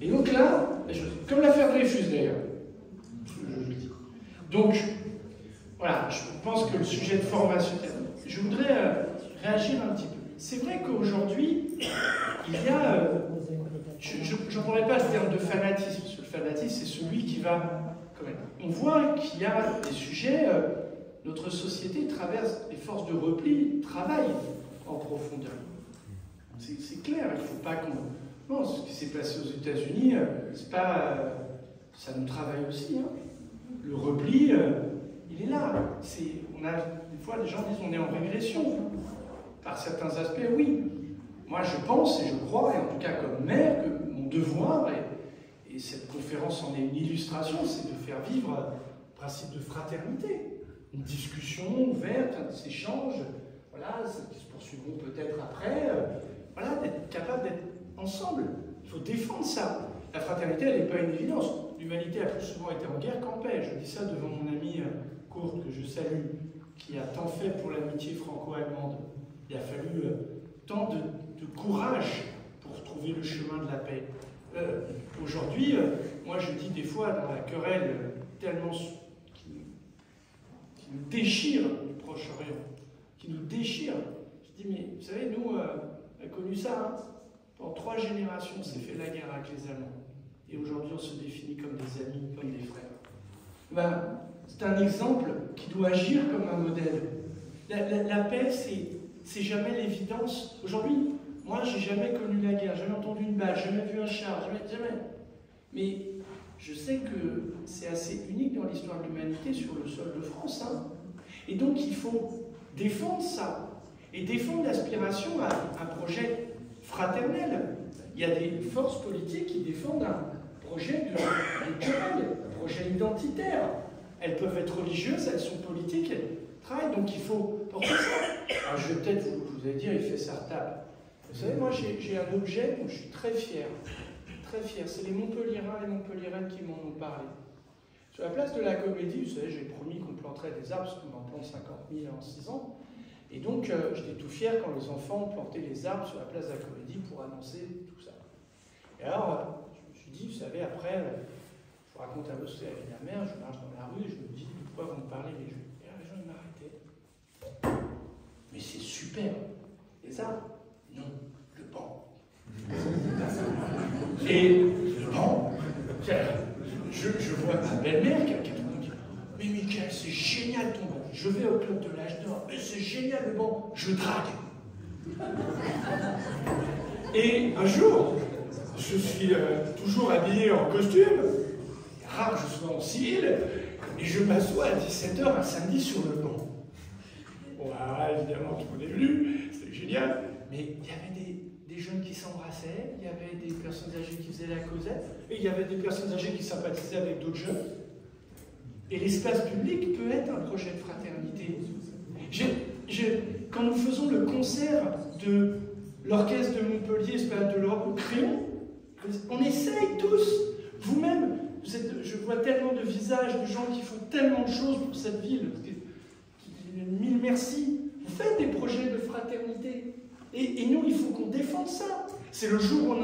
Et donc là, comme l'affaire Dreyfus d'ailleurs. Donc, voilà, je pense que le sujet de formation, je voudrais réagir un petit peu. C'est vrai qu'aujourd'hui, il y a, je n'emploierai pas le terme de fanatisme, parce que le fanatisme, c'est celui qui va, quand même. On voit qu'il y a des sujets, notre société traverse, les forces de repli travaillent en profondeur. C'est clair, il ne faut pas qu'on... Non, ce qui s'est passé aux États-Unis, c'est pas... ça nous travaille aussi, hein. Le repli, il est là. On a, des fois, les gens disent on est en régression. Par certains aspects, oui. Moi, je pense et je crois, et en tout cas comme maire, que mon devoir, et cette conférence en est une illustration, c'est de faire vivre le principe de fraternité. Une discussion ouverte, des échanges, voilà, qui se poursuivront peut-être après. Voilà, d'être capable d'être ensemble. Il faut défendre ça. La fraternité, elle n'est pas une évidence. L'humanité a plus souvent été en guerre qu'en paix. Je dis ça devant mon ami Kurt, que je salue, qui a tant fait pour l'amitié franco-allemande. Il a fallu tant de courage pour trouver le chemin de la paix. Aujourd'hui, moi je dis des fois dans la querelle tellement qui nous déchire du Proche-Orient, qui nous déchire. Je dis, mais vous savez, nous, on a connu ça, hein. Pendant 3 générations, on s'est fait la guerre avec les Allemands. Et aujourd'hui, on se définit comme des amis, comme des frères. Ben, c'est un exemple qui doit agir comme un modèle. La paix, c'est jamais l'évidence. Aujourd'hui, moi, j'ai jamais connu la guerre, jamais entendu une balle, jamais vu un char, jamais. Mais je sais que c'est assez unique dans l'histoire de l'humanité sur le sol de France. Hein. Et donc, il faut défendre ça. Et défendre l'aspiration à un projet fraternel. Il y a des forces politiques qui défendent un projet culturel, un projet identitaire. Elles peuvent être religieuses, elles sont politiques, elles travaillent, donc il faut porter ça. Alors je vais peut-être vous allez dire, il fait sa table. Vous savez, moi j'ai un objet dont je suis très fier, très fier. C'est les Montpelliérains et les Montpelliéraines qui m'en ont parlé. Sur la place de la Comédie, vous savez, j'ai promis qu'on planterait des arbres, parce qu'on en plante 50 000 en 6 ans. Et donc, j'étais tout fier quand les enfants plantaient les arbres sur la place de la Comédie pour annoncer tout ça. Et alors, je me suis dit, vous savez, après, je vous raconte un peu ce que c'est la vie de la mer, je marche dans la rue et je me dis, de quoi vont me parler les gens? Et là, les gens, ils m'arrêtaient. Mais c'est super. Les arbres? Non, le banc. Et le banc, je vois ma belle-mère qui a 4 ans qui dit, mais Michael, c'est génial ton banc. Je vais au club de l'âge d'or, mais c'est génial le banc. Je drague. Et un jour, je suis toujours habillé en costume, rare que je sois en civil, et je m'assois à 17h un samedi sur le banc. Bon, alors, évidemment, tout le monde est venu, c'était génial, mais il y avait des jeunes qui s'embrassaient, il y avait des personnes âgées qui faisaient la causette, et il y avait des personnes âgées qui sympathisaient avec d'autres jeunes. Et l'espace public peut être un projet de fraternité. Quand nous faisons le concert de l'orchestre de Montpellier, de l'Europe au crayon, on essaye tous, vous-même, je vois tellement de visages de gens qui font tellement de choses pour cette ville, mille merci, vous faites des projets de fraternité. Et nous, il faut qu'on défende ça. C'est le jour où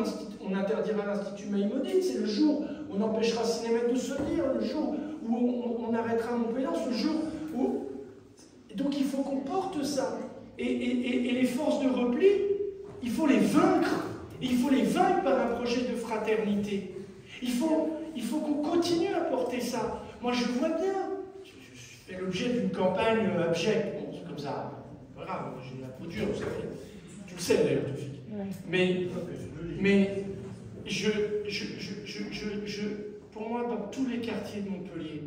on interdira l'Institut Maïmonide, c'est le jour où on empêchera Cinémètre de se lire, le jour où on arrêtera Montpellier, ce jour où... Donc il faut qu'on porte ça. Et les forces de repli, il faut les vaincre. Et il faut les vaincre par un projet de fraternité. Il faut qu'on continue à porter ça. Moi, je vois bien. Je fais l'objet d'une campagne abjecte. Bon, c'est comme ça. Voilà, j'ai la peau dure, vous savez. Tu le sais d'ailleurs, Tofik. Mais pour moi, dans tous les quartiers de Montpellier,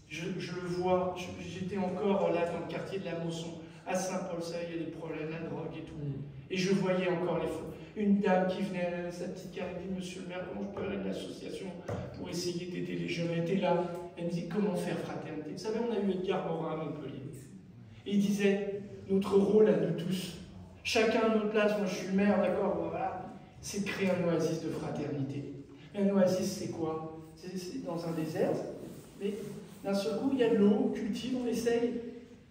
je le vois. J'étais encore là dans le quartier de la Mosson, à Saint-Paul, ça, il y a des problèmes, la drogue et tout. Et je voyais encore une dame qui venait, sa petite carte, elle dit, monsieur le maire, comment je peux aller à une association pour essayer d'aider les jeunes? Elle était là, elle me dit, comment faire fraternité? Vous savez, on a eu Edgar Morin à Montpellier. Et il disait, notre rôle à nous tous, chacun à notre place, moi je suis le maire, d'accord, voilà, c'est de créer un oasis de fraternité. Un oasis, c'est quoi? C'est dans un désert, mais d'un seul coup, il y a de l'eau, on cultive, on essaye.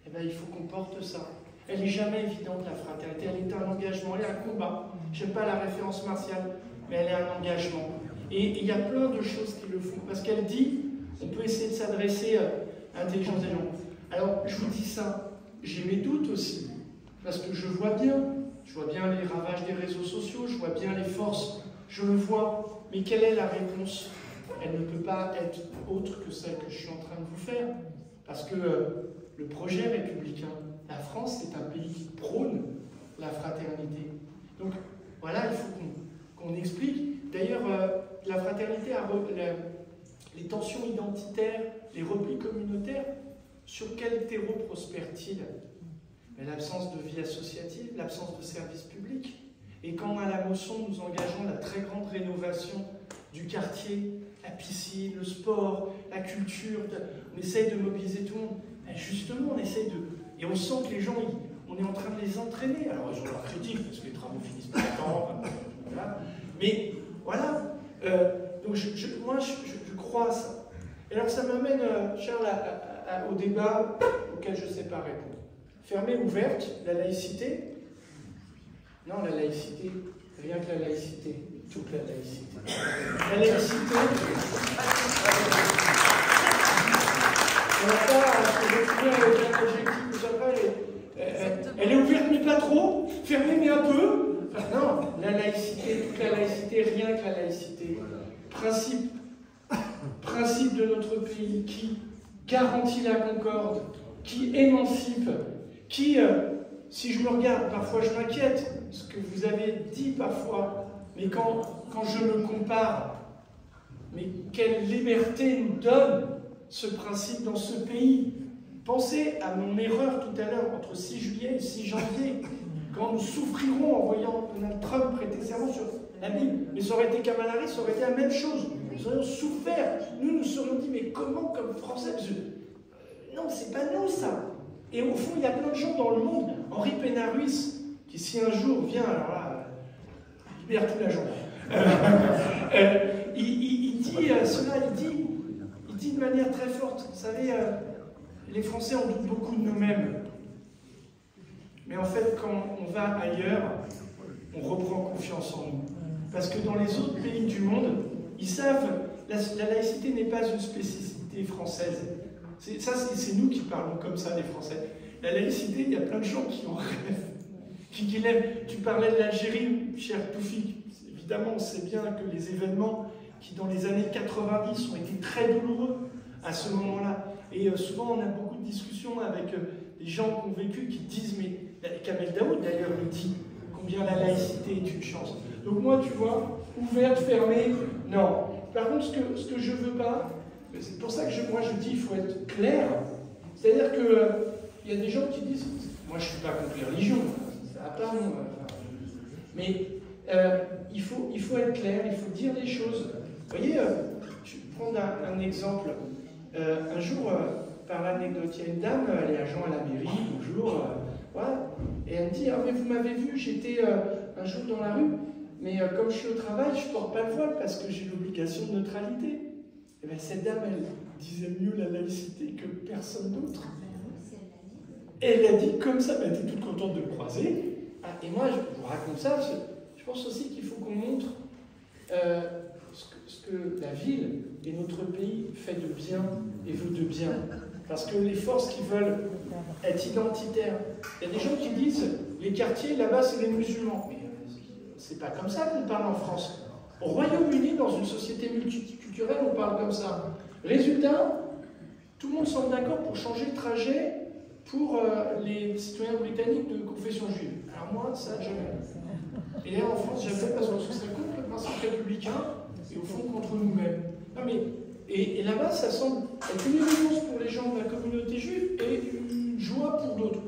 Eh bien, il faut qu'on porte ça. Elle n'est jamais évidente, la fraternité. Elle est un engagement, elle est un combat. Je n'aime pas la référence martiale, mais elle est un engagement. Et il y a plein de choses qui le font. Parce qu'elle dit, on peut essayer de s'adresser à l'intelligence des gens. Alors, je vous dis ça, j'ai mes doutes aussi. Parce que je vois bien les ravages des réseaux sociaux, je vois bien les forces, je le vois. Mais quelle est la réponse? Elle ne peut pas être autre que celle que je suis en train de vous faire. Parce que le projet républicain, la France, c'est un pays qui prône la fraternité. Donc voilà, il faut qu'on explique. D'ailleurs, la fraternité, les tensions identitaires, les replis communautaires, sur quel terreau prospèrent-ils? L'absence de vie associative, l'absence de services publics. Et quand à la Mosson, nous engageons la très grande rénovation du quartier, la piscine, le sport, la culture, on essaye de mobiliser tout le monde. Et justement, on essaye de... Et on sent que les gens, on est en train de les entraîner. Alors, ils ont leur critique, parce que les travaux finissent pas longtemps. Voilà. Mais, voilà. Donc, moi, je crois à ça. Et alors, ça m'amène, Charles, au débat auquel je ne sais pas répondre. Fermée, ouverte, la laïcité? Non, la laïcité, rien que la laïcité. Toute la laïcité. La laïcité... Elle est ouverte mais pas trop, fermée mais un peu. Non, la laïcité, toute la laïcité, rien que la laïcité. Principe de notre pays qui garantit la concorde, qui émancipe, qui, si je me regarde, parfois je m'inquiète, ce que vous avez dit parfois, mais quand je me compare, mais quelle liberté nous donne ce principe dans ce pays. Pensez à mon erreur tout à l'heure, entre 6 juillet et 6 janvier, quand nous souffrirons en voyant Donald Trump prêter serment sur la Bible. Mais ça aurait été Kamala Harris, ça aurait été la même chose. Nous aurions souffert. Nous serions dit, mais comment comme Français? Non, c'est pas nous ça. Et au fond, il y a plein de gens dans le monde. Henri Pénard-Ruiz, qui si un jour vient, alors là, libère toute la journée. il dit cela, il dit de manière très forte, vous savez, les Français en doutent beaucoup de nous-mêmes. Mais en fait, quand on va ailleurs, on reprend confiance en nous. Parce que dans les autres pays du monde, ils savent, la laïcité n'est pas une spécificité française. C'est nous qui parlons comme ça, les Français. La laïcité, il y a plein de gens qui en rêvent, qui l'aiment. Tu parlais de l'Algérie, cher Toufik. Évidemment, on sait bien que les événements qui, dans les années 90, ont été très douloureux à ce moment-là. Et souvent, on a beaucoup de discussions avec des gens qui ont vécu, qui disent, mais Kamel Daoud, d'ailleurs, le dit, combien la laïcité est une chance. Donc moi, tu vois, ouverte, fermée, non. Par contre, ce que je veux pas, c'est pour ça que moi je dis il faut être clair. C'est-à-dire qu'il y a des gens qui disent, moi je ne suis pas contre les religions, ça va pas, non. Mais il faut être clair, il faut dire les choses. Vous voyez, je vais prendre un exemple. Un jour, par l'anecdote, il y a une dame, elle est agent à la mairie, bonjour, voilà, et elle me dit, ah mais vous m'avez vu, j'étais un jour dans la rue, mais comme je suis au travail, je ne porte pas le voile parce que j'ai l'obligation de neutralité. Et bien cette dame, elle disait mieux la laïcité que personne d'autre. Et elle a dit comme ça, elle était toute contente de le croiser. Ah, et moi, je vous raconte ça, je pense aussi qu'il faut qu'on montre ce que la ville et notre pays fait de bien et veut de bien. Parce que les forces qui veulent être identitaires, il y a des gens qui disent, les quartiers là-bas, c'est les musulmans. Mais c'est pas comme ça qu'on parle en France. Au Royaume-Uni, dans une société multiculturelle, on parle comme ça. Résultat, tout le monde semble d'accord pour changer de trajet pour les citoyens britanniques de confession juive. Alors moi, ça, jamais. Et là, en France, jamais, parce que c'est contre le principe républicain et au fond contre nous-mêmes. Non mais, et là-bas, ça semble être une évidence pour les gens de la communauté juive et une joie pour d'autres.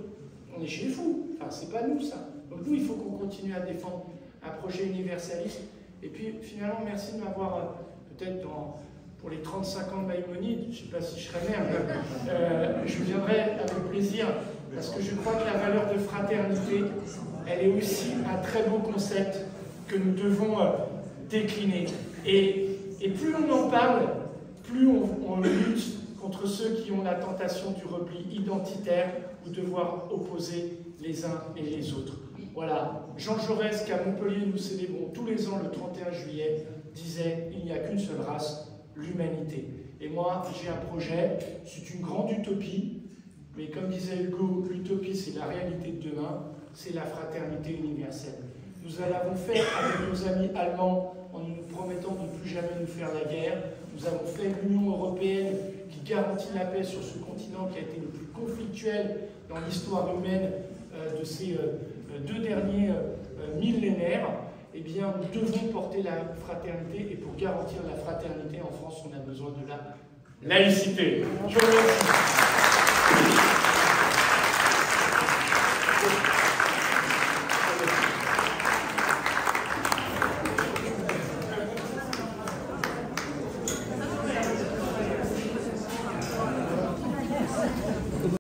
On est chez les fous. Enfin, c'est pas nous, ça. Donc nous, il faut qu'on continue à défendre un projet universaliste. Et puis, finalement, merci de m'avoir, peut-être pour les 35 ans de Maïmonide, je ne sais pas si je serai maire, je viendrai avec plaisir, parce que je crois que la valeur de fraternité, elle est aussi un très beau concept que nous devons décliner. Et plus on en parle, plus on lutte contre ceux qui ont la tentation du repli identitaire ou de voir opposer les uns et les autres. Voilà, Jean Jaurès, qu'à Montpellier nous célébrons tous les ans le 31 juillet, disait « Il n'y a qu'une seule race, l'humanité ». Et moi, j'ai un projet, c'est une grande utopie, mais comme disait Hugo, l'utopie c'est la réalité de demain, c'est la fraternité universelle. Nous l'avons fait avec nos amis allemands en nous promettant de ne plus jamais nous faire la guerre. Nous avons fait l'Union européenne qui garantit la paix sur ce continent qui a été le plus conflictuel dans l'histoire humaine de ces 2 derniers millénaires. Eh bien, nous devons porter la fraternité, et pour garantir la fraternité en France, on a besoin de la laïcité. Je vous remercie.